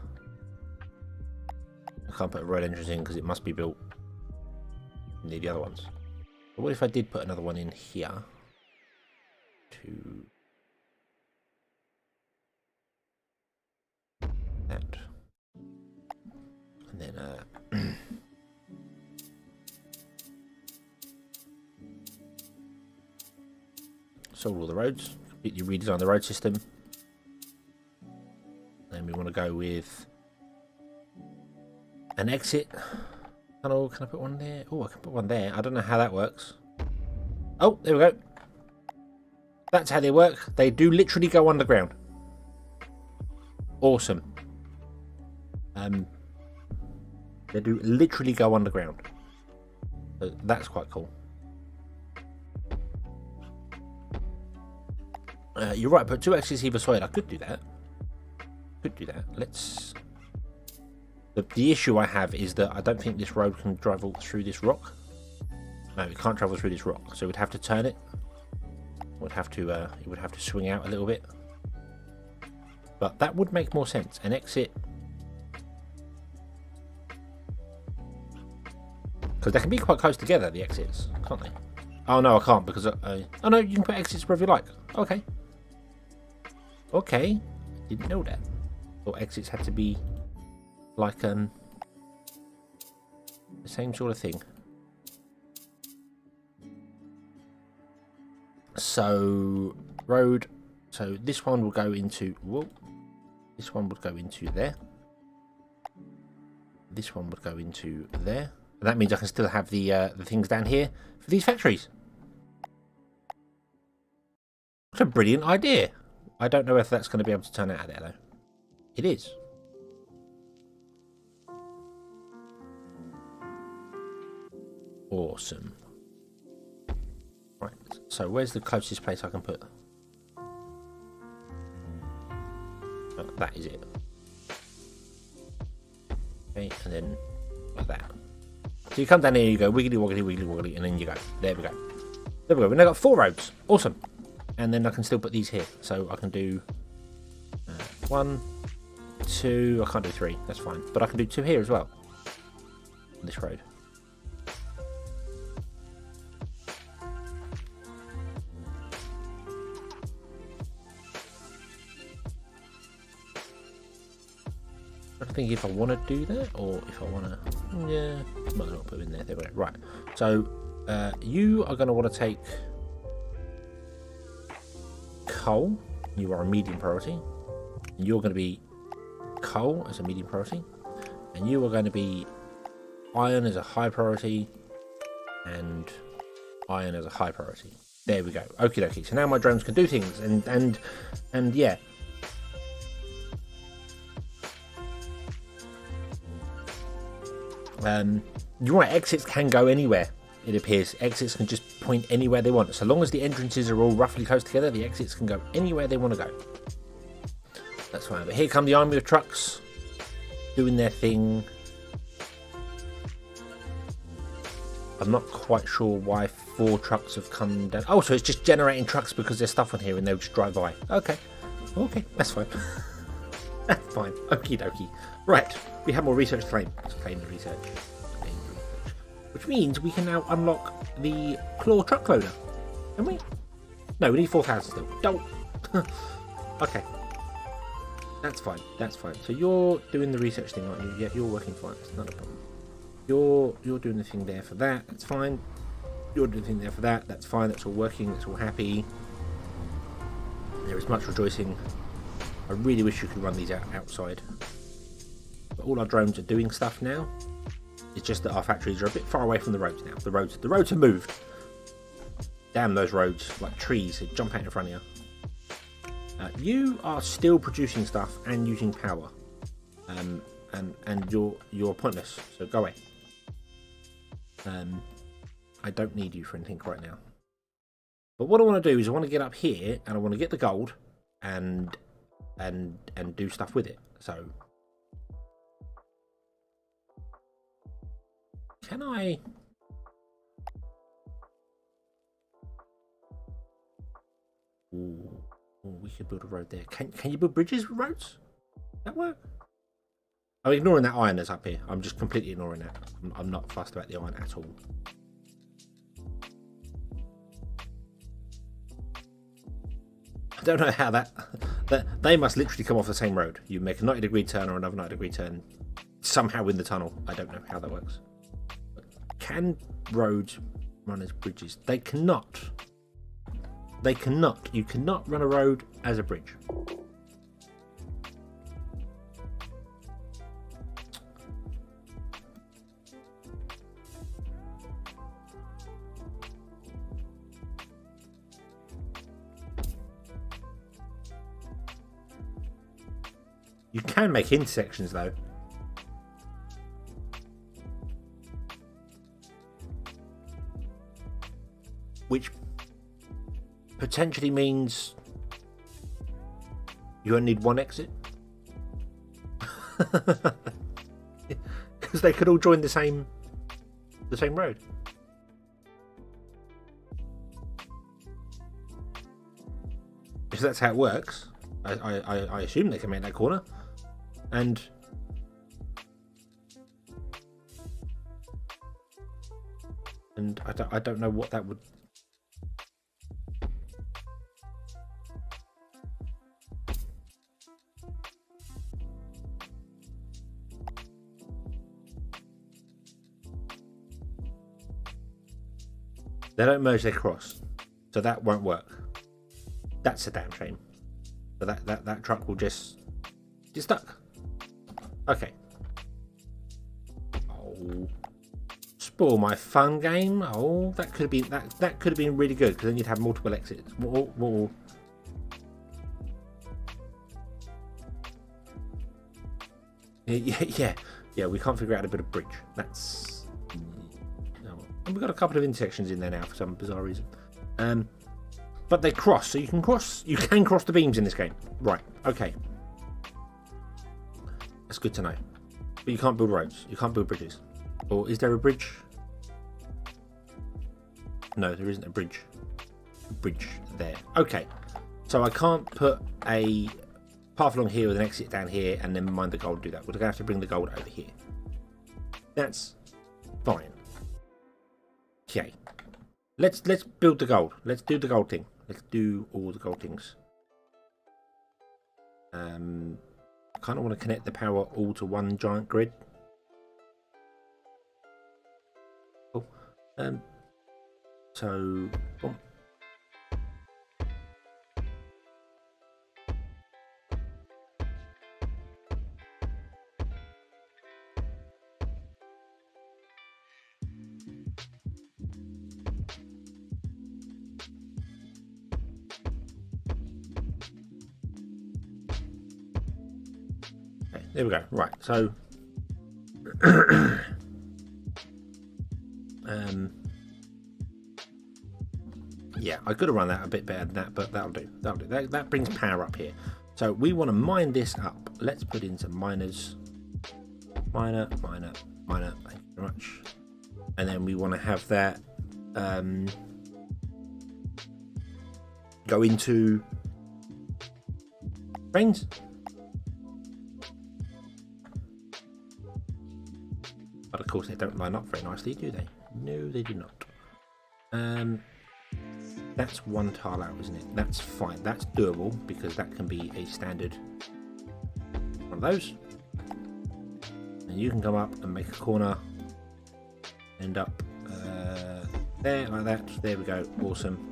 can't put a road entrance in because it must be built near the other ones. But what if I did put another one in here to that, and then sold all the roads, completely redesigned the road system. Then we want to go with an exit tunnel. Can I put one there? Oh, I can put one there. I don't know how that works. Oh, there we go. That's how they work. They do literally go underground. Awesome. They do literally go underground. So that's quite cool. You're right, put 2 exits either side. I could do that. Let's... The issue I have is that I don't think this road can travel through this rock. No, it can't travel through this rock, so we'd have to turn it. It would have to swing out a little bit. But that would make more sense. An exit... Because they can be quite close together, the exits, can't they? Oh no, I can't because... oh no, you can put exits wherever you like. Okay. Okay. Didn't know that. Thought exits had to be like the same sort of thing. So road. So this one will go into... Whoa. This one would go into there. This one would go into there. And that means I can still have the things down here for these factories. a brilliant idea. I don't know if that's going to be able to turn out of there, though. It is. Awesome. Right, so where's the closest place I can put? Oh, that is it. Okay, and then like that. So you come down here, you go wiggly woggly, wiggly woggly, and then you go. There we go. There we go. We've now got 4 roads. Awesome. And then I can still put these here. So I can do 1, 2. I can't do 3. That's fine. But I can do 2 here as well. On this road. I think if I want to do that, or if I want to, yeah, might as well put it in there. There we go. Right. So you are going to want to take coal. You are a medium priority. And you're going to be coal as a medium priority, and you are going to be iron as a high priority, and iron as a high priority. There we go. Okie dokie. So now my drones can do things, and yeah. You want exits can go anywhere, it appears. Exits can just point anywhere they want. So long as the entrances are all roughly close together, the exits can go anywhere they want to go. That's fine. But here come the army of trucks doing their thing. I'm not quite sure why 4 trucks have come down. Oh, so it's just generating trucks because there's stuff on here and they'll just drive by. Okay. Okay, that's fine. That's fine. Okie dokie. Right, we have more research to claim. Let's claim the research. Which means we can now unlock the claw truck loader. Can we? No, we need 4,000 still. Don't. Okay. That's fine. That's fine. So you're doing the research thing, aren't you? Yeah, you're working fine. It's not a problem. You're doing the thing there for that. That's fine. You're doing the thing there for that. That's fine. That's all working. That's all happy. There is much rejoicing. I really wish you could run these outside. But all our drones are doing stuff now. It's just that our factories are a bit far away from the roads now. The roads have moved. Damn those roads, like trees, they jump out in front of you. You are still producing stuff and using power. And you're pointless, so go away. I don't need you for anything right now. But what I want to do is I want to get up here and I want to get the gold and do stuff with it. So can I? Ooh, we could build a road there. Can you build bridges with roads? Does that work? I'm ignoring that iron that's up here. I'm just completely ignoring that. I'm not fussed about the iron at all. I don't know how that they must literally come off the same road. You make a 90-degree turn or another 90-degree turn somehow in the tunnel. I don't know how that works. But can roads run as bridges? They cannot. They cannot. You cannot run a road as a bridge. You can make intersections though. Which potentially means you only need one exit. Because they could all join the same road. If that's how it works, I assume they can make that corner. And I don't know what that would. They don't merge their cross, so that won't work. That's a damn shame. So that truck will just get stuck. Okay. Oh, spoil my fun game. Oh, that could have been that could have been really good because then you'd have multiple exits. Yeah. We can't figure out a bit of bridge. That's no. And we've got a couple of intersections in there now for some bizarre reason. But they cross, so you can cross. You can cross the beams in this game. Right. Okay. That's good to know. But you can't build roads. You can't build bridges. Or is there a bridge? No, there isn't a bridge. Bridge there. Okay. So I can't put a path along here with an exit down here and then mine the gold. Do that. We're gonna have to bring the gold over here. That's fine. Okay. Let's build the gold. Let's do the gold thing. Let's do all the gold things. I kind of want to connect the power all to one giant grid. Cool. So, boom. Okay, there we go. Right, so yeah, I could have run that a bit better than that, but that'll do. That'll do. That brings power up here. So we want to mine this up. Let's put in some miners. Miner. Thank you very much. And then we want to have that go into trains. But of course they don't line up very nicely, do they? No, they do not. That's one tile out, isn't it? That's fine. That's doable because that can be a standard one of those. And you can come up and make a corner. End up there, like that. There we go. Awesome.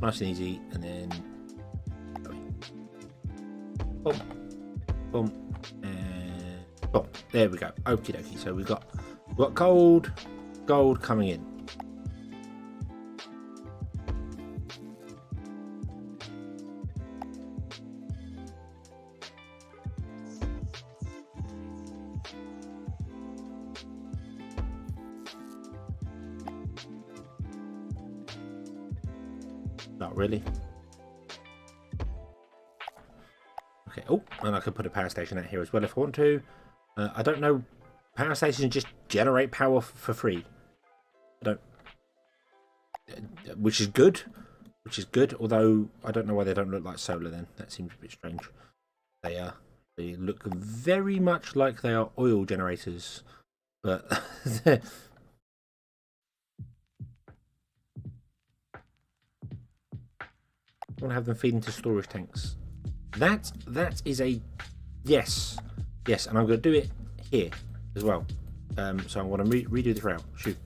Nice and easy. And then boom, boom, and boom. There we go. Okie dokie. So we've got gold coming in. Not really. Okay. Oh, and I could put a power station out here as well if I want to. I don't know. Power stations just generate power for free. I don't. Which is good. Although I don't know why they don't look like solar. Then that seems a bit strange. They look very much like they are oil generators, but. I want to have them feed into storage tanks. That is a yes, and I'm going to do it here as well. So I'm going to redo this route. Shoot.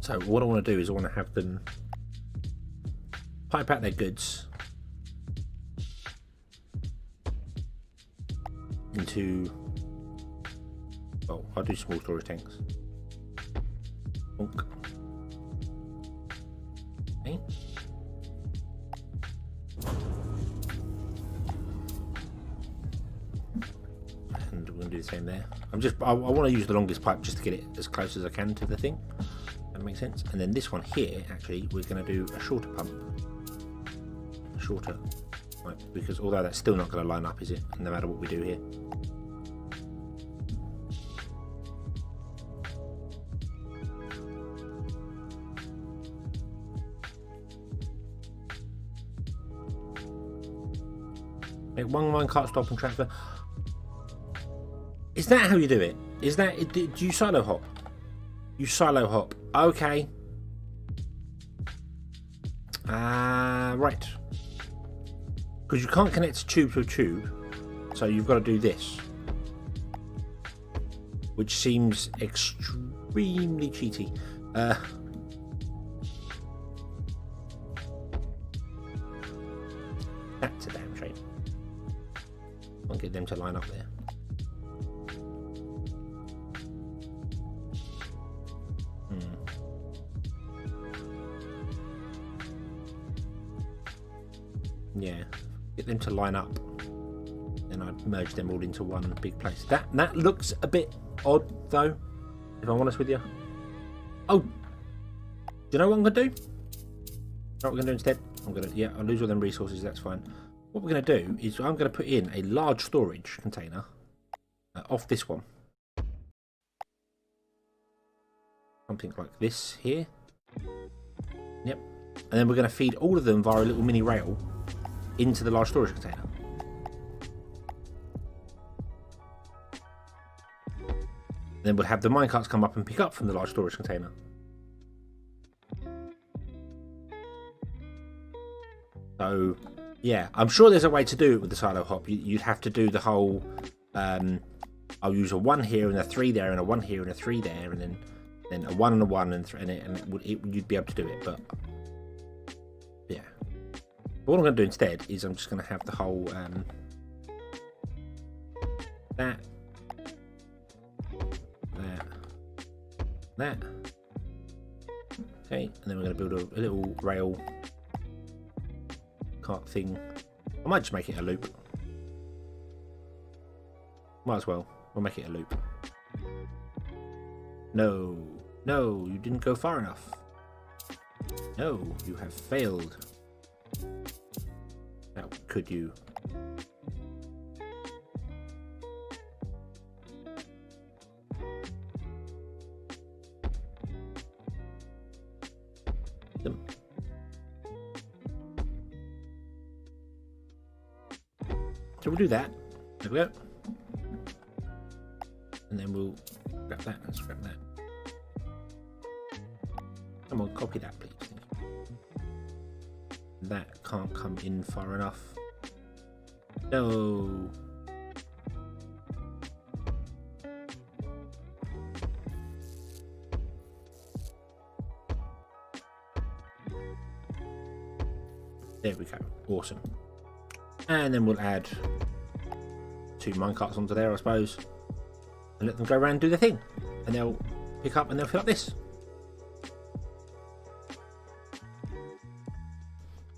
So what I want to do is I want to have them pipe out their goods into. Oh, I'll do small storage tanks. Okay. And we're going to do the same there. I want to use the longest pipe just to get it as close as I can to the thing. That makes sense. And then this one here, actually, we're going to do a shorter pump. Shorter. Right, because although that's still not going to line up, is it? No matter what we do here. Make one minecart stop and transfer. Is that how you do it? Is that? Do you silo hop? You silo hop. Okay. Right. Because you can't connect tube to a tube, so you've got to do this, which seems extremely cheaty. That's a damn shame. I'll get them to line up there. Yeah, get them to line up. Then I'd merge them all into one big place. That looks a bit odd though, if I'm honest with you. Oh, do you know what I'm gonna do? You know what we're gonna do instead? I'll lose all them resources, that's fine. What we're gonna do is I'm gonna put in a large storage container off this one. Something like this here. Yep. And then we're gonna feed all of them via a little mini rail into the large storage container. And then we'll have the minecarts come up and pick up from the large storage container. So, yeah, I'm sure there's a way to do it with the silo hop. You'd have to do the whole, I'll use a 1 here and a 3 there and a 1 here and a 3 there and then a 1 and a 1 and you'd be able to do it. But, yeah. But what I'm going to do instead is I'm just going to have the whole, that. Okay, and then we're going to build a little rail cart thing. I might just make it a loop. Might as well. We'll make it a loop. No, you didn't go far enough. No, you have failed. How could you? So we'll do that. There we go. And then we'll grab that and scrap that. Come on, copy that, please. That can't come in far enough. No. There we go. Awesome. And then we'll add 2 minecarts onto there, I suppose, and let them go around and do their thing. And they'll pick up and they'll fill up this.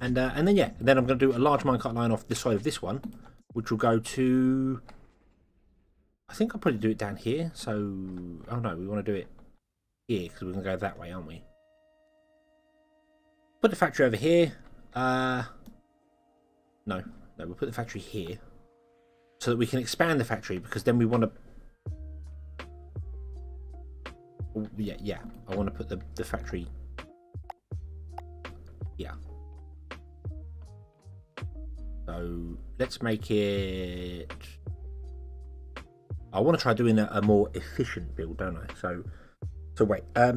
And then yeah, then I'm going to do a large minecart line off this side of this one, which will go to. I think I'll probably do it down here. So, oh no, we want to do it here because we're going to go that way, aren't we? Put the factory over here. No, we'll put the factory here so that we can expand the factory, because then we want to. Oh, yeah. I want to put the factory. Yeah. So let's make it. I want to try doing a more efficient build, don't I? So wait. I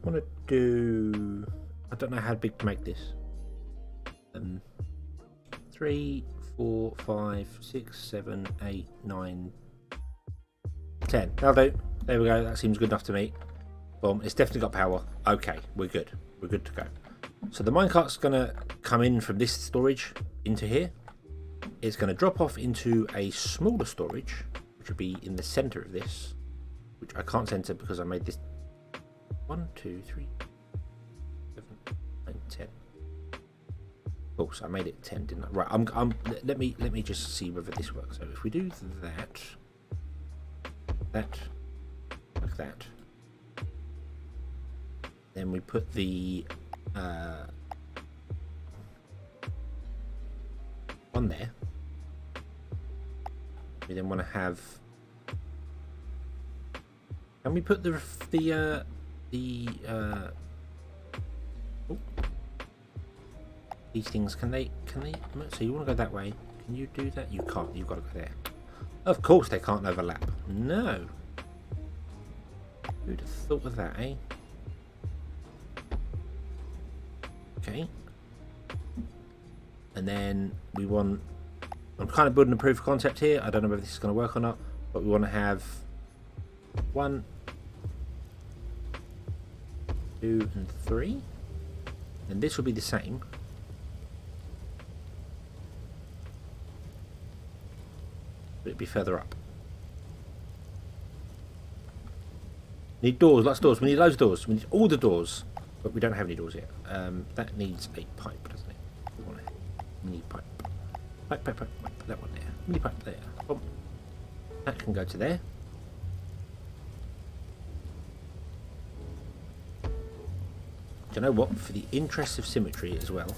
want to do. I don't know how big to make this. 3, 4, 5, 6, 7, 8, 9, 10. That'll do. There we go. That seems good enough to me. Boom. It's definitely got power. Okay, we're good. We're good to go. So the minecart's going to come in from this storage into here. It's going to drop off into a smaller storage, which will be in the center of this, which I can't center because I made this 1, 2, 3, 7, 9, 10. Oh, so I made it 10, didn't I? Right. Let me just see whether this works. So if we do that, like that, then we put the one there. We then want to have. Can we put oh. These things, can they, so you want to go that way, can you do that? You can't, you've got to go there. Of course they can't overlap. No. Who'd have thought of that, eh? Okay. And then we want, I'm kind of building a proof of concept here. I don't know whether this is going to work or not, but we want to have 1, 2, and 3. And this will be the same. It'd be further up. Need doors, lots of doors. We need loads of doors. We need all the doors, but we don't have any doors yet. That needs a pipe, doesn't it? We want a mini pipe. Pipe. That one there. Mini pipe there. Oh. That can go to there. Do you know what? For the interest of symmetry as well,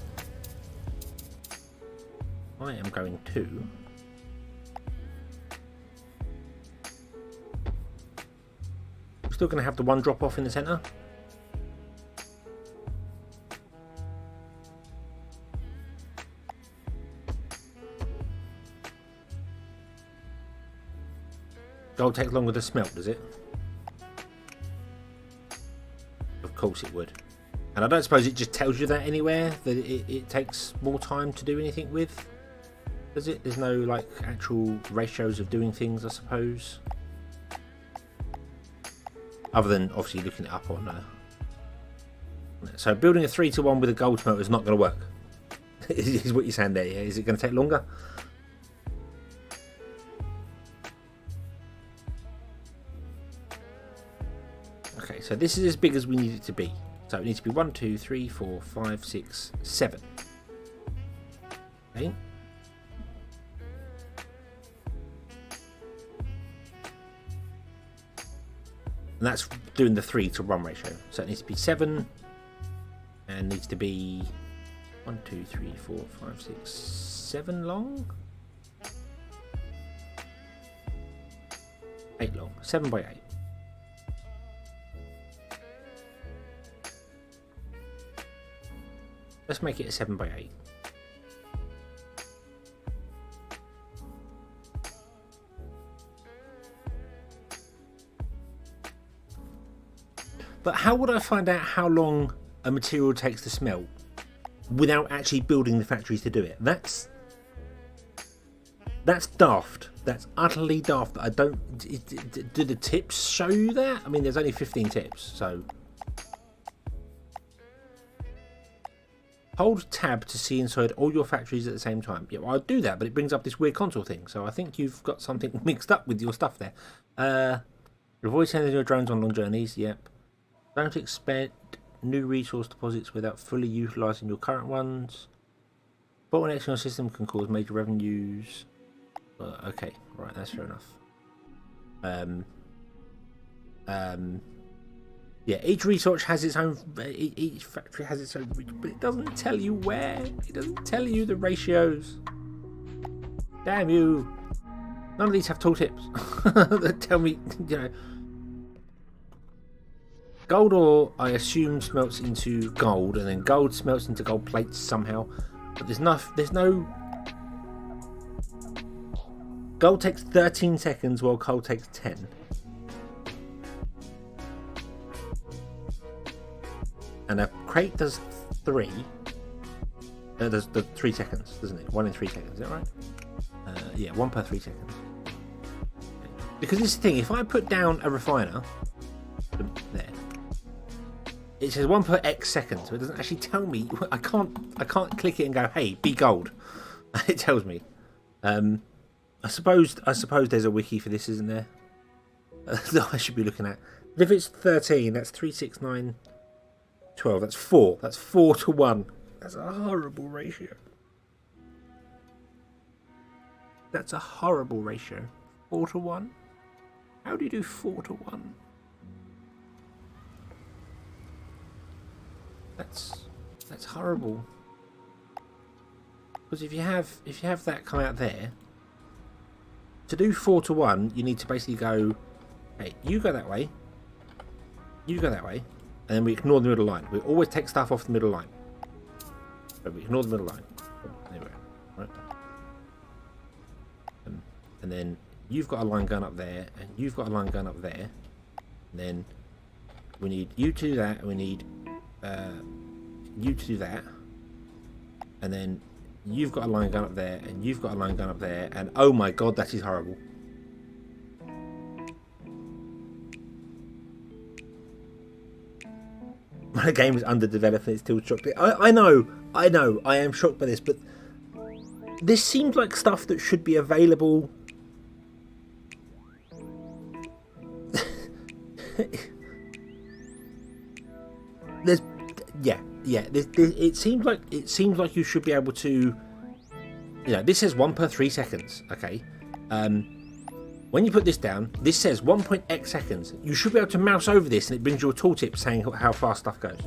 I am going to still going to have the one drop off in the center. Gold takes longer to smelt, does it? Of course it would. And I don't suppose it just tells you that anywhere, that it takes more time to do anything with, does it? There's no like actual ratios of doing things, I suppose. Other than obviously looking it up on so building a 3-to-1 with a gold smelter is not going to work. Is what you're saying there, yeah? Is it going to take longer? Okay, so this is as big as we need it to be. So it needs to be 1, 2, 3, 4, 5, 6, 7. Okay. And that's doing the 3-to-1 ratio. So it needs to be 7 and needs to be 1, 2, 3, 4, 5, 6, 7 long. 8 long. 7 by 8. Let's make it a 7 by 8. But how would I find out how long a material takes to smelt without actually building the factories to do it? That's daft. That's utterly daft. I don't. Do the tips show you that? I mean, there's only 15 tips, so. Hold tab to see inside all your factories at the same time. Yeah, well, I'll do that, but it brings up this weird console thing. So I think you've got something mixed up with your stuff there. Avoid sending your drones on long journeys. Yep. Don't expect new resource deposits without fully utilising your current ones. Bottlenecks in your system can cause major revenues. Okay, right, that's fair enough. Yeah, each resource has its own. Each factory has its own, but it doesn't tell you where. It doesn't tell you the ratios. Damn you! None of these have tooltips that tell me, you know. Gold ore, I assume, smelts into gold, and then gold smelts into gold plates somehow. But there's no. Gold takes 13 seconds, while coal takes 10. And a crate does 3. Does the 3 seconds, doesn't it? 1 in 3 seconds, is that right? Yeah, 1 per 3 seconds. Because this is the thing, if I put down a refiner there, it says 1 per X seconds, so it doesn't actually tell me. I can't click it and go, hey, be gold. It tells me. I suppose there's a wiki for this, isn't there? That I should be looking at. But if it's 13, that's 3, 6, 9, 12. That's 4. That's 4 to 1. That's a horrible ratio. That's a horrible ratio. 4 to 1. How do you do 4 to 1? That's horrible. Because if you have that come out there, to do 4 to 1, you need to basically go, hey, you go that way, you go that way, and then we ignore the middle line. We always take stuff off the middle line. So we ignore the middle line. There we go. Right. And then you've got a line gun up there, and you've got a line gun up there. And then we need you to do that, and we need you to do that. And then you've got a line gun up there, and you've got a line gun up there, and oh my god, that is horrible. When a game is underdeveloped and it's still shocked. I know, I am shocked by this, but this seems like stuff that should be available yeah. It seems like you should be able to. This says 1 per 3 seconds. Okay. When you put this down, this says 1.x seconds. You should be able to mouse over this, and it brings you a tooltip saying how fast stuff goes.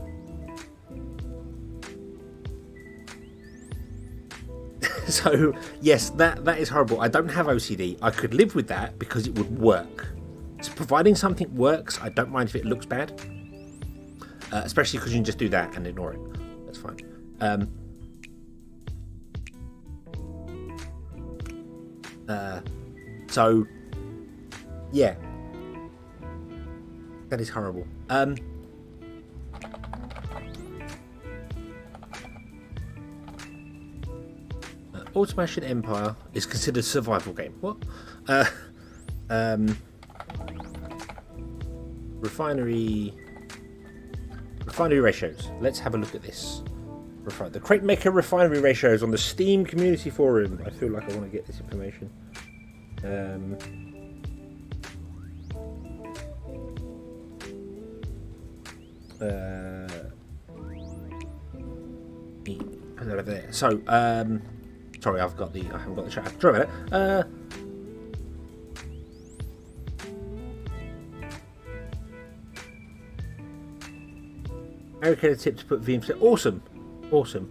So yes, that is horrible. I don't have OCD. I could live with that because it would work. So providing something works, I don't mind if it looks bad. Especially because you can just do that and ignore it. That's fine. So yeah, that is horrible. Automation Empire is considered a survival game. What? Refinery ratios. Let's have a look at this. The Crate Maker refinery ratios on the Steam community forum. I feel like I want to get this information. Put that over there. So, sorry, I haven't got the chat. Sorry about that. Allocated tip to put VM. Awesome.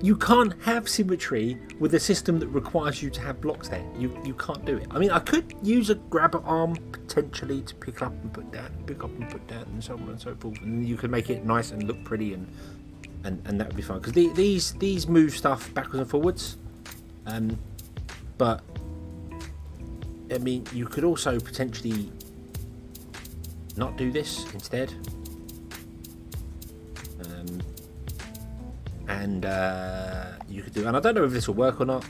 You can't have symmetry with a system that requires you to have blocks there. You can't do it. I mean, I could use a grabber arm potentially to pick up and put down, and so on and so forth, and you could make it nice and look pretty, and that would be fun because these move stuff backwards and forwards. But I mean, you could also potentially not do this instead. And you could do, and I don't know if this will work or not.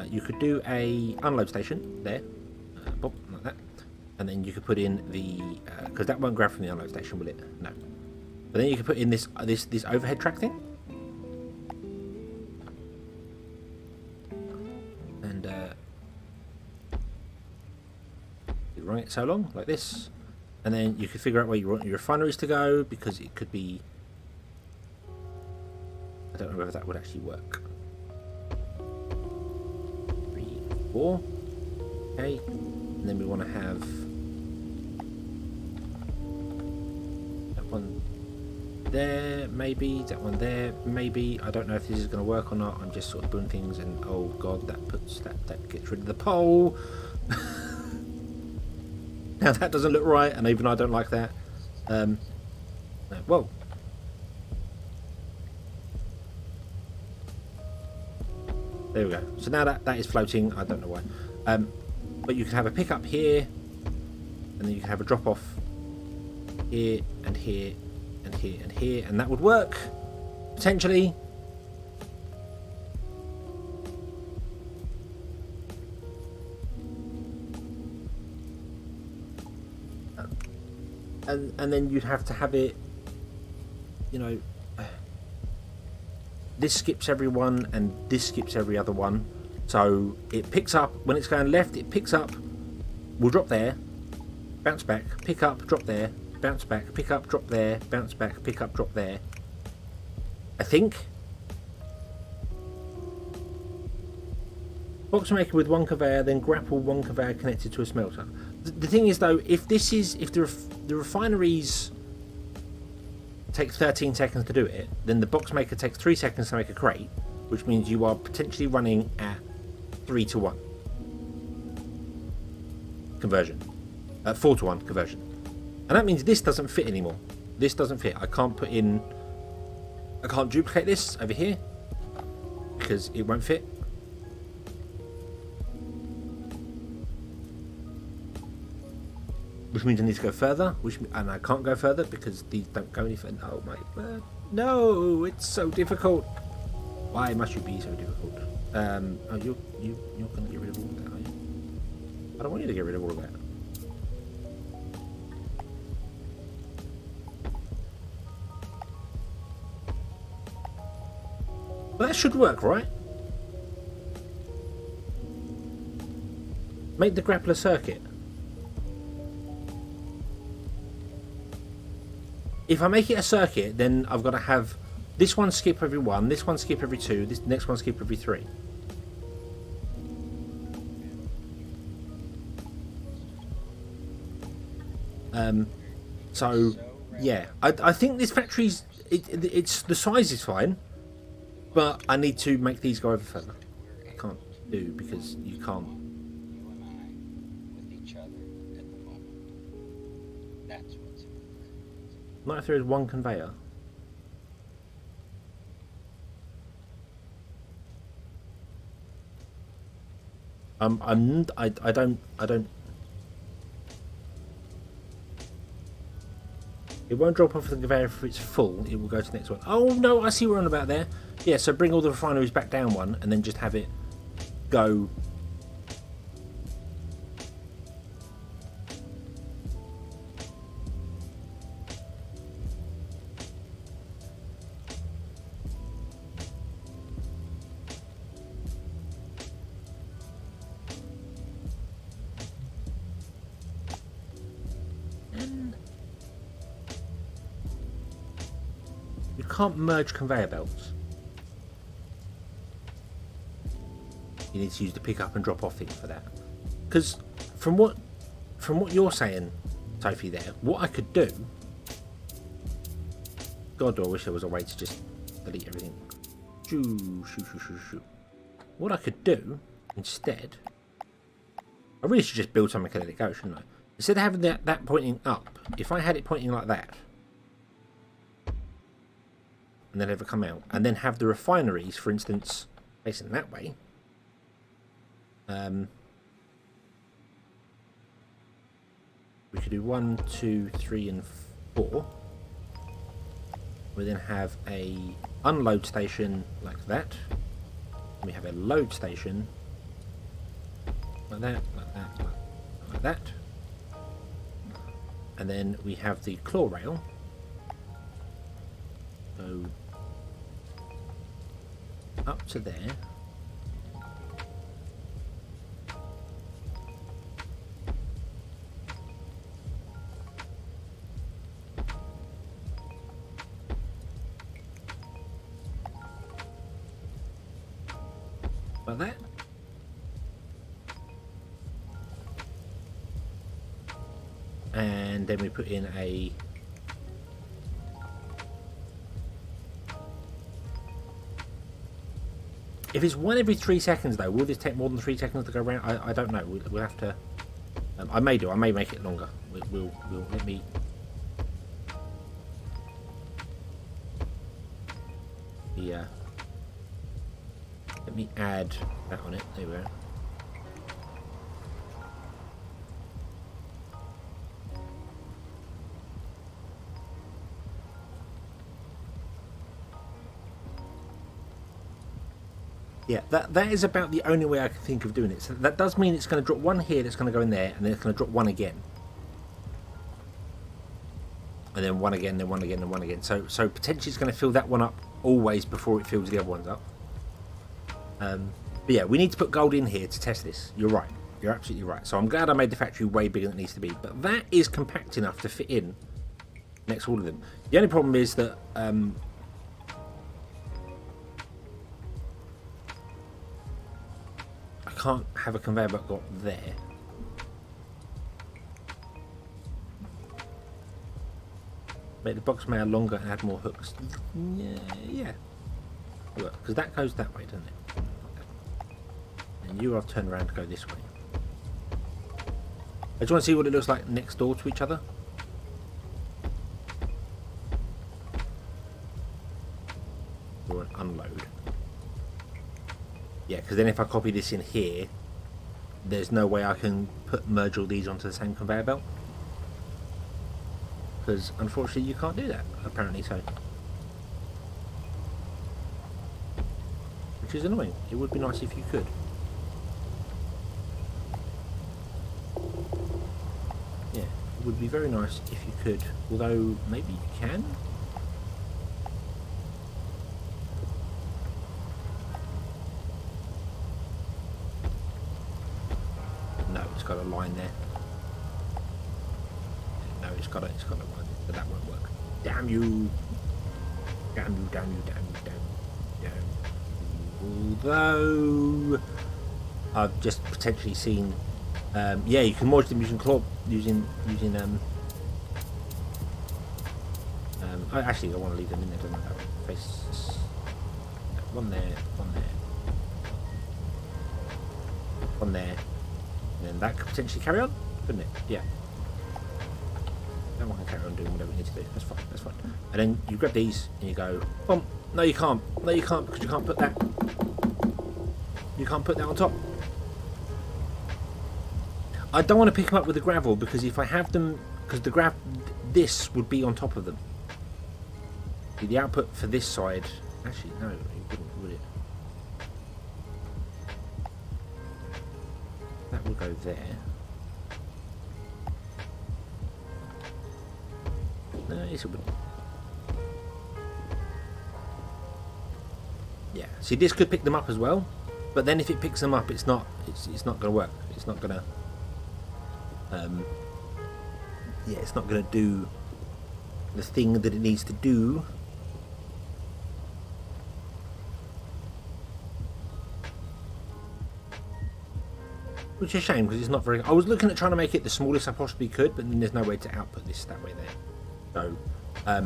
You could do a unload station there, like that, and then you could put in the because that won't grab from the unload station, will it? No. But then you could put in this overhead track thing, and you run it so long like this, and then you could figure out where you want your refineries to go because it could be. I don't know whether that would actually work. 3, 4. Okay. And then we want to have that one there, maybe. That one there, maybe. I don't know if this is going to work or not. I'm just sort of doing things, and oh god, that gets rid of the pole. Now that doesn't look right, and even I don't like that. Whoa. There we go. So now that is floating. I don't know why. But you can have a pickup here, and then you can have a drop off here and here and here and here, and that would work potentially. And then you'd have to have it, this skips every one and this skips every other one, so it picks up when it's going left. It picks up, will drop there, bounce back, pick up, drop there, bounce back, pick up, drop there, bounce back, pick up, drop there. I think box maker with one conveyor, then grapple one conveyor connected to a smelter. The thing is though, if the refineries take 13 seconds to do it, then the box maker takes 3 seconds to make a crate, which means you are potentially running at 3-to-1 conversion, 4-to-1 conversion, and that means this doesn't fit anymore. This doesn't fit. I can't duplicate this over here because it won't fit. Which means I need to go further, and I can't go further because these don't go any further. Oh my god, no! It's so difficult. Why must you be so difficult? Oh, you're going to get rid of all of that, are you? I don't want you to get rid of all of that. Well, that should work, right? Make the grappler circuit. if I make it a circuit, then I've got to have this one skip every 1, this one skip every 2, this next one skip every 3. So yeah, I think this factory's it's the size is fine, but I need to make these go over further. I can't do because you can't. You and I with each other at the moment. That's what's important. Not if there is one conveyor. I don't. It won't drop off the conveyor if it's full. It will go to the next one. Oh no, I see what we're on about there. Yeah, so bring all the refineries back down one, and then just have it go. You can't merge conveyor belts. You need to use the pick up and drop off thing for that. Because from what you're saying, Sophie, there, what I could do. God, I wish there was a way to just delete everything. Shoo. What I could do instead, I really should just build something and let it go, shouldn't I? Instead of having that pointing up, if I had it pointing like that, and then ever come out, and then have the refineries, for instance, facing that way. We could do 1, 2, 3, and 4. We then have a unload station like that. And we have a load station like that, like that. And then we have the claw rail. Go up to there. Like that. And then we put in a if it's 1 every 3 seconds though, will this take more than 3 seconds to go around? I don't know. We'll have to. I may make it longer. We'll let me. Yeah. Let me add that on it. There we go. Yeah, that is about the only way I can think of doing it. So that does mean it's going to drop 1 here that's going to go in there, and then it's going to drop 1 again. And then 1 again, then 1 again, then 1 again. So potentially it's going to fill that one up always before it fills the other ones up. But yeah, we need to put gold in here to test this. You're right. You're absolutely right. So I'm glad I made the factory way bigger than it needs to be. But that is compact enough to fit in next to all of them. The only problem is that... can't have a conveyor belt got there. Make the box mail longer and add more hooks. Yeah. Because that goes that way, doesn't it? And you are turned around to go this way. I just want to see what it looks like next door to each other. Or an unload. Yeah, because then if I copy this in here, there's no way I can merge all these onto the same conveyor belt. Because unfortunately you can't do that, apparently so. Which is annoying. It would be nice if you could. Yeah, it would be very nice if you could. Although, maybe you can? No, it's got a line there. No, it's got a line, but that won't work. Damn you. Damn you, damn you, damn you, damn you, damn you. Although, I've just potentially seen, yeah, you can merge them using actually, I want to leave them in there, doesn't matter. Face, one there, one there, and then that could potentially carry on, couldn't it? Yeah. That one can carry on doing whatever we need to do. That's fine, that's fine. And then you grab these and you go, boom. No, you can't. No, you can't, because you can't put that. You can't put that on top. I don't want to pick them up with the gravel, because if I have them, because this would be on top of them. The output for this side, actually no, it wouldn't, would it? That will go there. No, yes it would. Yeah. See, this could pick them up as well, but then if it picks them up, it's not going to work. It's not going to. Yeah, it's not going to do the thing that it needs to do. Which is a shame, because it's not very... I was looking at trying to make it the smallest I possibly could, but then there's no way to output this that way there. So, I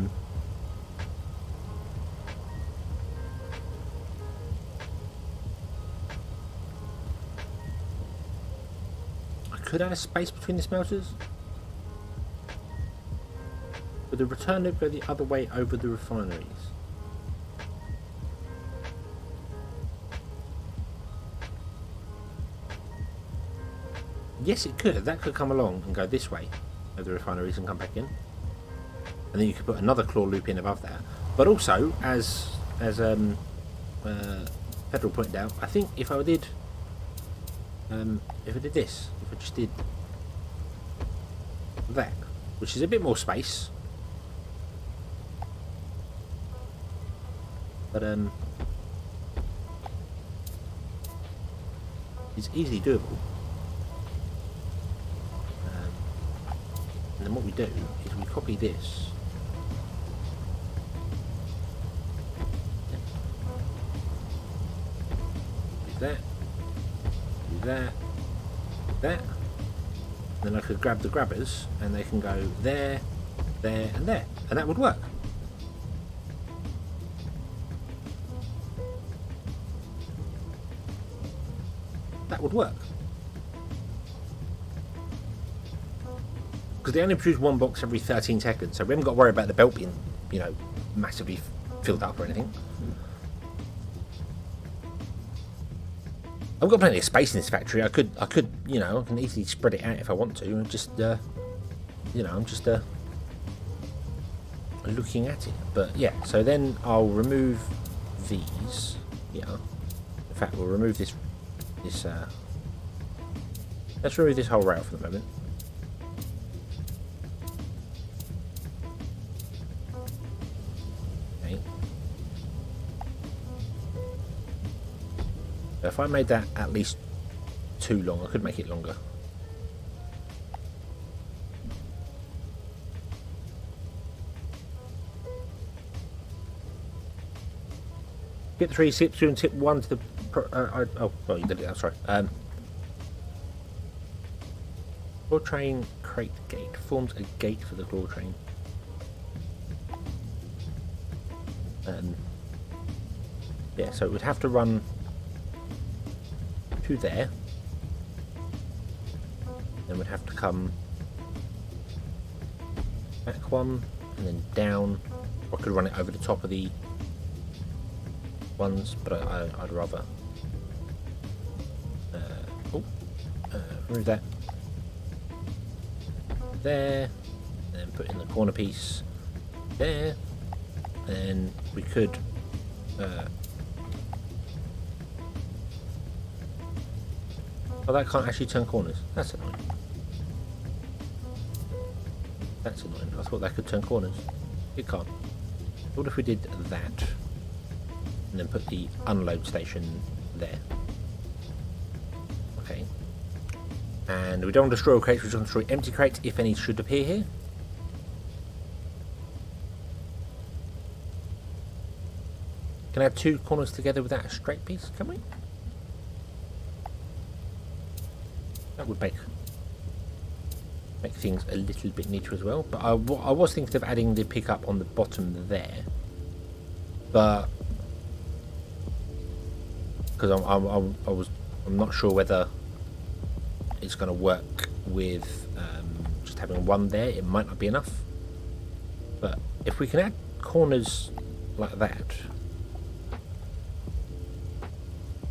could add a space between the smelters. Would the return loop go the other way over the refineries? Yes, it could. That could come along and go this way over the refineries and come back in. And then you could put another claw loop in above that. But also, as Federal pointed out, I think if I did this, if I just did that, which is a bit more space, but it's easily doable. And then what we do is we copy this. Do that. Do that. That. Then I could grab the grabbers and they can go there, there and there. And that would work. That would work. Because they only produce one box every 13 seconds, so we haven't got to worry about the belt being, you know, massively filled up or anything. I've got plenty of space in this factory. I could, you know, I can easily spread it out if I want to, and just, you know, I'm just looking at it. But yeah, so then I'll remove these. Yeah. In fact, we'll remove this. Let's remove this whole rail for the moment. If I made that at least too long, I could make it longer. Tip 3, tip 2 and tip 1 to the... oh, well, you did it, I'm sorry. Claw train crate gate. Forms a gate for the claw train. Yeah, so it would have to run to there, then we'd have to come back one and then down. Or I could run it over the top of the ones, but I'd rather remove that there, and then put in the corner piece there, and then we could oh, that can't actually turn corners. That's annoying. That's annoying. I thought that could turn corners. It can't. What if we did that? And then put the unload station there. Okay. And we don't want to destroy crates, we just want to destroy empty crates, if any should appear here. Can I have two corners together without a straight piece? Can we? That would make things a little bit neater as well. But I was thinking of adding the pickup on the bottom there, but because I'm not sure whether it's going to work with just having one there. It might not be enough, but if we can add corners like that,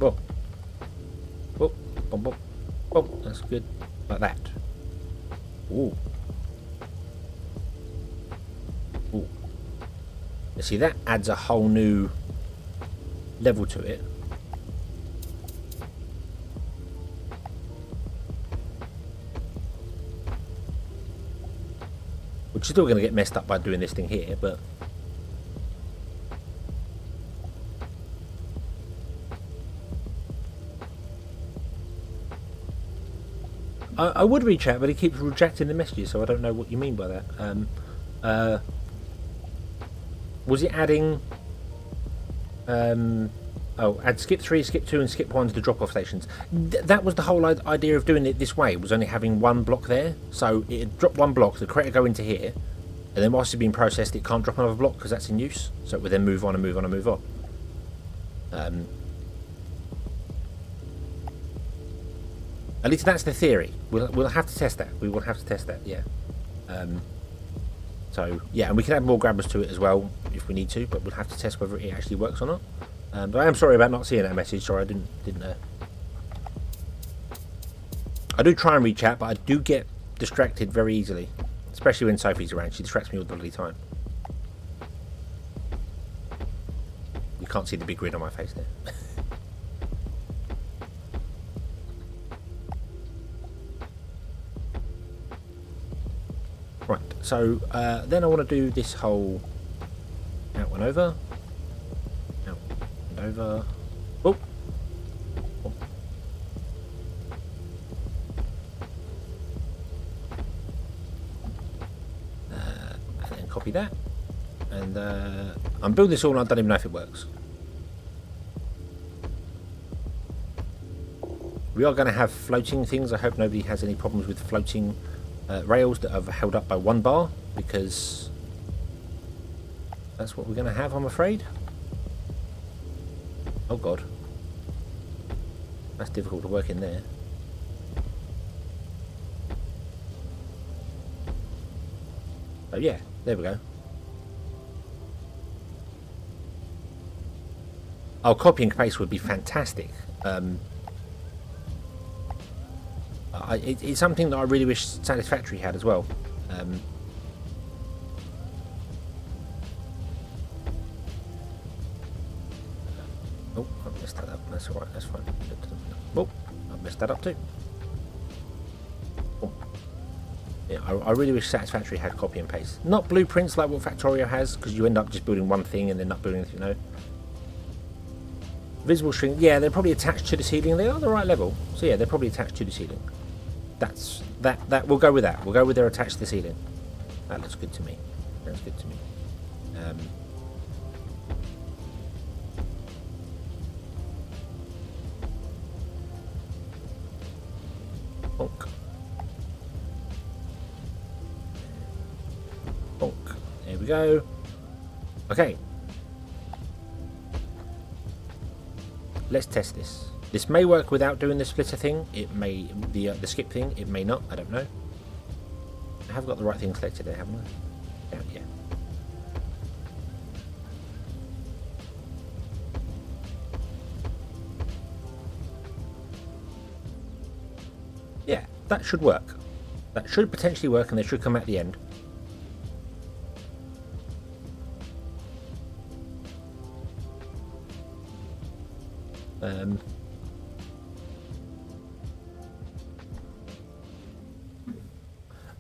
whoa, whoa, boom, boom, boom, that's good, like that. Ooh. Ooh. You see, that adds a whole new level to it. Which is still going to get messed up by doing this thing here, but I would reach out, but he keeps rejecting the messages, so I don't know what you mean by that. Was it adding... add skip 3, skip 2 and skip 1 to the drop-off stations. That was the whole idea of doing it this way, was only having one block there. So it'd drop one block, the crate would go into here, and then whilst it's being processed, it can't drop another block because that's in use. So it would then move on and move on and move on. At least that's the theory. We'll have to test that. We will have to test that, yeah. So, yeah, and we can add more grabbers to it as well if we need to, but we'll have to test whether it actually works or not. But I am sorry about not seeing that message. Sorry, I didn't I do try and reach out, but I do get distracted very easily. Especially when Sophie's around. She distracts me all the bloody time. You can't see the big grin on my face there. Right, so then I want to do this whole out and over. Out and over. Oh! Oh. And then copy that. And I'm building this all and I don't even know if it works. We are going to have floating things. I hope nobody has any problems with floating rails that are held up by one bar, because that's what we're going to have, I'm afraid. Oh god, that's difficult to work in there. Oh yeah, there we go. Oh, copy and paste would be fantastic. It's something that I really wish Satisfactory had as well. Oh, I messed that up. That's alright, that's fine. Oh, I messed that up too. Oh. Yeah, I really wish Satisfactory had copy and paste. Not blueprints like what Factorio has, because you end up just building one thing and then not building anything, you know. Visible string, yeah, they're probably attached to the ceiling. They are the right level, so yeah, they're probably attached to the ceiling. That we'll go with that. We'll go with they're attached to the ceiling. That looks good to me. That's good to me. Bonk. Bonk. There we go. Okay. Let's test this. This may work without doing the splitter thing. It may, the skip thing. It may not. I don't know. I have got the right thing selected there, haven't I? Yeah. Yeah, that should work. That should potentially work, and they should come at the end.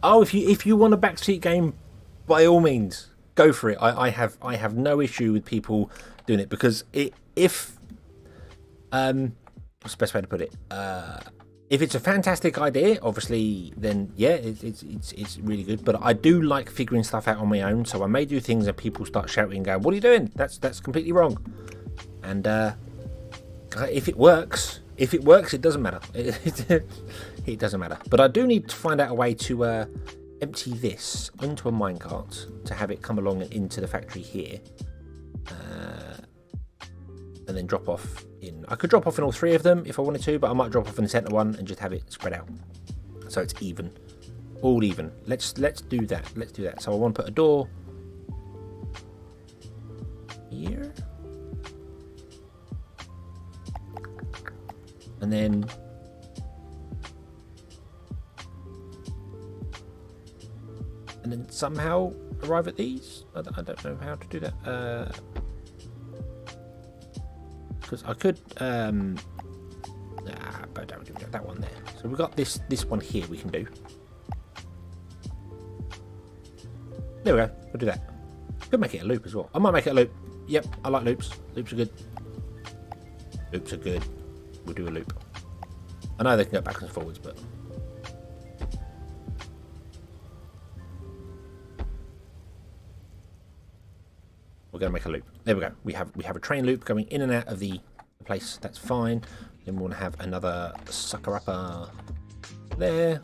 Oh, if you want a backseat game, by all means, go for it. I have no issue with people doing it, because what's the best way to put it? If it's a fantastic idea, obviously, then yeah, it's really good. But I do like figuring stuff out on my own, so I may do things that people start shouting and going, "What are you doing? That's completely wrong." And if it works, it doesn't matter. It doesn't matter. But I do need to find out a way to empty this into a minecart to have it come along and into the factory here. And then drop off in... I could drop off in all three of them if I wanted to, but I might drop off in the centre one and just have it spread out. So it's even. All even. Let's do that. Let's do that. So I want to put a door here. And then somehow arrive at these. I don't know how to do that. Because I could but I don't do that one there. So we've got this one here we can do. There we go. We'll do that. Could make it a loop as well. I might make it a loop. Yep, I like loops. Loops are good. Loops are good. We'll do a loop. I know they can go backwards and forwards, but we're going to make a loop. There we go. We have a train loop going in and out of the place. That's fine. Then we want to have another sucker upper there.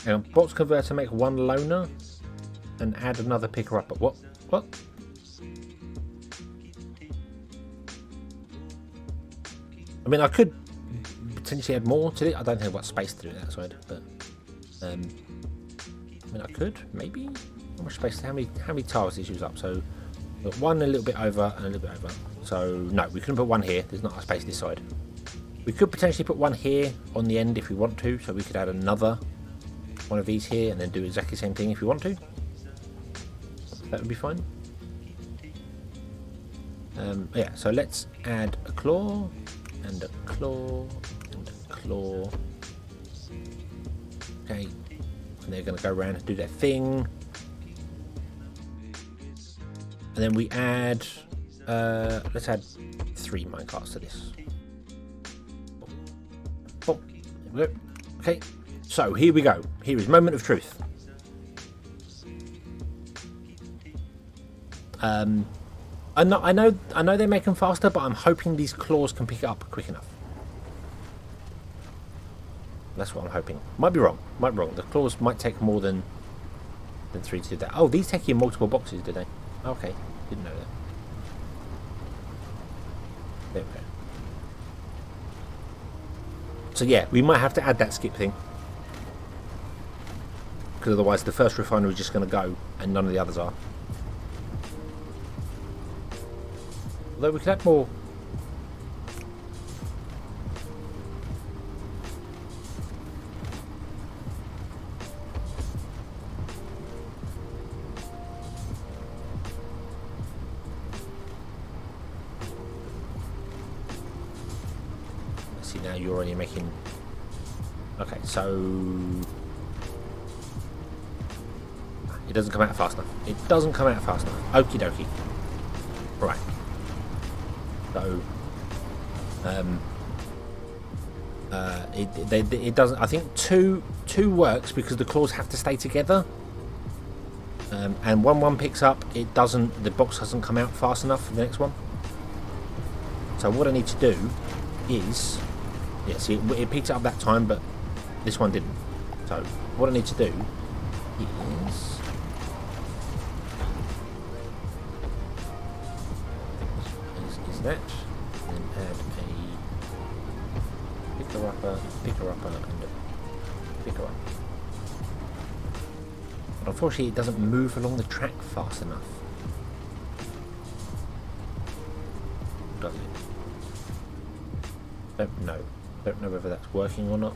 And box converter make one loaner and add another picker upper. What? I mean, I could potentially add more to it. I don't have what space to do that side, but I mean, I could maybe. How much space? How many tiles does this use up? So we've got one a little bit over and a little bit over. So no, we couldn't put one here. There's not enough space this side. We could potentially put one here on the end if we want to. So we could add another one of these here and then do exactly the same thing if we want to. That would be fine. Yeah. So let's add a claw. And a claw, and a claw. Okay, and they're going to go around and do their thing. And then we add, let's add 3 minecarts to this. Oh, there we go. Okay, so here we go. Here is moment of truth. I know they make them faster, but I'm hoping these claws can pick it up quick enough. That's what I'm hoping. Might be wrong. The claws might take more than 3 to do that. Oh, these take in multiple boxes, do they? Okay, didn't know that. There we go. So yeah, we might have to add that skip thing. Because otherwise the first refinery is just going to go and none of the others are. Although we could add more. Let's see, now you're already making. Okay, so it doesn't come out fast enough. It doesn't come out fast enough. Okie dokie. Right. So, it doesn't. I think two works because the claws have to stay together, and one picks up. It doesn't. The box doesn't come out fast enough for the next one. So what I need to do is, yeah, see, it picked it up that time, but this one didn't. So what I need to do is. That and add a picker upper, and a picker up. But unfortunately, it doesn't move along the track fast enough. Does it? Don't know. Don't know whether that's working or not.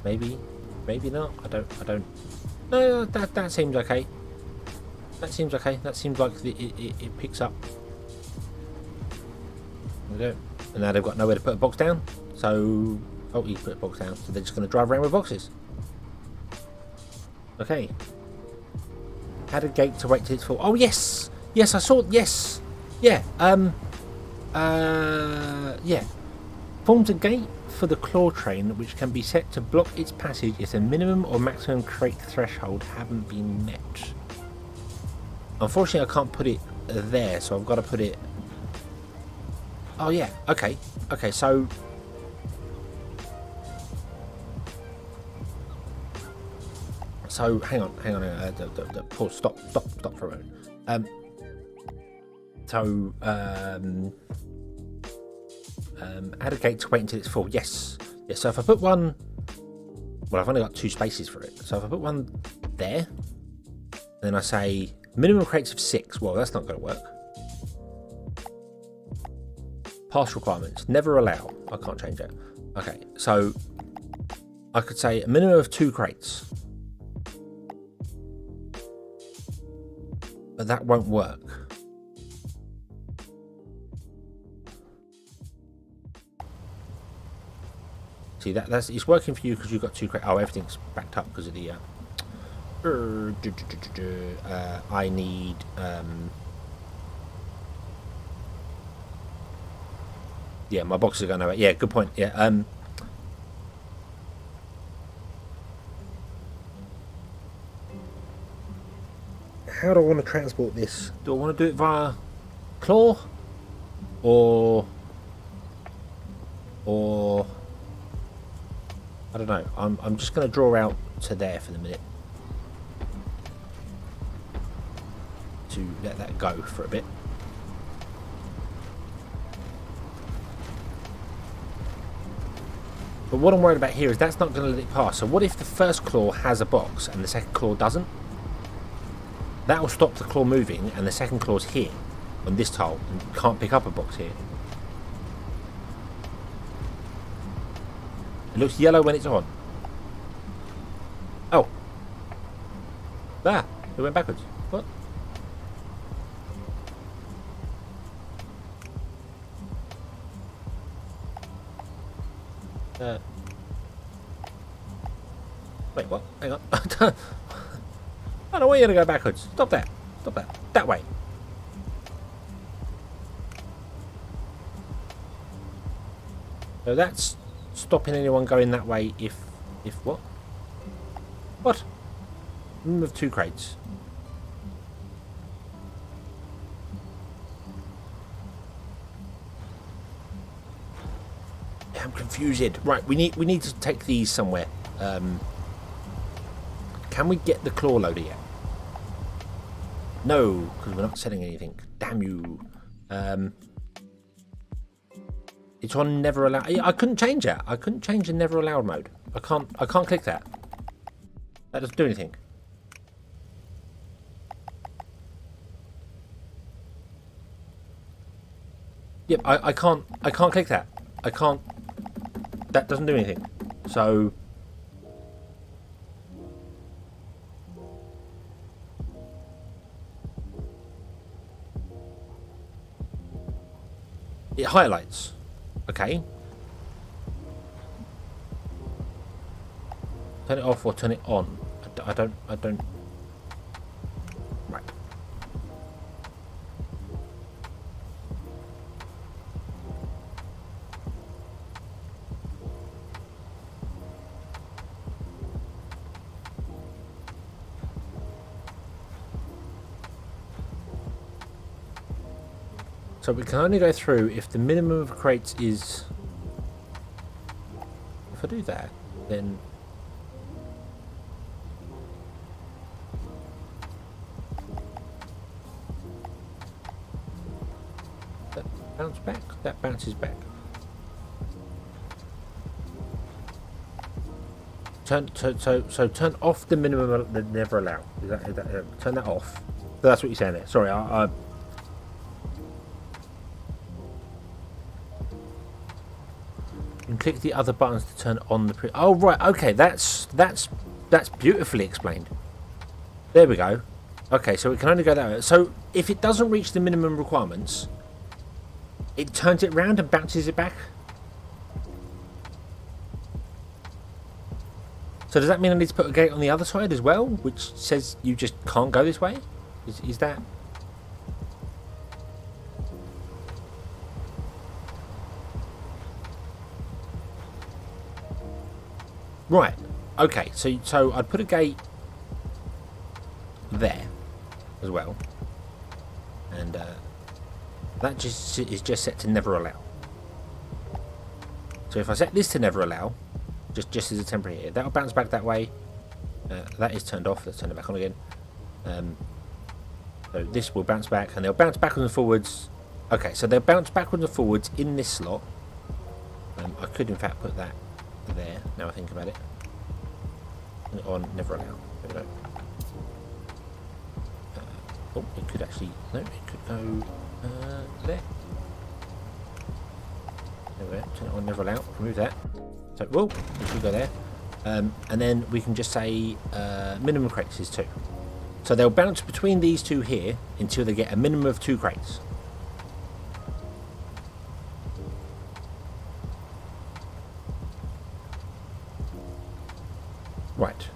Maybe not. I don't. No, that seems okay. That seems okay. That seems like it picks up. There we go. And now they've got nowhere to put a box down. So, oh, you put a box down. So they're just going to drive around with boxes. Okay. Add a gate to wait till it's full. Oh yes, yes, I saw. Yes, yeah. Yeah. Forms a gate for the claw train, which can be set to block its passage if the minimum or maximum crate threshold haven't been met. Unfortunately, I can't put it there, so I've got to put it. Oh yeah. Okay. Okay. So. So hang on. Pause. Stop for a moment. Add a gate to wait until it's full. Yes. So if I put one, well, I've only got 2 spaces for it. So if I put one there, then I say minimum crates of 6. Well, that's not going to work. Pass requirements. Never allow. I can't change that. Okay. So I could say a minimum of 2 crates. But that won't work. See, that's it's working for you because you've got 2 crates. Oh, everything's backed up because of the. I need. Yeah, my boxes are going nowhere. Yeah, good point. Yeah. How do I want to transport this? Do I want to do it via claw, or I don't know. I'm just going to draw out to there for the minute to let that go for a bit. But what I'm worried about here is that's not going to let it pass. So what if the first claw has a box and the second claw doesn't? That will stop the claw moving, and the second claw's here on this tile and can't pick up a box here. It looks yellow when it's on. Oh. There. It went backwards. What? Wait, what? Hang on. I don't want you to go backwards. Stop that. Stop that. That way. So that's stopping anyone going that way if what? What? Move 2 crates. Yeah, I'm confused. Right, we need to take these somewhere. Can we get the claw loader yet? No, because we're not selling anything. Damn you. It's on never allowed. I couldn't change that. I couldn't change the never allowed mode. I can't click that. That doesn't do anything. Yep, I can't click that. I can't. That doesn't do anything. So. It highlights. Okay. Turn it off or turn it on. I don't. Right. So we can only go through if the minimum of crates is. If I do that, then. That bounce back? That bounces back. So turn off the minimum never allow. Is that turn that off? That's what you're saying there. Sorry, I and click the other buttons to turn on the oh right, okay, that's beautifully explained. There we go. Okay, so it can only go that way. So if it doesn't reach the minimum requirements, it turns it round and bounces it back. So does that mean I need to put a gate on the other side as well, which says you just can't go this way? Is that... Right. Okay. So I'd put a gate there as well, and that just is just set to never allow. So if I set this to never allow, just as a temporary here, that'll bounce back that way. That is turned off. Let's turn it back on again. So this will bounce back, and they'll bounce backwards and forwards. Okay, so they'll bounce backwards and forwards in this slot. I could in fact put that there. Now I think about it. On never allow. There we go. Oh, it could actually... No, it could go there. There we go. Turn it on, never allow. Remove that. So, whoa, it should go there. And then we can just say minimum crates is 2. So they'll bounce between these two here until they get a minimum of 2 crates. Right.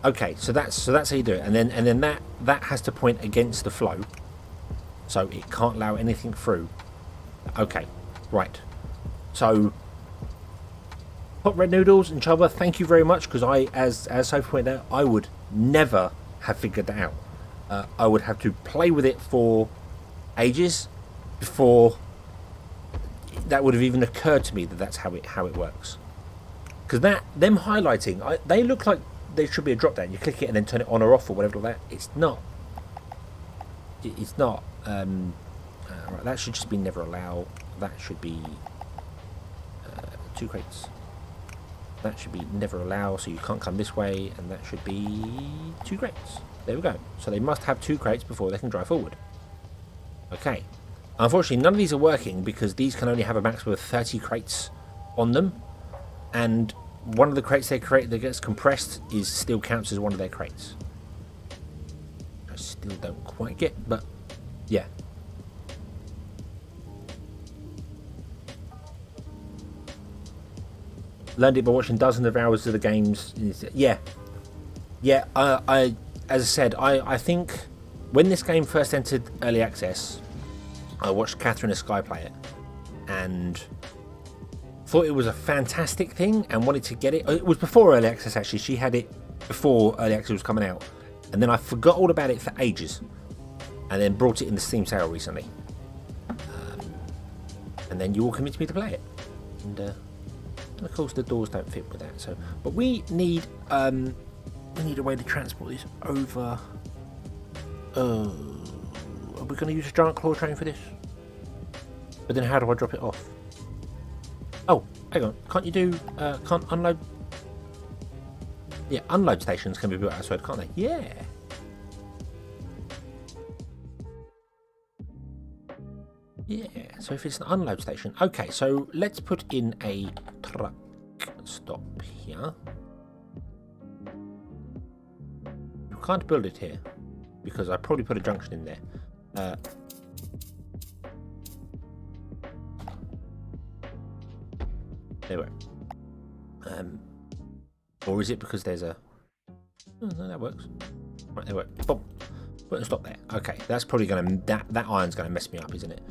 Okay, so that's how you do it, and then that has to point against the flow, so it can't allow anything through. Okay, right. So, Hot Red Noodles and Chubba, thank you very much, because as Sophie pointed out, I would never have figured that out. I would have to play with it for ages before that would have even occurred to me that that's how it works. Because them highlighting, they look like there should be a drop down. You click it and then turn it on or off or whatever like that. It's not. It's not. Right, that should just be never allow. That should be 2 crates. That should be never allow, so you can't come this way, and that should be 2 crates. There we go. So they must have 2 crates before they can drive forward. Okay. Unfortunately, none of these are working because these can only have a maximum of 30 crates on them, and one of the crates they create that gets compressed still counts as one of their crates. I still don't quite get, but yeah. Learned it by watching dozens of hours of the games. Yeah. I as I said, I think when this game first entered early access, I watched Catherine of Sky play it, and thought it was a fantastic thing and wanted to get it. It was before early access actually. She had it before early access was coming out, and then I forgot all about it for ages, and then brought it in the Steam sale recently, and then you all convinced me to play it, and of course the doors don't fit with that. So, but we need a way to transport this over. Are we going to use a giant claw train for this? But then how do I drop it off? Oh, hang on. Can't you do... can't unload... Yeah, unload stations can be built outside, can't they? Yeah. Yeah, so if it's an unload station... Okay, so let's put in a truck stop here. You can't build it here, because I probably put a junction in there. There we go. Or is it because there's a... Oh, no, that works. Right, there we go. Boom. Put a stop there. Okay, that's probably going to... That iron's going to mess me up, isn't it?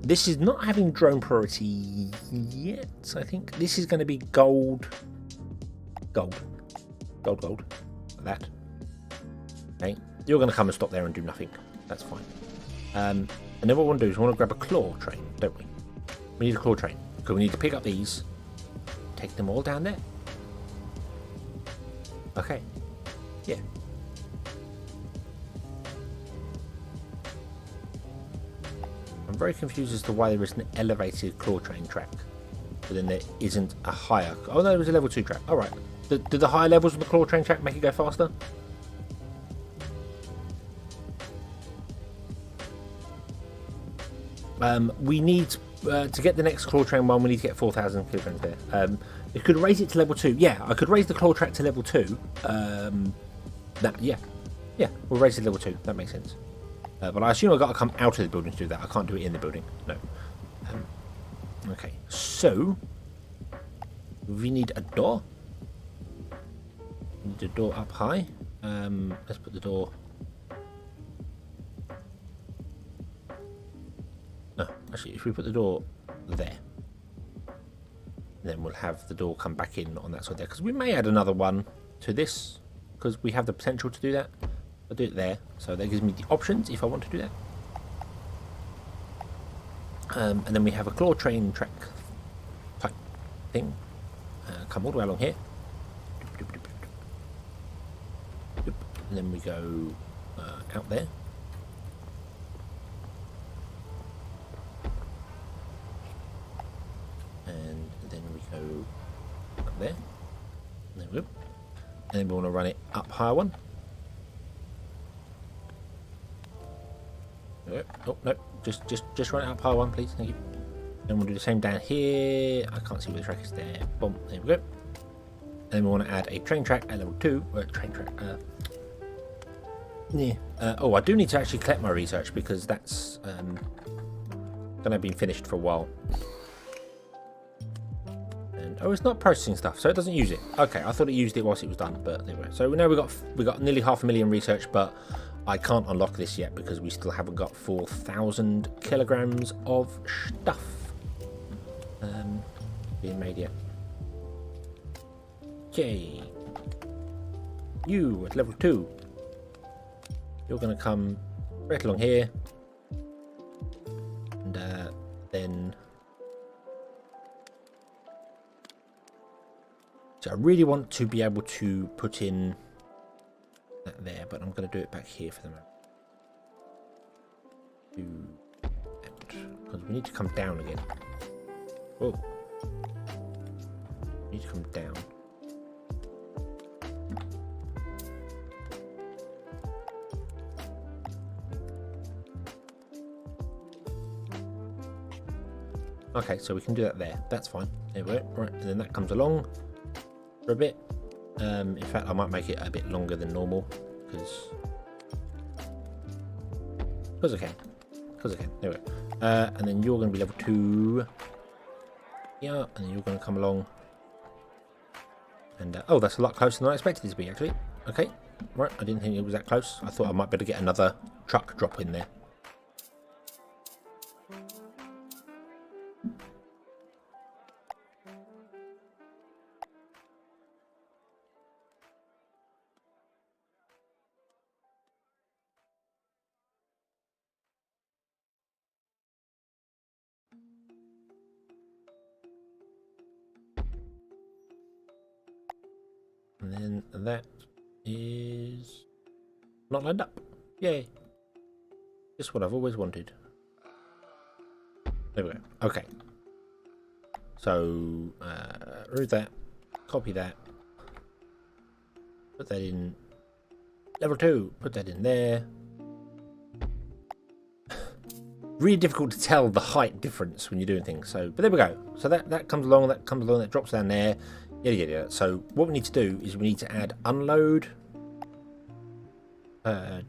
This is not having drone priority yet, I think. This is going to be gold. Gold. Gold. Like that. Okay. You're going to come and stop there and do nothing. That's fine. And then what we want to do is we want to grab a claw train, don't we? We need a claw train. Because we need to pick up these, take them all down there. Okay. Yeah. I'm very confused as to why there is an elevated claw train track, but then there isn't a higher... Oh no, there was a level 2 track. Alright. Did the higher levels of the claw train track make it go faster? We need... to get the next claw train one, we need to get 4,000 kilograms there. You could raise it to level 2. Yeah, I could raise the claw track to level 2. Yeah, we'll raise it to level 2. That makes sense. But I assume I've got to come out of the building to do that. I can't do it in the building. No. Okay, so we need a door. Need the door up high. Let's put the door. No, actually, if we put the door there, then we'll have the door come back in on that side there. Because we may add another one to this, because we have the potential to do that. I'll do it there, so that gives me the options if I want to do that. And then we have a claw train track type thing. Come all the way along here. And then we go out there. And then we go up there. And then we go. And then we want to run it up higher one. Oh no, just run it up higher one, please. Thank you. And we'll do the same down here. I can't see where the track is there. Boom, there we go. And then we want to add a train track at level 2. Train track. Yeah. Oh, I do need to actually collect my research because that's going to have been finished for a while. And oh, it's not processing stuff, so it doesn't use it. Okay, I thought it used it whilst it was done, but there we go. So we know we got nearly 500,000 research, but I can't unlock this yet because we still haven't got 4,000 kilograms of stuff being made yet. Okay, you at level 2. You're going to come right along here, and then. So I really want to be able to put in that there, but I'm going to do it back here for the moment. Because we need to come down again. Oh, we need to come down. Okay, so we can do that there. That's fine. There we go. Right, and then that comes along for a bit. In fact, I might make it a bit longer than normal because I can. There we go. And then you're going to be level 2. Yeah, and then you're going to come along. And oh, that's a lot closer than I expected it to be, actually. Okay, right. I didn't think it was that close. I thought I might be able to get another truck drop in there. And then that is not lined up. Yay. Just what I've always wanted. There we go. Okay. So, remove that. Copy that. Put that in level 2. Put that in there. Really difficult to tell the height difference when you're doing things. So, but there we go. So that comes along, that drops down there. Yeah. So what we need to do is we need to add unload.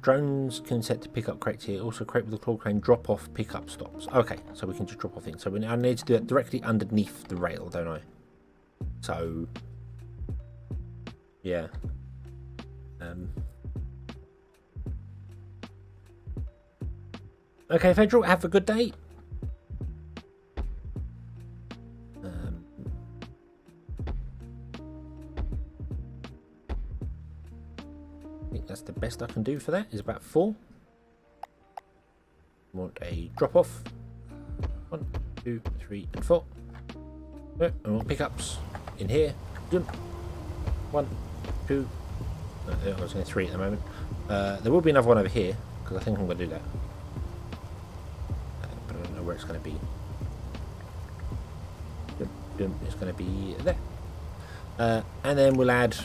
Drones can set to pick up crates here. Also crate with the claw crane drop off pickup stops. Okay, so we can just drop off things. So I need to do it directly underneath the rail, don't I? So yeah. Okay, Federal, have a good day. I think that's the best I can do for that, is about 4. Want a drop off. 1, 2, 3, and 4. And we'll pickups in here. 1, 2. I was going 3 at the moment. There will be another one over here because I think I'm going to do that. But I don't know where it's going to be. It's going to be there. And then we'll add.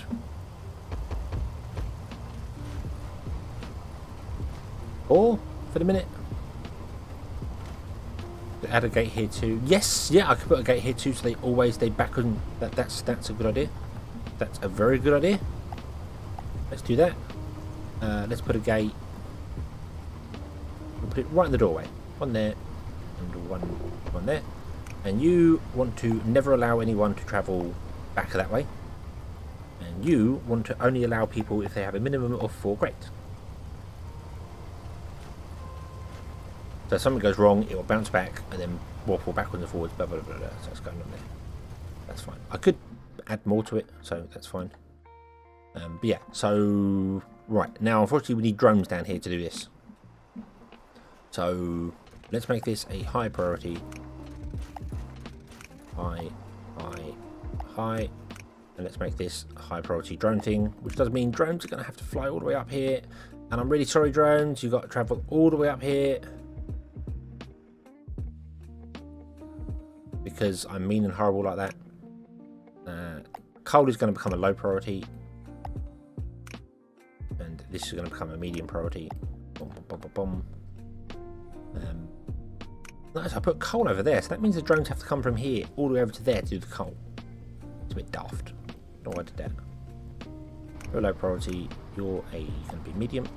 Or for the minute, add a gate here too. Yes, yeah, I could put a gate here too, so they back on. That's a good idea. That's a very good idea. Let's do that. Let's put a gate. We'll put it right in the doorway. One there, and one there. And you want to never allow anyone to travel back that way. And And you want to only allow people if they have a minimum of 4 grades. So if something goes wrong, it will bounce back and then waffle backwards and forwards, blah, blah, blah, blah. So it's going on there. That's fine. I could add more to it, so that's fine. But yeah, so... Right, now unfortunately we need drones down here to do this. So let's make this a high priority. High. And let's make this a high priority drone thing, which does mean drones are going to have to fly all the way up here. And I'm really sorry, drones, you've got to travel all the way up here. Because I'm mean and horrible like that. Coal is going to become a low priority. And this is going to become a medium priority. Boom, boom, boom, boom, boom. Nice, I put coal over there, so that means the drones have to come from here all the way over to there to do the coal. It's a bit daft. Don't know why I did that. You're a low priority. You're going to be medium.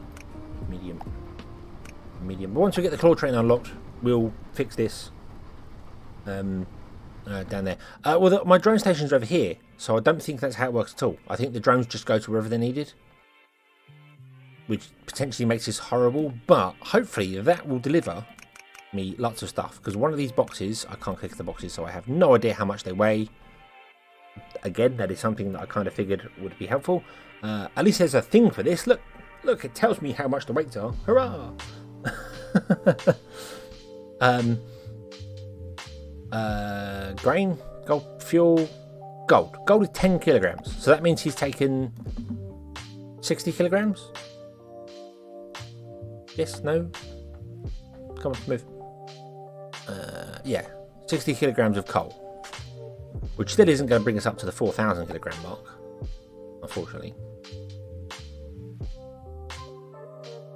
But once we get the claw train unlocked, we'll fix this. Down there. Well, my drone stations are over here, so I don't think that's how it works at all. I think the drones just go to wherever they're needed, which potentially makes this horrible, but hopefully that will deliver me lots of stuff, because one of these boxes, I can't click the boxes, so I have no idea how much they weigh. Again, that is something that I kind of figured would be helpful. At least there's a thing for this. Look, it tells me how much the weights are. Hurrah! Grain, gold, fuel, gold. Gold is 10 kilograms, so that means he's taken 60 kilograms. Yes, no? Come on, move. Yeah, 60 kilograms of coal, which still isn't going to bring us up to the 4,000 kilogram mark, unfortunately.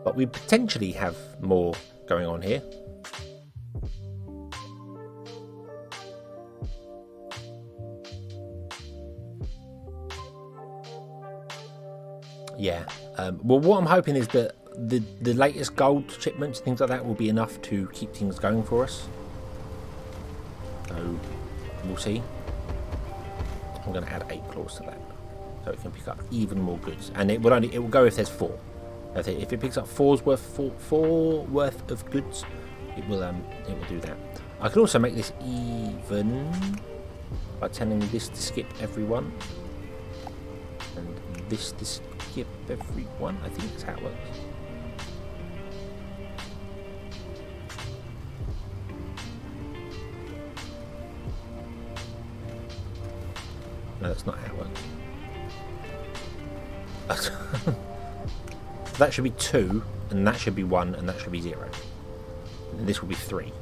But we potentially have more going on here. Yeah, well, what I'm hoping is that the latest gold shipments, things like that, will be enough to keep things going for us. So we'll see. I'm going to add 8 claws to that, so it can pick up even more goods, and it will go if there's 4. If it picks up 4's worth of goods, it will do that. I can also make this even by telling this to skip everyone, and this to skip everyone. I think that's how it works. No, that's not how it works. That should be 2, and that should be 1, and that should be 0. And this will be 3.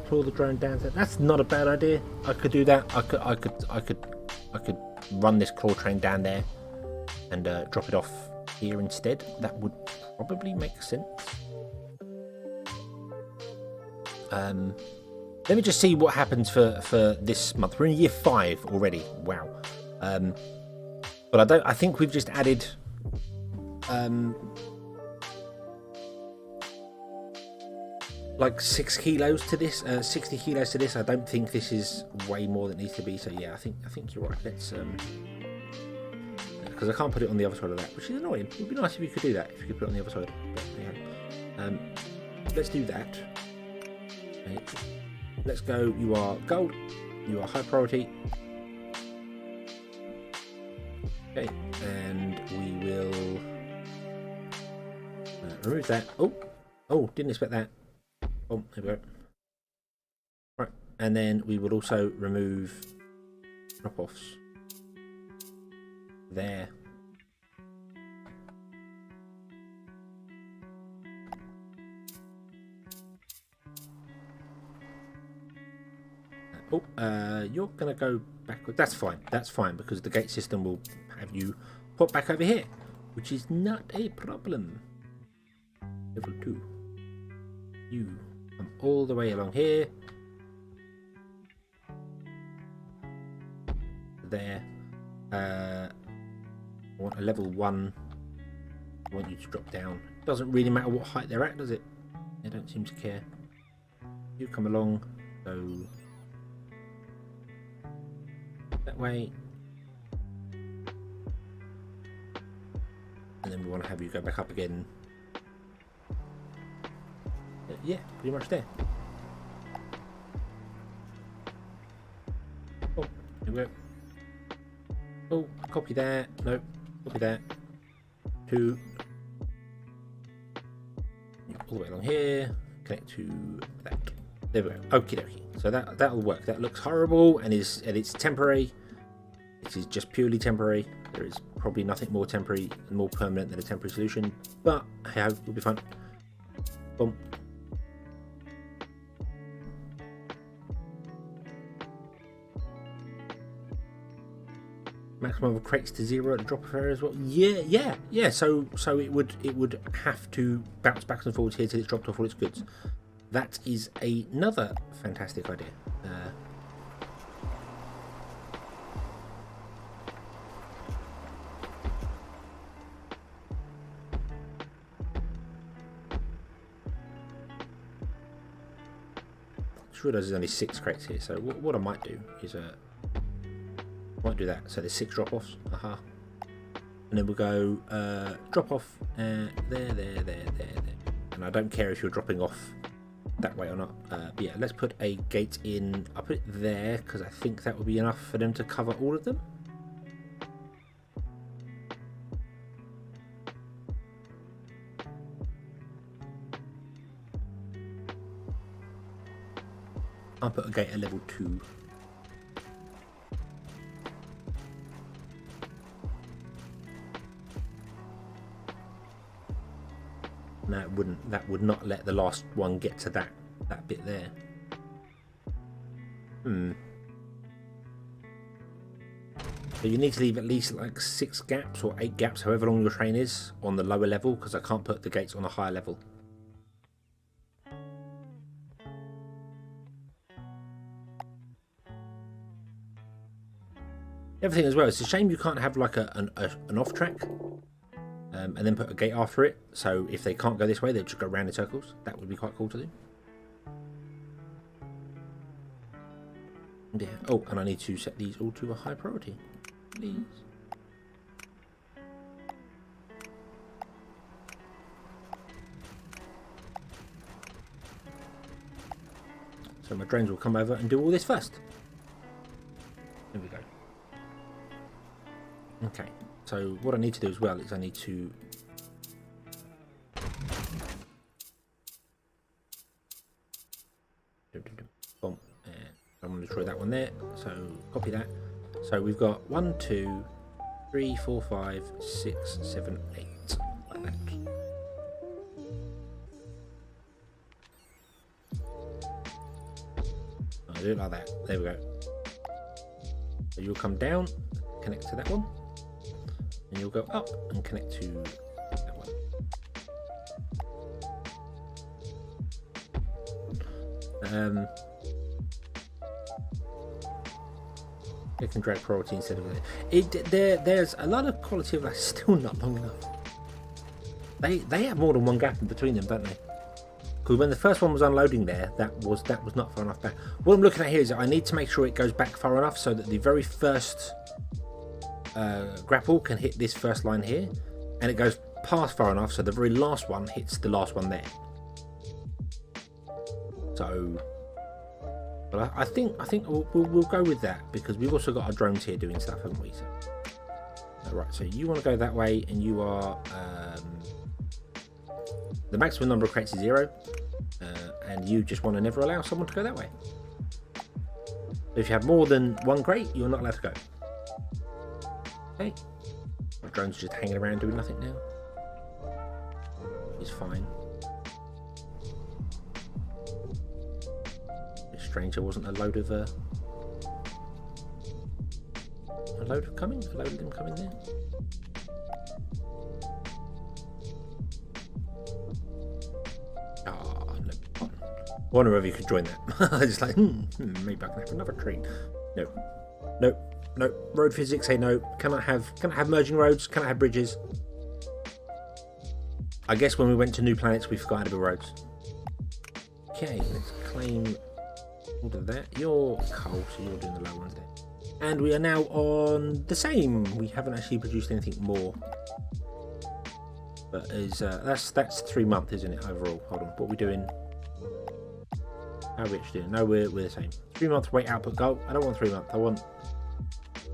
Pull the drone down. That's not a bad idea. I could do that. I could run this claw train down there and drop it off here instead. That would probably make sense. Let me just see what happens for this month. We're in year 5 already. Wow. But I think we've just added like 6 kilos to this, 60 kilos to this. I don't think this is way more than it needs to be. So yeah, I think you're right. Let's because I can't put it on the other side of that, which is annoying. It would be nice if you could do that. If you could put it on the other side. But, yeah. Let's do that. Okay. Let's go. You are gold. You are high priority. Okay, and we will remove that. Oh, didn't expect that. Oh, there we go. Right, and then we will also remove drop-offs there. You're gonna go backwards. That's fine. That's fine, because the gate system will have you pop back over here, which is not a problem. Level 2. You come all the way along here. There. I want a level 1. I want you to drop down. Doesn't really matter what height they're at, does it? They don't seem to care. You come along. So that way. And then we want to have you go back up again. Yeah, pretty much there. Oh, here we go. Oh, copy that. Nope, copy that. 2. All the way along here. Connect to that. There we go. Okie dokie. So that'll work. That looks horrible and it's temporary. It is just purely temporary. There is probably nothing more temporary and more permanent than a temporary solution, but hey, we'll be fine. Boom. Maximum of crates to 0 at the drop of area as well. Yeah. So it would have to bounce back and forwards here till it's dropped off all its goods. That is another fantastic idea. Sure, there's only 6 crates here, so what I might do is might do that. So there's 6 drop-offs, and then we'll go drop off there, and I don't care if you're dropping off that way or not. But yeah, let's put a gate in. I'll put it there because I think that will be enough for them to cover all of them. I'll put a gate at level 2. No, it wouldn't. That would not let the last one get to that bit there. So you need to leave at least like 6 gaps or 8 gaps, however long your train is, on the lower level, because I can't put the gates on a higher level. Everything as well. It's a shame you can't have like an off track, and then put a gate after it. So if they can't go this way, they'll just go round in circles. That would be quite cool to do. Yeah. Oh, and I need to set these all to a high priority, please. So my drones will come over and do all this first. There we go. Okay, so what I need to do as well is I need to boom, and I'm going to destroy that one there. So copy that. So we've got 1, 2, 3, 4, 5, 6, 7, 8 like that. I'll do it like that. There we go. So you'll come down, connect to that one. And you'll go up and connect to that one. It can drag priority instead of it. There's a lot of quality of life still not long enough. They have more than one gap in between them, don't they? Because when the first one was unloading there, that was not far enough back. What I'm looking at here is that I need to make sure it goes back far enough so that the very first grapple can hit this first line here, and it goes past far enough so the very last one hits the last one there. So, but I think we'll go with that because we've also got our drones here doing stuff, haven't we? So, right. So you want to go that way, and you are the maximum number of crates is 0, and you just want to never allow someone to go that way. So if you have more than 1 crate, you're not allowed to go. Okay, my drone's just hanging around doing nothing now. It's fine. It's strange there wasn't a load of them coming there. Ah, no. I wonder if you could join that. I was just like, maybe I can have another train. No. Road physics say no. Can I have merging roads? Can I have bridges? I guess when we went to new planets we forgot how to build roads. Okay, let's claim We'll do that. You're coal, so you're doing the low ones there. And we are now on the same. We haven't actually produced anything more. But is that's 3 months, isn't it, overall? Hold on. What are we doing? How are we actually doing? No, we're the same. 3 month weight output goal. I don't want 3 months. I want...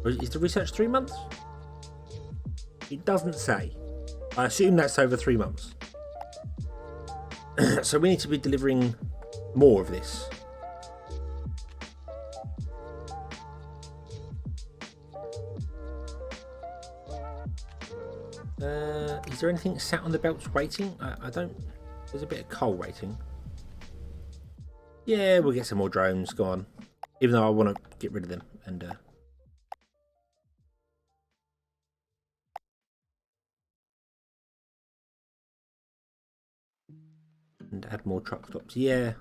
Is the research 3 months? It doesn't say. I assume that's over 3 months. So we need to be delivering more of this. Is there anything sat on the belts waiting? I don't... There's a bit of coal waiting. Yeah, we'll get some more drones. Go on. Even though I want to get rid of them and add more truck stops. Yeah,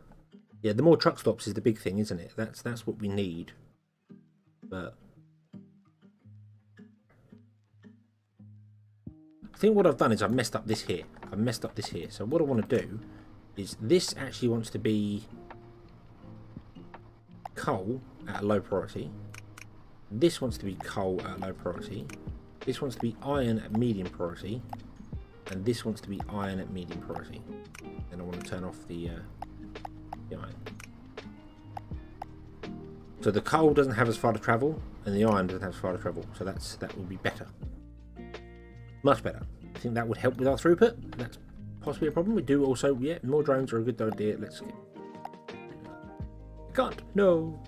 the more truck stops is the big thing, isn't it? That's what we need. But I think what I've done is I've messed up this here. So what I want to do is this actually wants to be coal at a low priority. This wants to be coal at a low priority. This wants to be iron at medium priority. And this wants to be iron at medium priority. And I want to turn off the iron. So the coal doesn't have as far to travel, and the iron doesn't have as far to travel. So that will be better. Much better. I think that would help with our throughput. That's possibly a problem. We do also, yeah, more drones are a good idea. Let's get... Can't. No.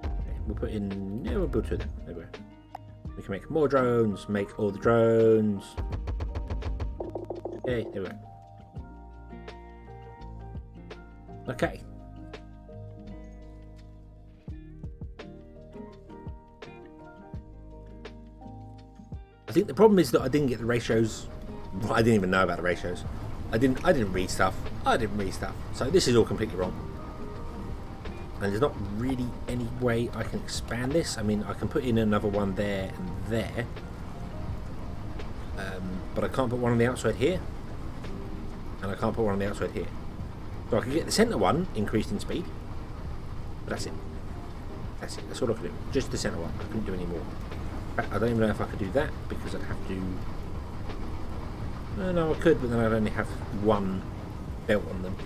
Okay, we'll put in... Yeah, we'll build 2 of them. There we go. We can make more drones. Make all the drones. Okay, there we go. Okay. I think the problem is that I didn't get the ratios. Well, I didn't even know about the ratios. I didn't read stuff. So this is all completely wrong. And there's not really any way I can expand this. I mean, I can put in another one there and there. But I can't put one on the outside here. And I can't put one on the outside here. So I can get the centre one increased in speed. But that's it. That's all I can do. Just the centre one. I couldn't do any more. In fact, I don't even know if I could do that because I'd have to... No, I could, but then I'd only have one belt on them.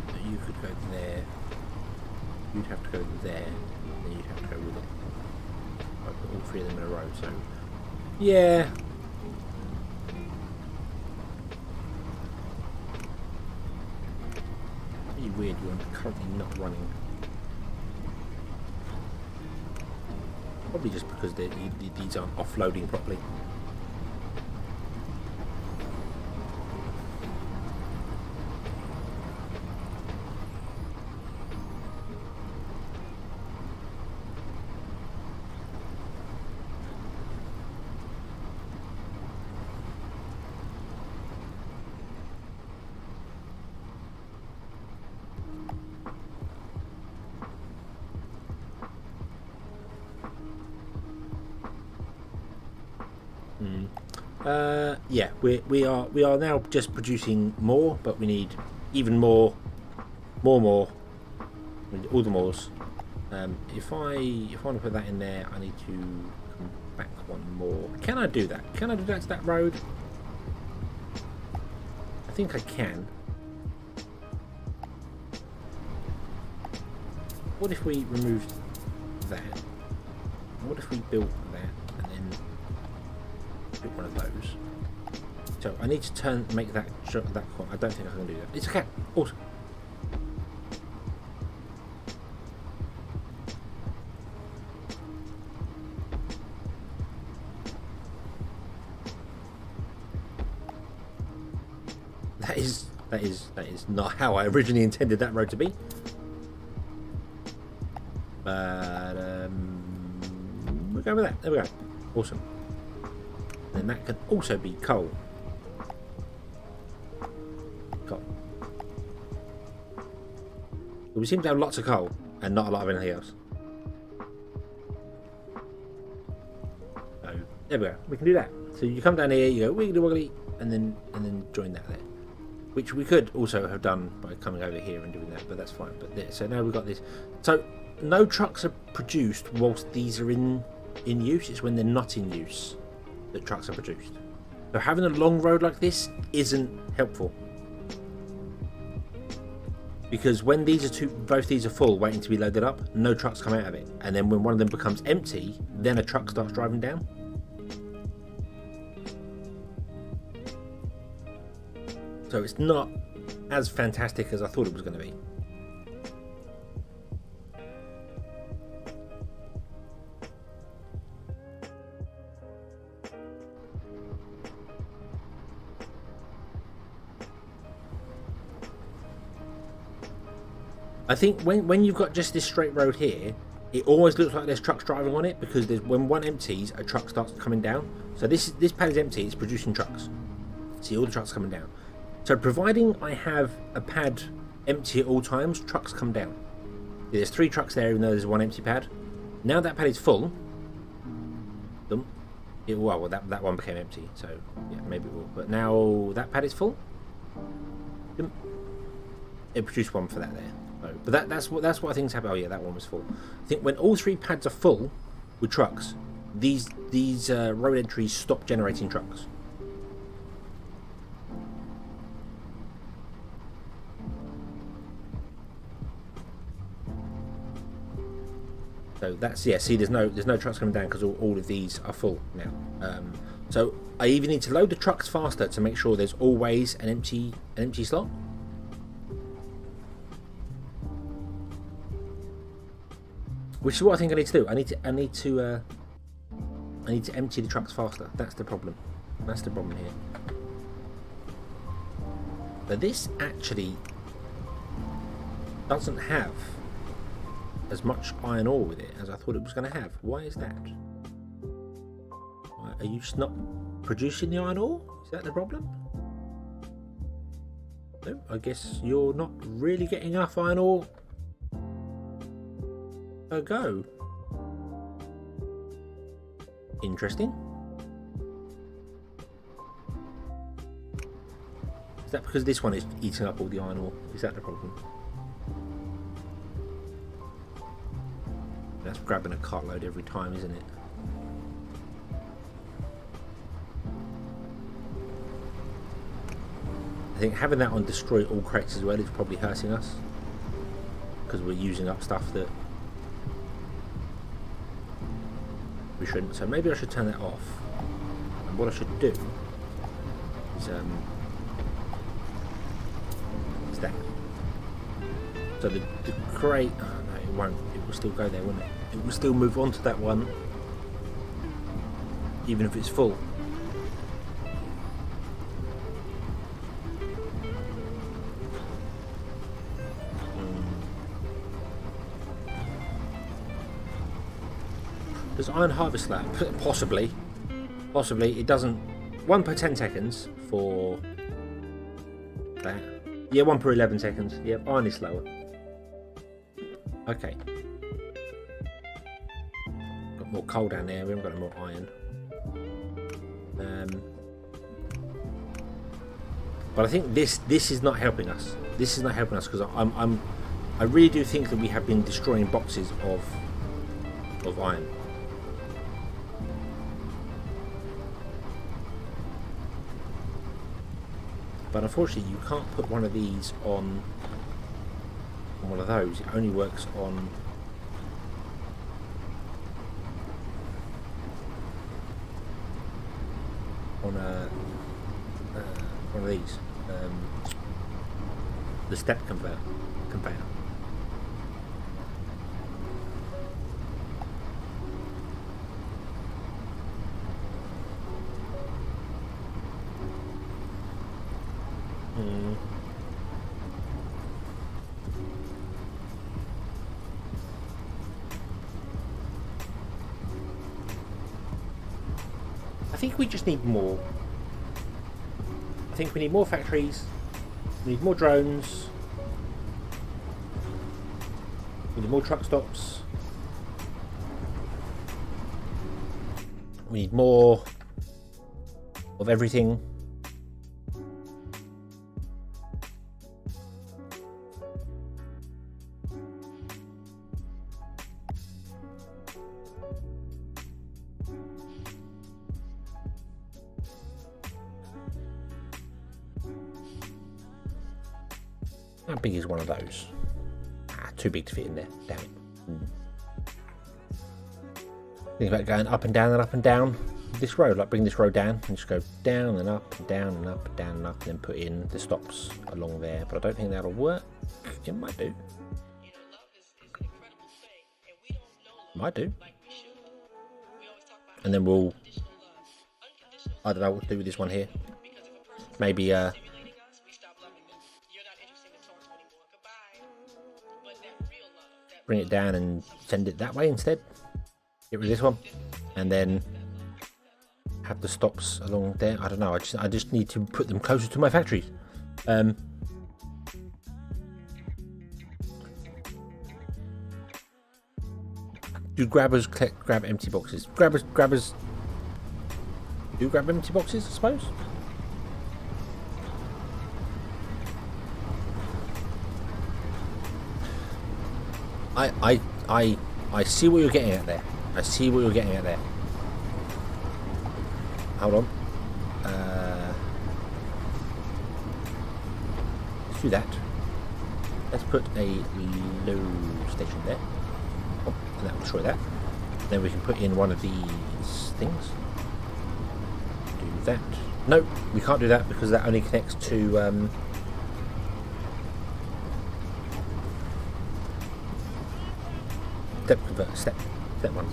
So you could go there. You'd have to go there. And then you'd have to go with it. I put all 3 of them in a row, so... Yeah. Really weird, you're currently not running. Probably just because these aren't offloading properly. Yeah, we are now just producing more, but we need even more. We need all the mores. If I want to put that in there, I need to come back one more. Can I do that? Can I do that to that road? I think I can. What if we removed that? What if we built that and then built one of those? So I need to make that corner. I don't think I can do that. It's okay. Awesome. That is not how I originally intended that road to be. But we'll go with that. There we go. Awesome. And that can also be coal. We seem to have lots of coal and not a lot of anything else. There we go. We can do that. So you come down here, you go wiggly wiggly, and then join that there. Which we could also have done by coming over here and doing that, but that's fine. But there, so now we've got this. So no trucks are produced whilst these are in use. It's when they're not in use that trucks are produced. So having a long road like this isn't helpful. Because when both these are full, waiting to be loaded up, no trucks come out of it. And then when one of them becomes empty, then a truck starts driving down. So it's not as fantastic as I thought it was going to be. I think when you've got just this straight road here, it always looks like there's trucks driving on it, because when one empties, a truck starts coming down. So this pad is empty, it's producing trucks. See all the trucks coming down. So providing I have a pad empty at all times, trucks come down. There's 3 trucks there, even though there's one empty pad. Now that pad is full. Well, that one became empty, so yeah, maybe it will. But now that pad is full. It produced one for that there. But that's what I think is happening. Oh yeah, that one was full. I think when all 3 pads are full with trucks, these road entries stop generating trucks. So that's, yeah, see there's no trucks coming down because all of these are full now. So I even need to load the trucks faster to make sure there's always an empty slot. Which is what I think I need to do. I need to empty the trucks faster. That's the problem. That's the problem here. But this actually doesn't have as much iron ore with it as I thought it was going to have. Why is that? Are you just not producing the iron ore? Is that the problem? No, I guess you're not really getting enough iron ore. Go. Interesting. Is that because this one is eating up all the iron ore? Is that the problem? That's grabbing a cartload every time, isn't it? I think having that on destroy all crates as well is probably hurting us, because we're using up stuff that we shouldn't. So maybe I should turn that off. And what I should do is that. So the crate. Oh no, it won't. It will still go there, won't it? It will still move on to that one, even if it's full. Does iron harvest that? Possibly. Possibly. It doesn't. 1 per 10 seconds for that. Yeah, 1 per 11 seconds. Yeah, iron is slower. Okay. Got more coal down there. We haven't got any more iron. But I think this is not helping us. This is not helping us because I really do think that we have been destroying boxes of iron. But unfortunately, you can't put one of these on one of those. It only works on one of these. The step conveyor. I think we just need more. I think we need more factories. We need more drones. We need more truck stops. We need more of everything. How big is one of those? Too big to fit in there. Damn it. Think about going up and down and up and down this road, like bring this road down and just go down and up and down and up and down and up, and then put in the stops along there. But I don't think that'll work. It might do. Might do. And then we'll, I don't know what to do with this one here. Maybe bring it down and send it that way instead. Get rid of this one, and then have the stops along there. I don't know. I just need to put them closer to my factories. Do grabbers grab empty boxes? Grabbers do grab empty boxes, I suppose. I see what you're getting at there. I see what you're getting at there. Hold on. Let's do that. Let's put a load station there. Oh, and that will destroy that. Then we can put in one of these things. Do that. No, we can't do that because that only connects to step converter, step ones.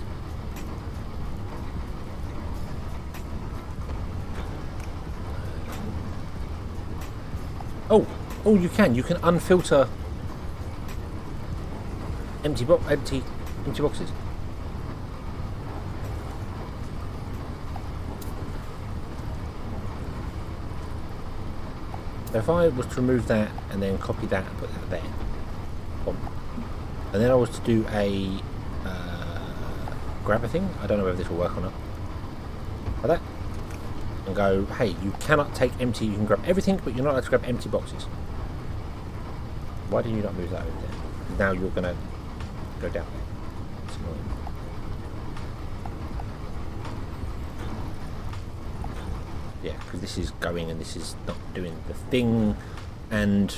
Oh, you can unfilter empty boxes. So if I was to remove that and then copy that and put that there, and then I was to do a grabber thing, I don't know whether this will work or not, like that, and go, hey, you cannot take empty, you can grab everything, but you're not allowed to grab empty boxes. Why did you not move that over there? Now you're going to go down there. It's annoying. Yeah, because this is going and this is not doing the thing, and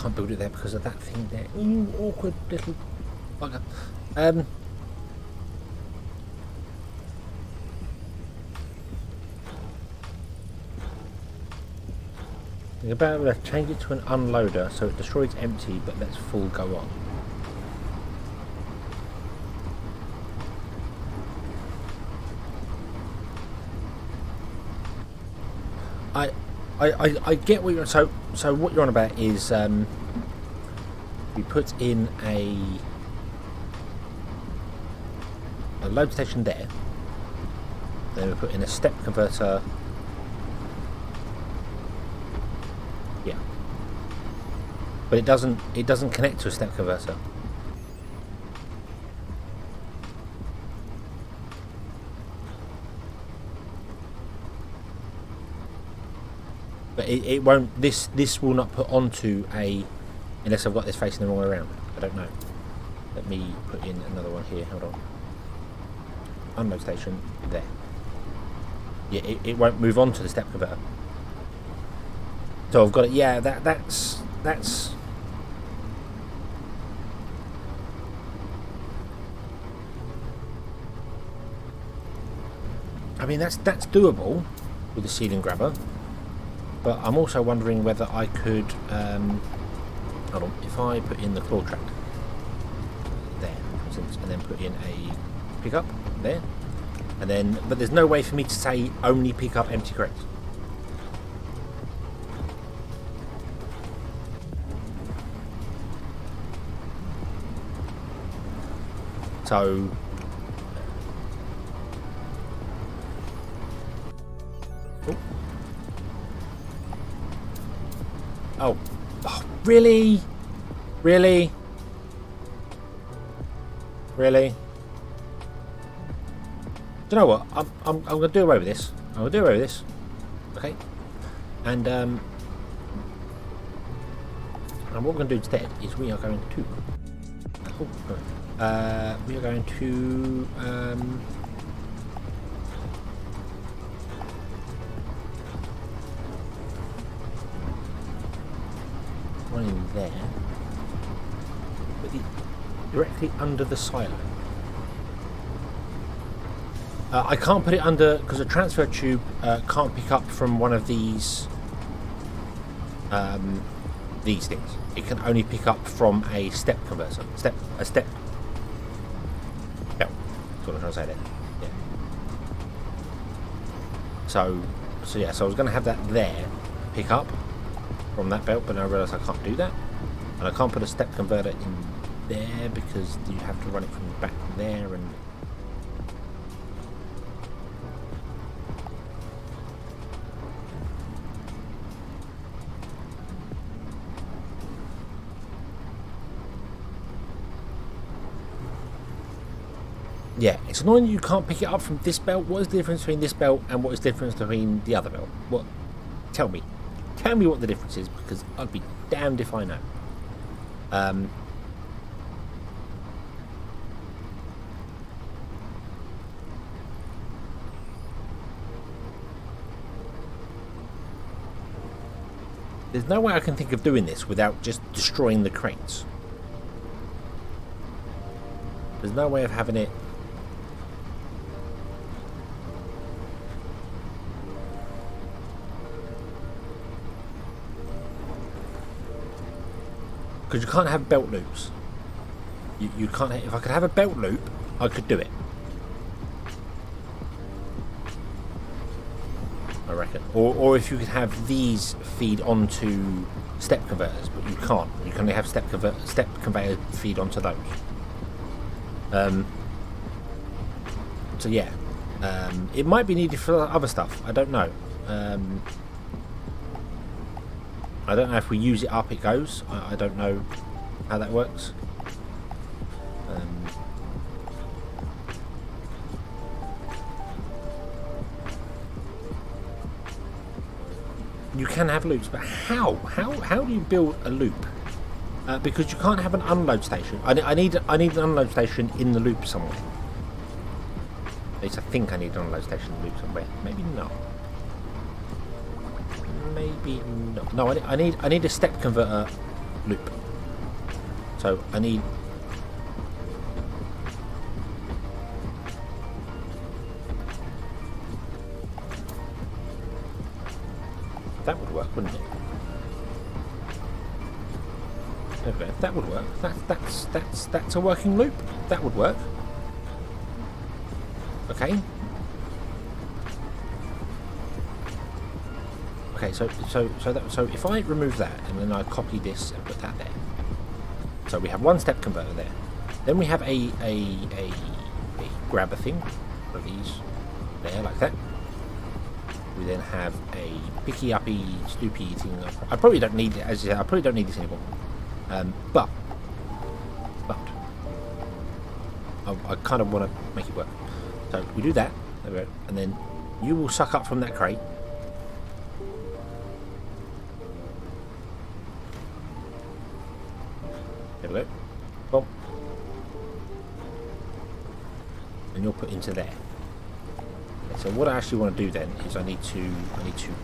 can't build it there because of that thing there. You awkward little bugger. You're about to change it to an unloader so it destroys empty but lets full go on. I get what you're so what you're on about is we put in a load station there, then we put in a step converter, yeah, but it doesn't connect to a step converter. But it won't. This will not put onto a, unless I've got this facing the wrong way around. I don't know. Let me put in another one here. Hold on. Unload station there. Yeah, it won't move on to the step converter. So I've got it. Yeah, that's. I mean that's doable with the ceiling grabber. But I'm also wondering whether I could, hold on, if I put in the claw track there, for instance, and then put in a pickup there, And then, but there's no way for me to say only pick up empty crates. So oh, really? Really? Really? Do you know what? I'm gonna do away with this. I'm gonna do away with this. Okay. And what we're gonna do instead is we are going to we are going to one in there, but directly under the silo. I can't put it under because a transfer tube can't pick up from one of these things. It can only pick up from a step converter, a step belt. That's what I'm trying to say there. Yeah. So yeah. So I was going to have that there pick up from that belt, but I realised I can't do that, and I can't put a step converter in there because you have to run it from back there and. Yeah, it's annoying you can't pick it up from this belt. What is the difference between this belt and what is the difference between the other belt? What? Tell me. Tell me what the difference is, because I'd be damned if I know. There's no way I can think of doing this without just destroying the crates. There's no way of having it. Because you can't have belt loops. You can't. If I could have a belt loop, I could do it. I reckon. Or if you could have these feed onto step converters, but you can't. You can only have step conveyor feed onto those. So yeah, it might be needed for other stuff. I don't know. I don't know if we use it up, it goes. I don't know how that works. You can have loops, but how? How do you build a loop? Because you can't have an unload station. I need an unload station in the loop somewhere. At least I think I need an unload station in the loop somewhere. Maybe not. Maybe not. No, I need a step converter loop. So I need. That would work, wouldn't it? Okay, that would work. That's a working loop. That would work. Okay. Okay, so if I remove that and then I copy this and put that there, so we have one step converter there. Then we have a grabber thing, one of these there like that. We then have a picky uppy stoopy thing. I probably don't need it, as I said, I probably don't need this anymore. But I kind of want to make it work. So we do that, there we go, and then you will suck up from that crate. There we go. Boom. And you'll put into there. Okay, so what I actually want to do then is I need to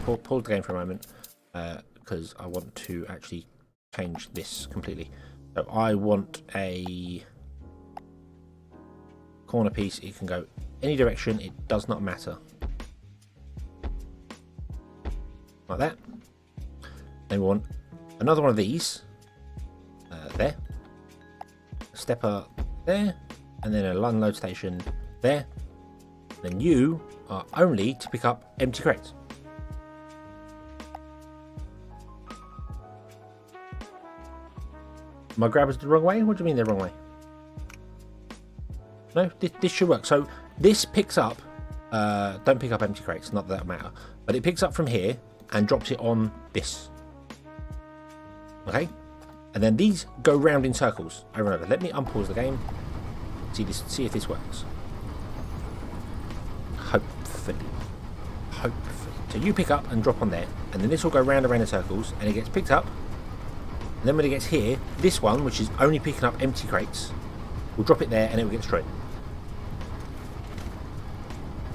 pause the game for a moment because I want to actually change this completely. So I want a corner piece. It can go any direction, it does not matter. Like that. Then we want another one of these there, a stepper there, and then a unload station there. then you are only to pick up empty crates. My grabbers the wrong way? What do you mean they're wrong way? No, this should work. So this picks up, don't pick up empty crates, not that matter, but it picks up from here and drops it on this. Okay? And then these go round in circles over and over. Let me unpause the game, see if this works. Hopefully. So you pick up and drop on there, and then this will go round and round in circles, and it gets picked up. And then when it gets here, this one, which is only picking up empty crates, will drop it there and it will get destroyed.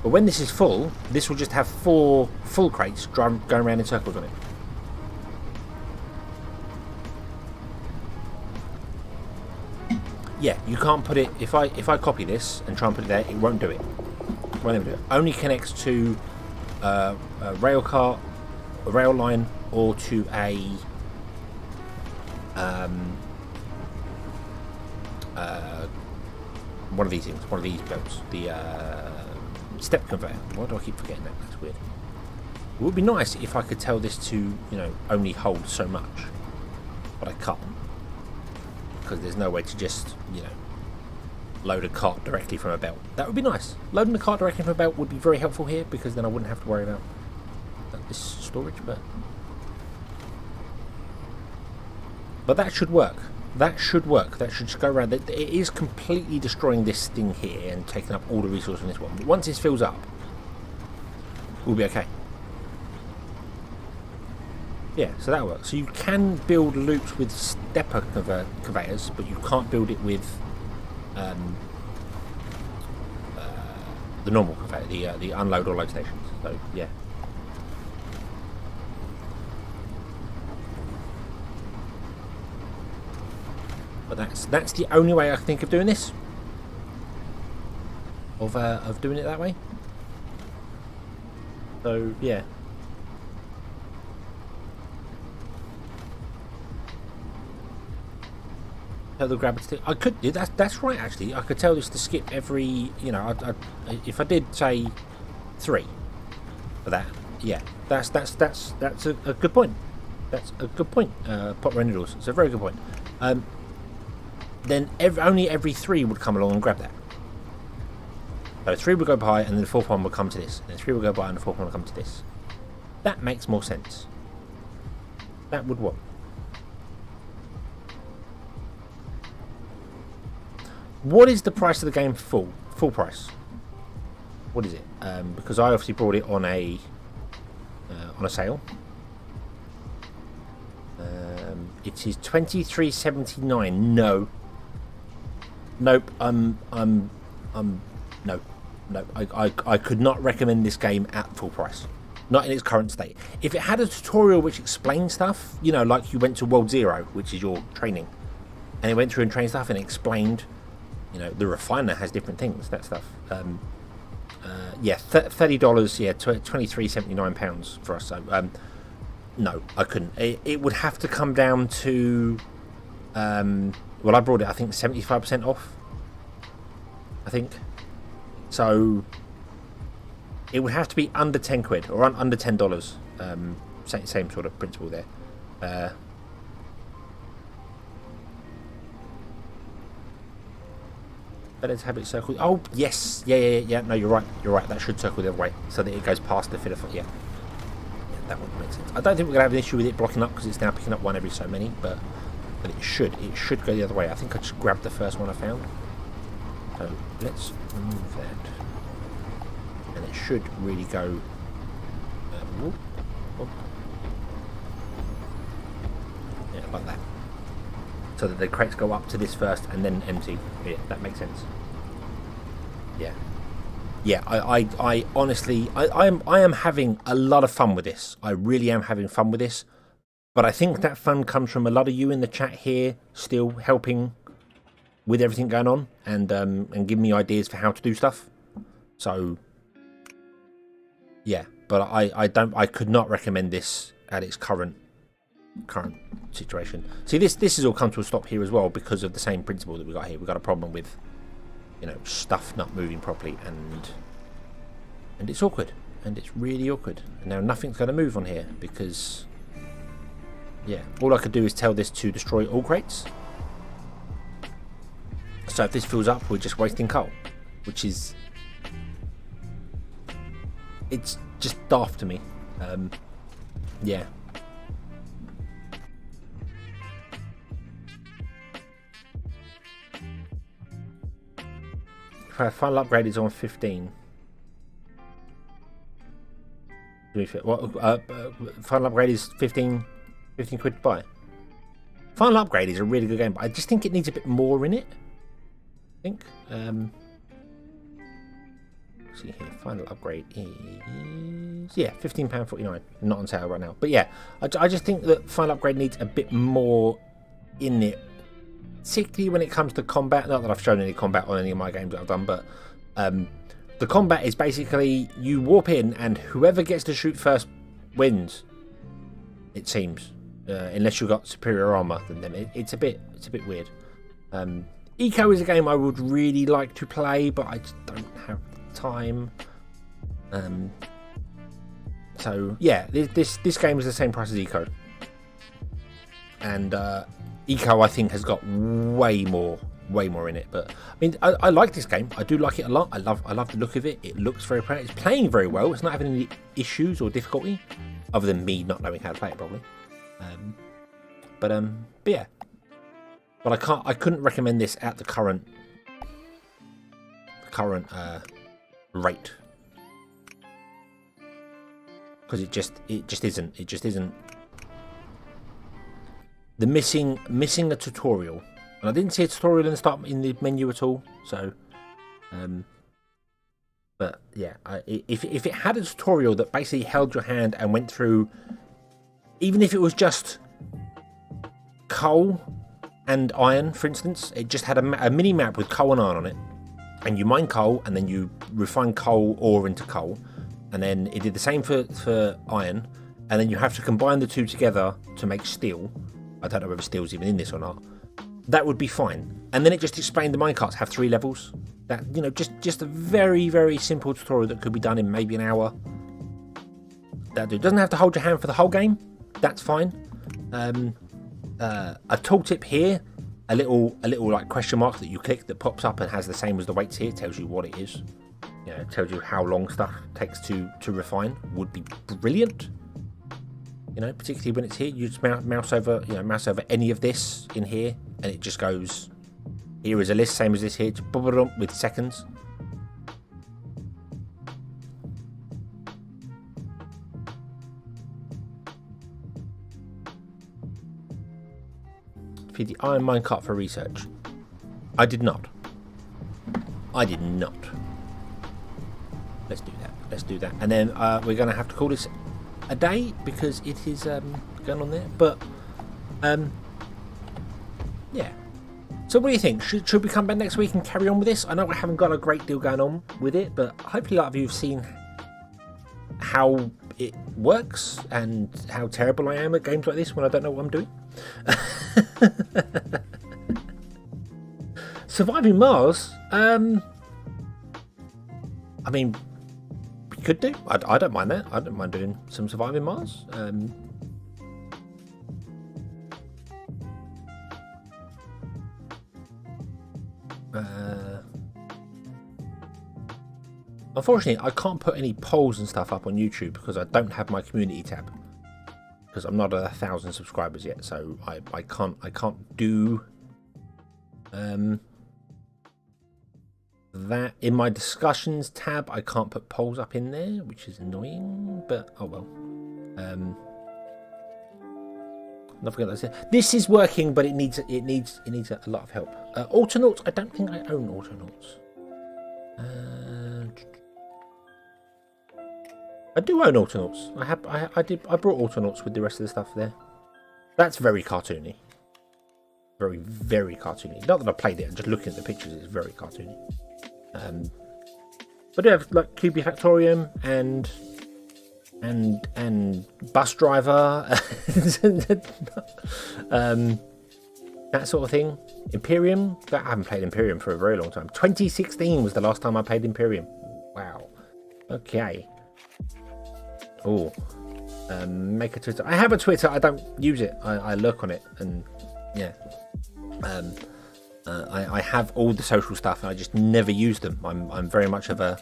But when this is full, this will just have 4 full crates going around in circles on it. Yeah, you can't put it. If I copy this and try and put it there, it won't do it. Won't ever do it. Only connects to a rail car, a rail line, or to a one of these things, one of these belts, the step conveyor. Why do I keep forgetting that? That's weird. It would be nice if I could tell this to, only hold so much, but I can't, because there's no way to just, load a cart directly from a belt. That would be nice. Loading the cart directly from a belt would be very helpful here, because then I wouldn't have to worry about this storage, but that should work. That should work. That should just go around. It is completely destroying this thing here and taking up all the resources from this one. But once this fills up, we'll be okay. Yeah, so that'll work. So you can build loops with stepper conveyors, but you can't build it with the normal conveyor, the unload or load stations. So yeah. But that's the only way I can think of doing this. Of doing it that way. So yeah. Tell the grabber to. I could. Yeah, that's right. Actually, I could tell this to skip every. If I did say 3 for that. Yeah. That's a good point. That's a good point. Pot noodles. It's a very good point. Then only every 3 would come along and grab that. So 3 would go by, and then the 4th one would come to this. And then 3 would go by, and the 4th one would come to this. That makes more sense. That would work. What is the price of the game full price? What is it? Because I obviously brought it on a sale. It is $23.79. No. Nope. No. I could not recommend this game at full price. Not in its current state. If it had a tutorial which explained stuff, like you went to World Zero, which is your training, and it went through and trained stuff and explained, the refiner has different things, that stuff. Yeah, $30. Yeah, £23.79 for us. So, no, I couldn't. It would have to come down to. Well, I brought it, I think, 75% off. I think. So it would have to be under 10 quid or under $10. Same sort of principle there. Better to have it circled. Oh yes, yeah. No, you're right. That should circle the other way so that it goes past the filler. Yeah, that would make sense. I don't think we're gonna have an issue with it blocking up because it's now picking up one every so many, but it should go the other way. I think I just grabbed the first one I found. So let's remove that, and it should really go. Whoop. Yeah, like that. So that the crates go up to this first and then empty. Yeah, that makes sense. Yeah. I honestly, I am having a lot of fun with this. I really am having fun with this. But I think that fun comes from a lot of you in the chat here, still helping with everything going on and giving me ideas for how to do stuff. So yeah, but I could not recommend this at its current situation. See, this has all come to a stop here as well because of the same principle that we got here. We got a problem with stuff not moving properly, and And it's awkward. And it's really awkward. And now nothing's going to move on here because, yeah, all I could do is tell this to destroy all crates. So if this fills up, we're just wasting coal, which is, it's just daft to me. Yeah. Final upgrade is on 15. What? Final upgrade is 15 quid to buy. Final upgrade is a really good game, but I just think it needs a bit more in it. I think. See here, final upgrade is, yeah, £15.49. Not on sale right now, but yeah, I just think that final upgrade needs a bit more in it, particularly when it comes to combat. Not that I've shown any combat on any of my games that I've done, but the combat is basically you warp in and whoever gets to shoot first wins. It seems, unless you've got superior armor than them. It's a bit weird. Eco is a game I would really like to play, but I just don't have time. So yeah, this game is the same price as Eco, and Eco I think has got way more in it. But I mean, I like this game. I do like it a lot. I love the look of it. It looks very pretty. It's playing very well. It's not having any issues or difficulty, other than me not knowing how to play it probably. But yeah. But I couldn't recommend this at the current rate, because it just isn't. The missing a tutorial, and I didn't see a tutorial in the menu at all. So, but yeah, if it had a tutorial that basically held your hand and went through, even if it was just coal and iron, for instance, it just had a mini map with coal and iron on it, and you mine coal and then you refine coal ore into coal, and then it did the same for iron, and then you have to combine the two together to make steel. I don't know whether steel's even in this or not. That would be fine. And then it just explained the minecarts have 3 levels. That, you know, just a very, very simple tutorial that could be done in maybe an hour. That doesn't have to hold your hand for the whole game. That's fine. A tooltip here, a little like question mark that you click that pops up and has the same as the weights here, tells you what it is. You know, tells you how long stuff takes to refine. Would be brilliant. You know, particularly when it's here, you just mouse over any of this in here, and it just goes. Here is a list, same as this here, with seconds. Feed the iron minecart for research. I did not. Let's do that. And then we're going to have to call this a day because it is going on there. But yeah. So what do you think? Should we come back next week and carry on with this? I know I haven't got a great deal going on with it, but hopefully a lot of you have seen how it works and how terrible I am at games like this when I don't know what I'm doing. Surviving Mars. I mean, we could do. I don't mind that. I don't mind doing some Surviving Mars. Unfortunately, I can't put any polls and stuff up on YouTube because I don't have my community tab. Because I'm not at 1,000 subscribers yet, so I can't do that. In my discussions tab, I can't put polls up in there, which is annoying. But oh well. Not forget that this is working, but it needs a lot of help. Autonauts. I don't think I own Autonauts. I do own Autonauts. I brought Autonauts with the rest of the stuff there. That's very cartoony. Very, very cartoony. Not that I played it, I'm just looking at the pictures, it's very cartoony. But I have like QB Factorium and Bus Driver, that sort of thing. Imperium. I haven't played Imperium for a very long time. 2016 was the last time I played Imperium. Wow. Okay. Oh. Make a Twitter. I have a Twitter. I don't use it. I lurk on it, and yeah. I have all the social stuff, and I just never use them. I'm very much of a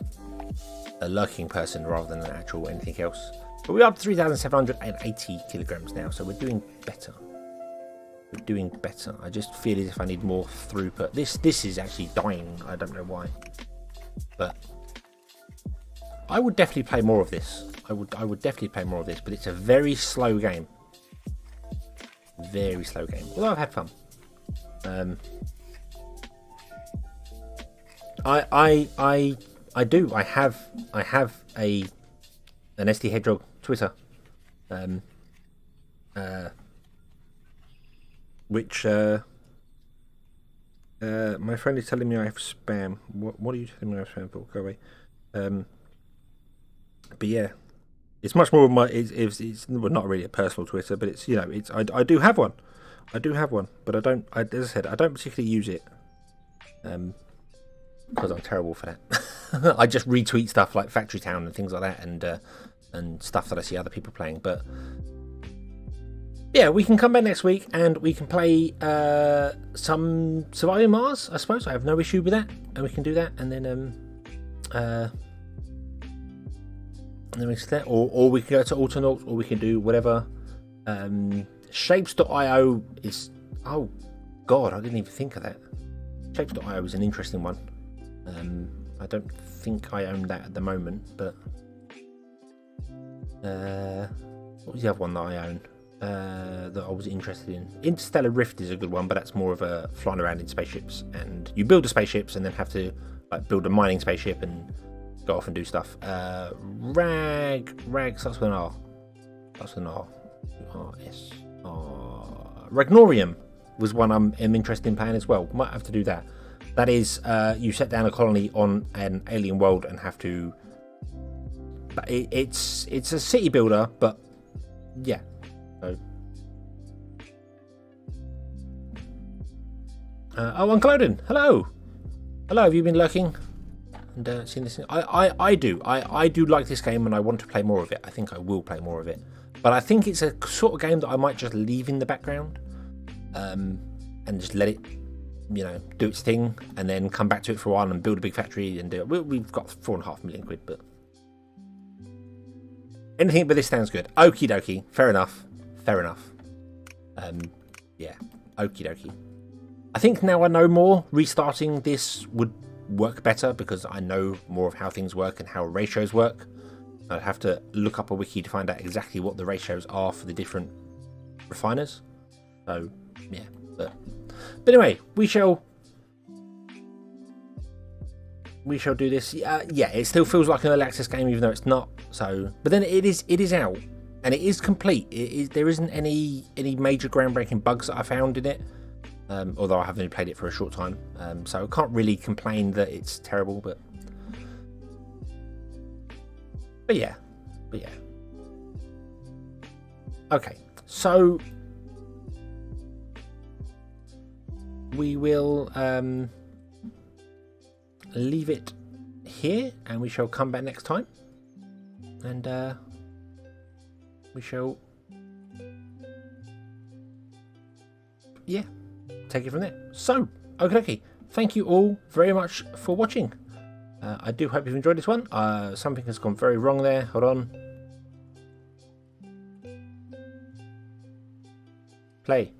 lurking person rather than an actual anything else. But we're up to 3,780 kilograms now, so we're doing better. We're doing better. I just feel as if I need more throughput. This is actually dying. I don't know why, but I would definitely play more of this. I would definitely play more of this, but it's a very slow game. Very slow game. Although I've had fun. I do. I have an STHedgehog Twitter, which my friend is telling me I have spam. What are you telling me I have spam for? Go away. But yeah, it's much more of my. It's well, not really a personal Twitter, but it's it's I do have one. I do have one, but I don't. As I said, I don't particularly use it. Because I'm terrible for that. I just retweet stuff like Factory Town and things like that, and stuff that I see other people playing. But yeah, we can come back next week and we can play some Surviving Mars. I suppose I have no issue with that, and we can do that, and then we can or we can go to Autonauts, or we can do whatever. Shapes.io is God, I didn't even think of that. Shapes.io is an interesting one. I don't think I own that at the moment, but what was the other one that I own that I was interested in? Interstellar Rift is a good one, but that's more of a flying around in spaceships, and you build the spaceships and then have to like build a mining spaceship and go off and do stuff. Rag starts with an R. Starts with an R. R-S. Ragnorium was one I'm interested in playing as well. Might have to do that. That is, you set down a colony on an alien world and have to. It's a city builder, but yeah. So. Uncle Odin, hello. Have you been lurking and seen this? I do. I do like this game, and I want to play more of it. I think I will play more of it, but I think it's a sort of game that I might just leave in the background, and just let it. Do its thing, and then come back to it for a while and build a big factory and do it. We've got 4.5 million quid, but anything but this sounds good. Okie dokie. Fair enough. Yeah. Okie dokie. I think now I know more, restarting this would work better because I know more of how things work and how ratios work. I'd have to look up a wiki to find out exactly what the ratios are for the different refiners. So, yeah. But anyway, we shall do this. Yeah, it still feels like an early access game, even though it's not. So, but then it is out and it is complete. There isn't any major groundbreaking bugs that I found in it. Although I have only played it for a short time, so I can't really complain that it's terrible. But yeah. Okay, so. We will leave it here, and we shall come back next time, and we shall take it from there. So, okay, thank you all very much for watching. I do hope you've enjoyed this one. Something has gone very wrong there. Hold on. Play.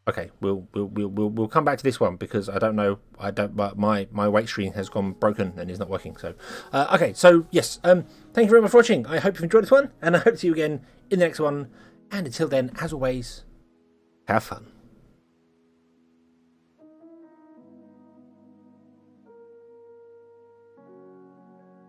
Okay, we'll come back to this one because I don't know. But my weight screen has gone broken and is not working. So, okay. So yes. Thank you very much for watching. I hope you've enjoyed this one, and I hope to see you again in the next one. And until then, as always, have fun.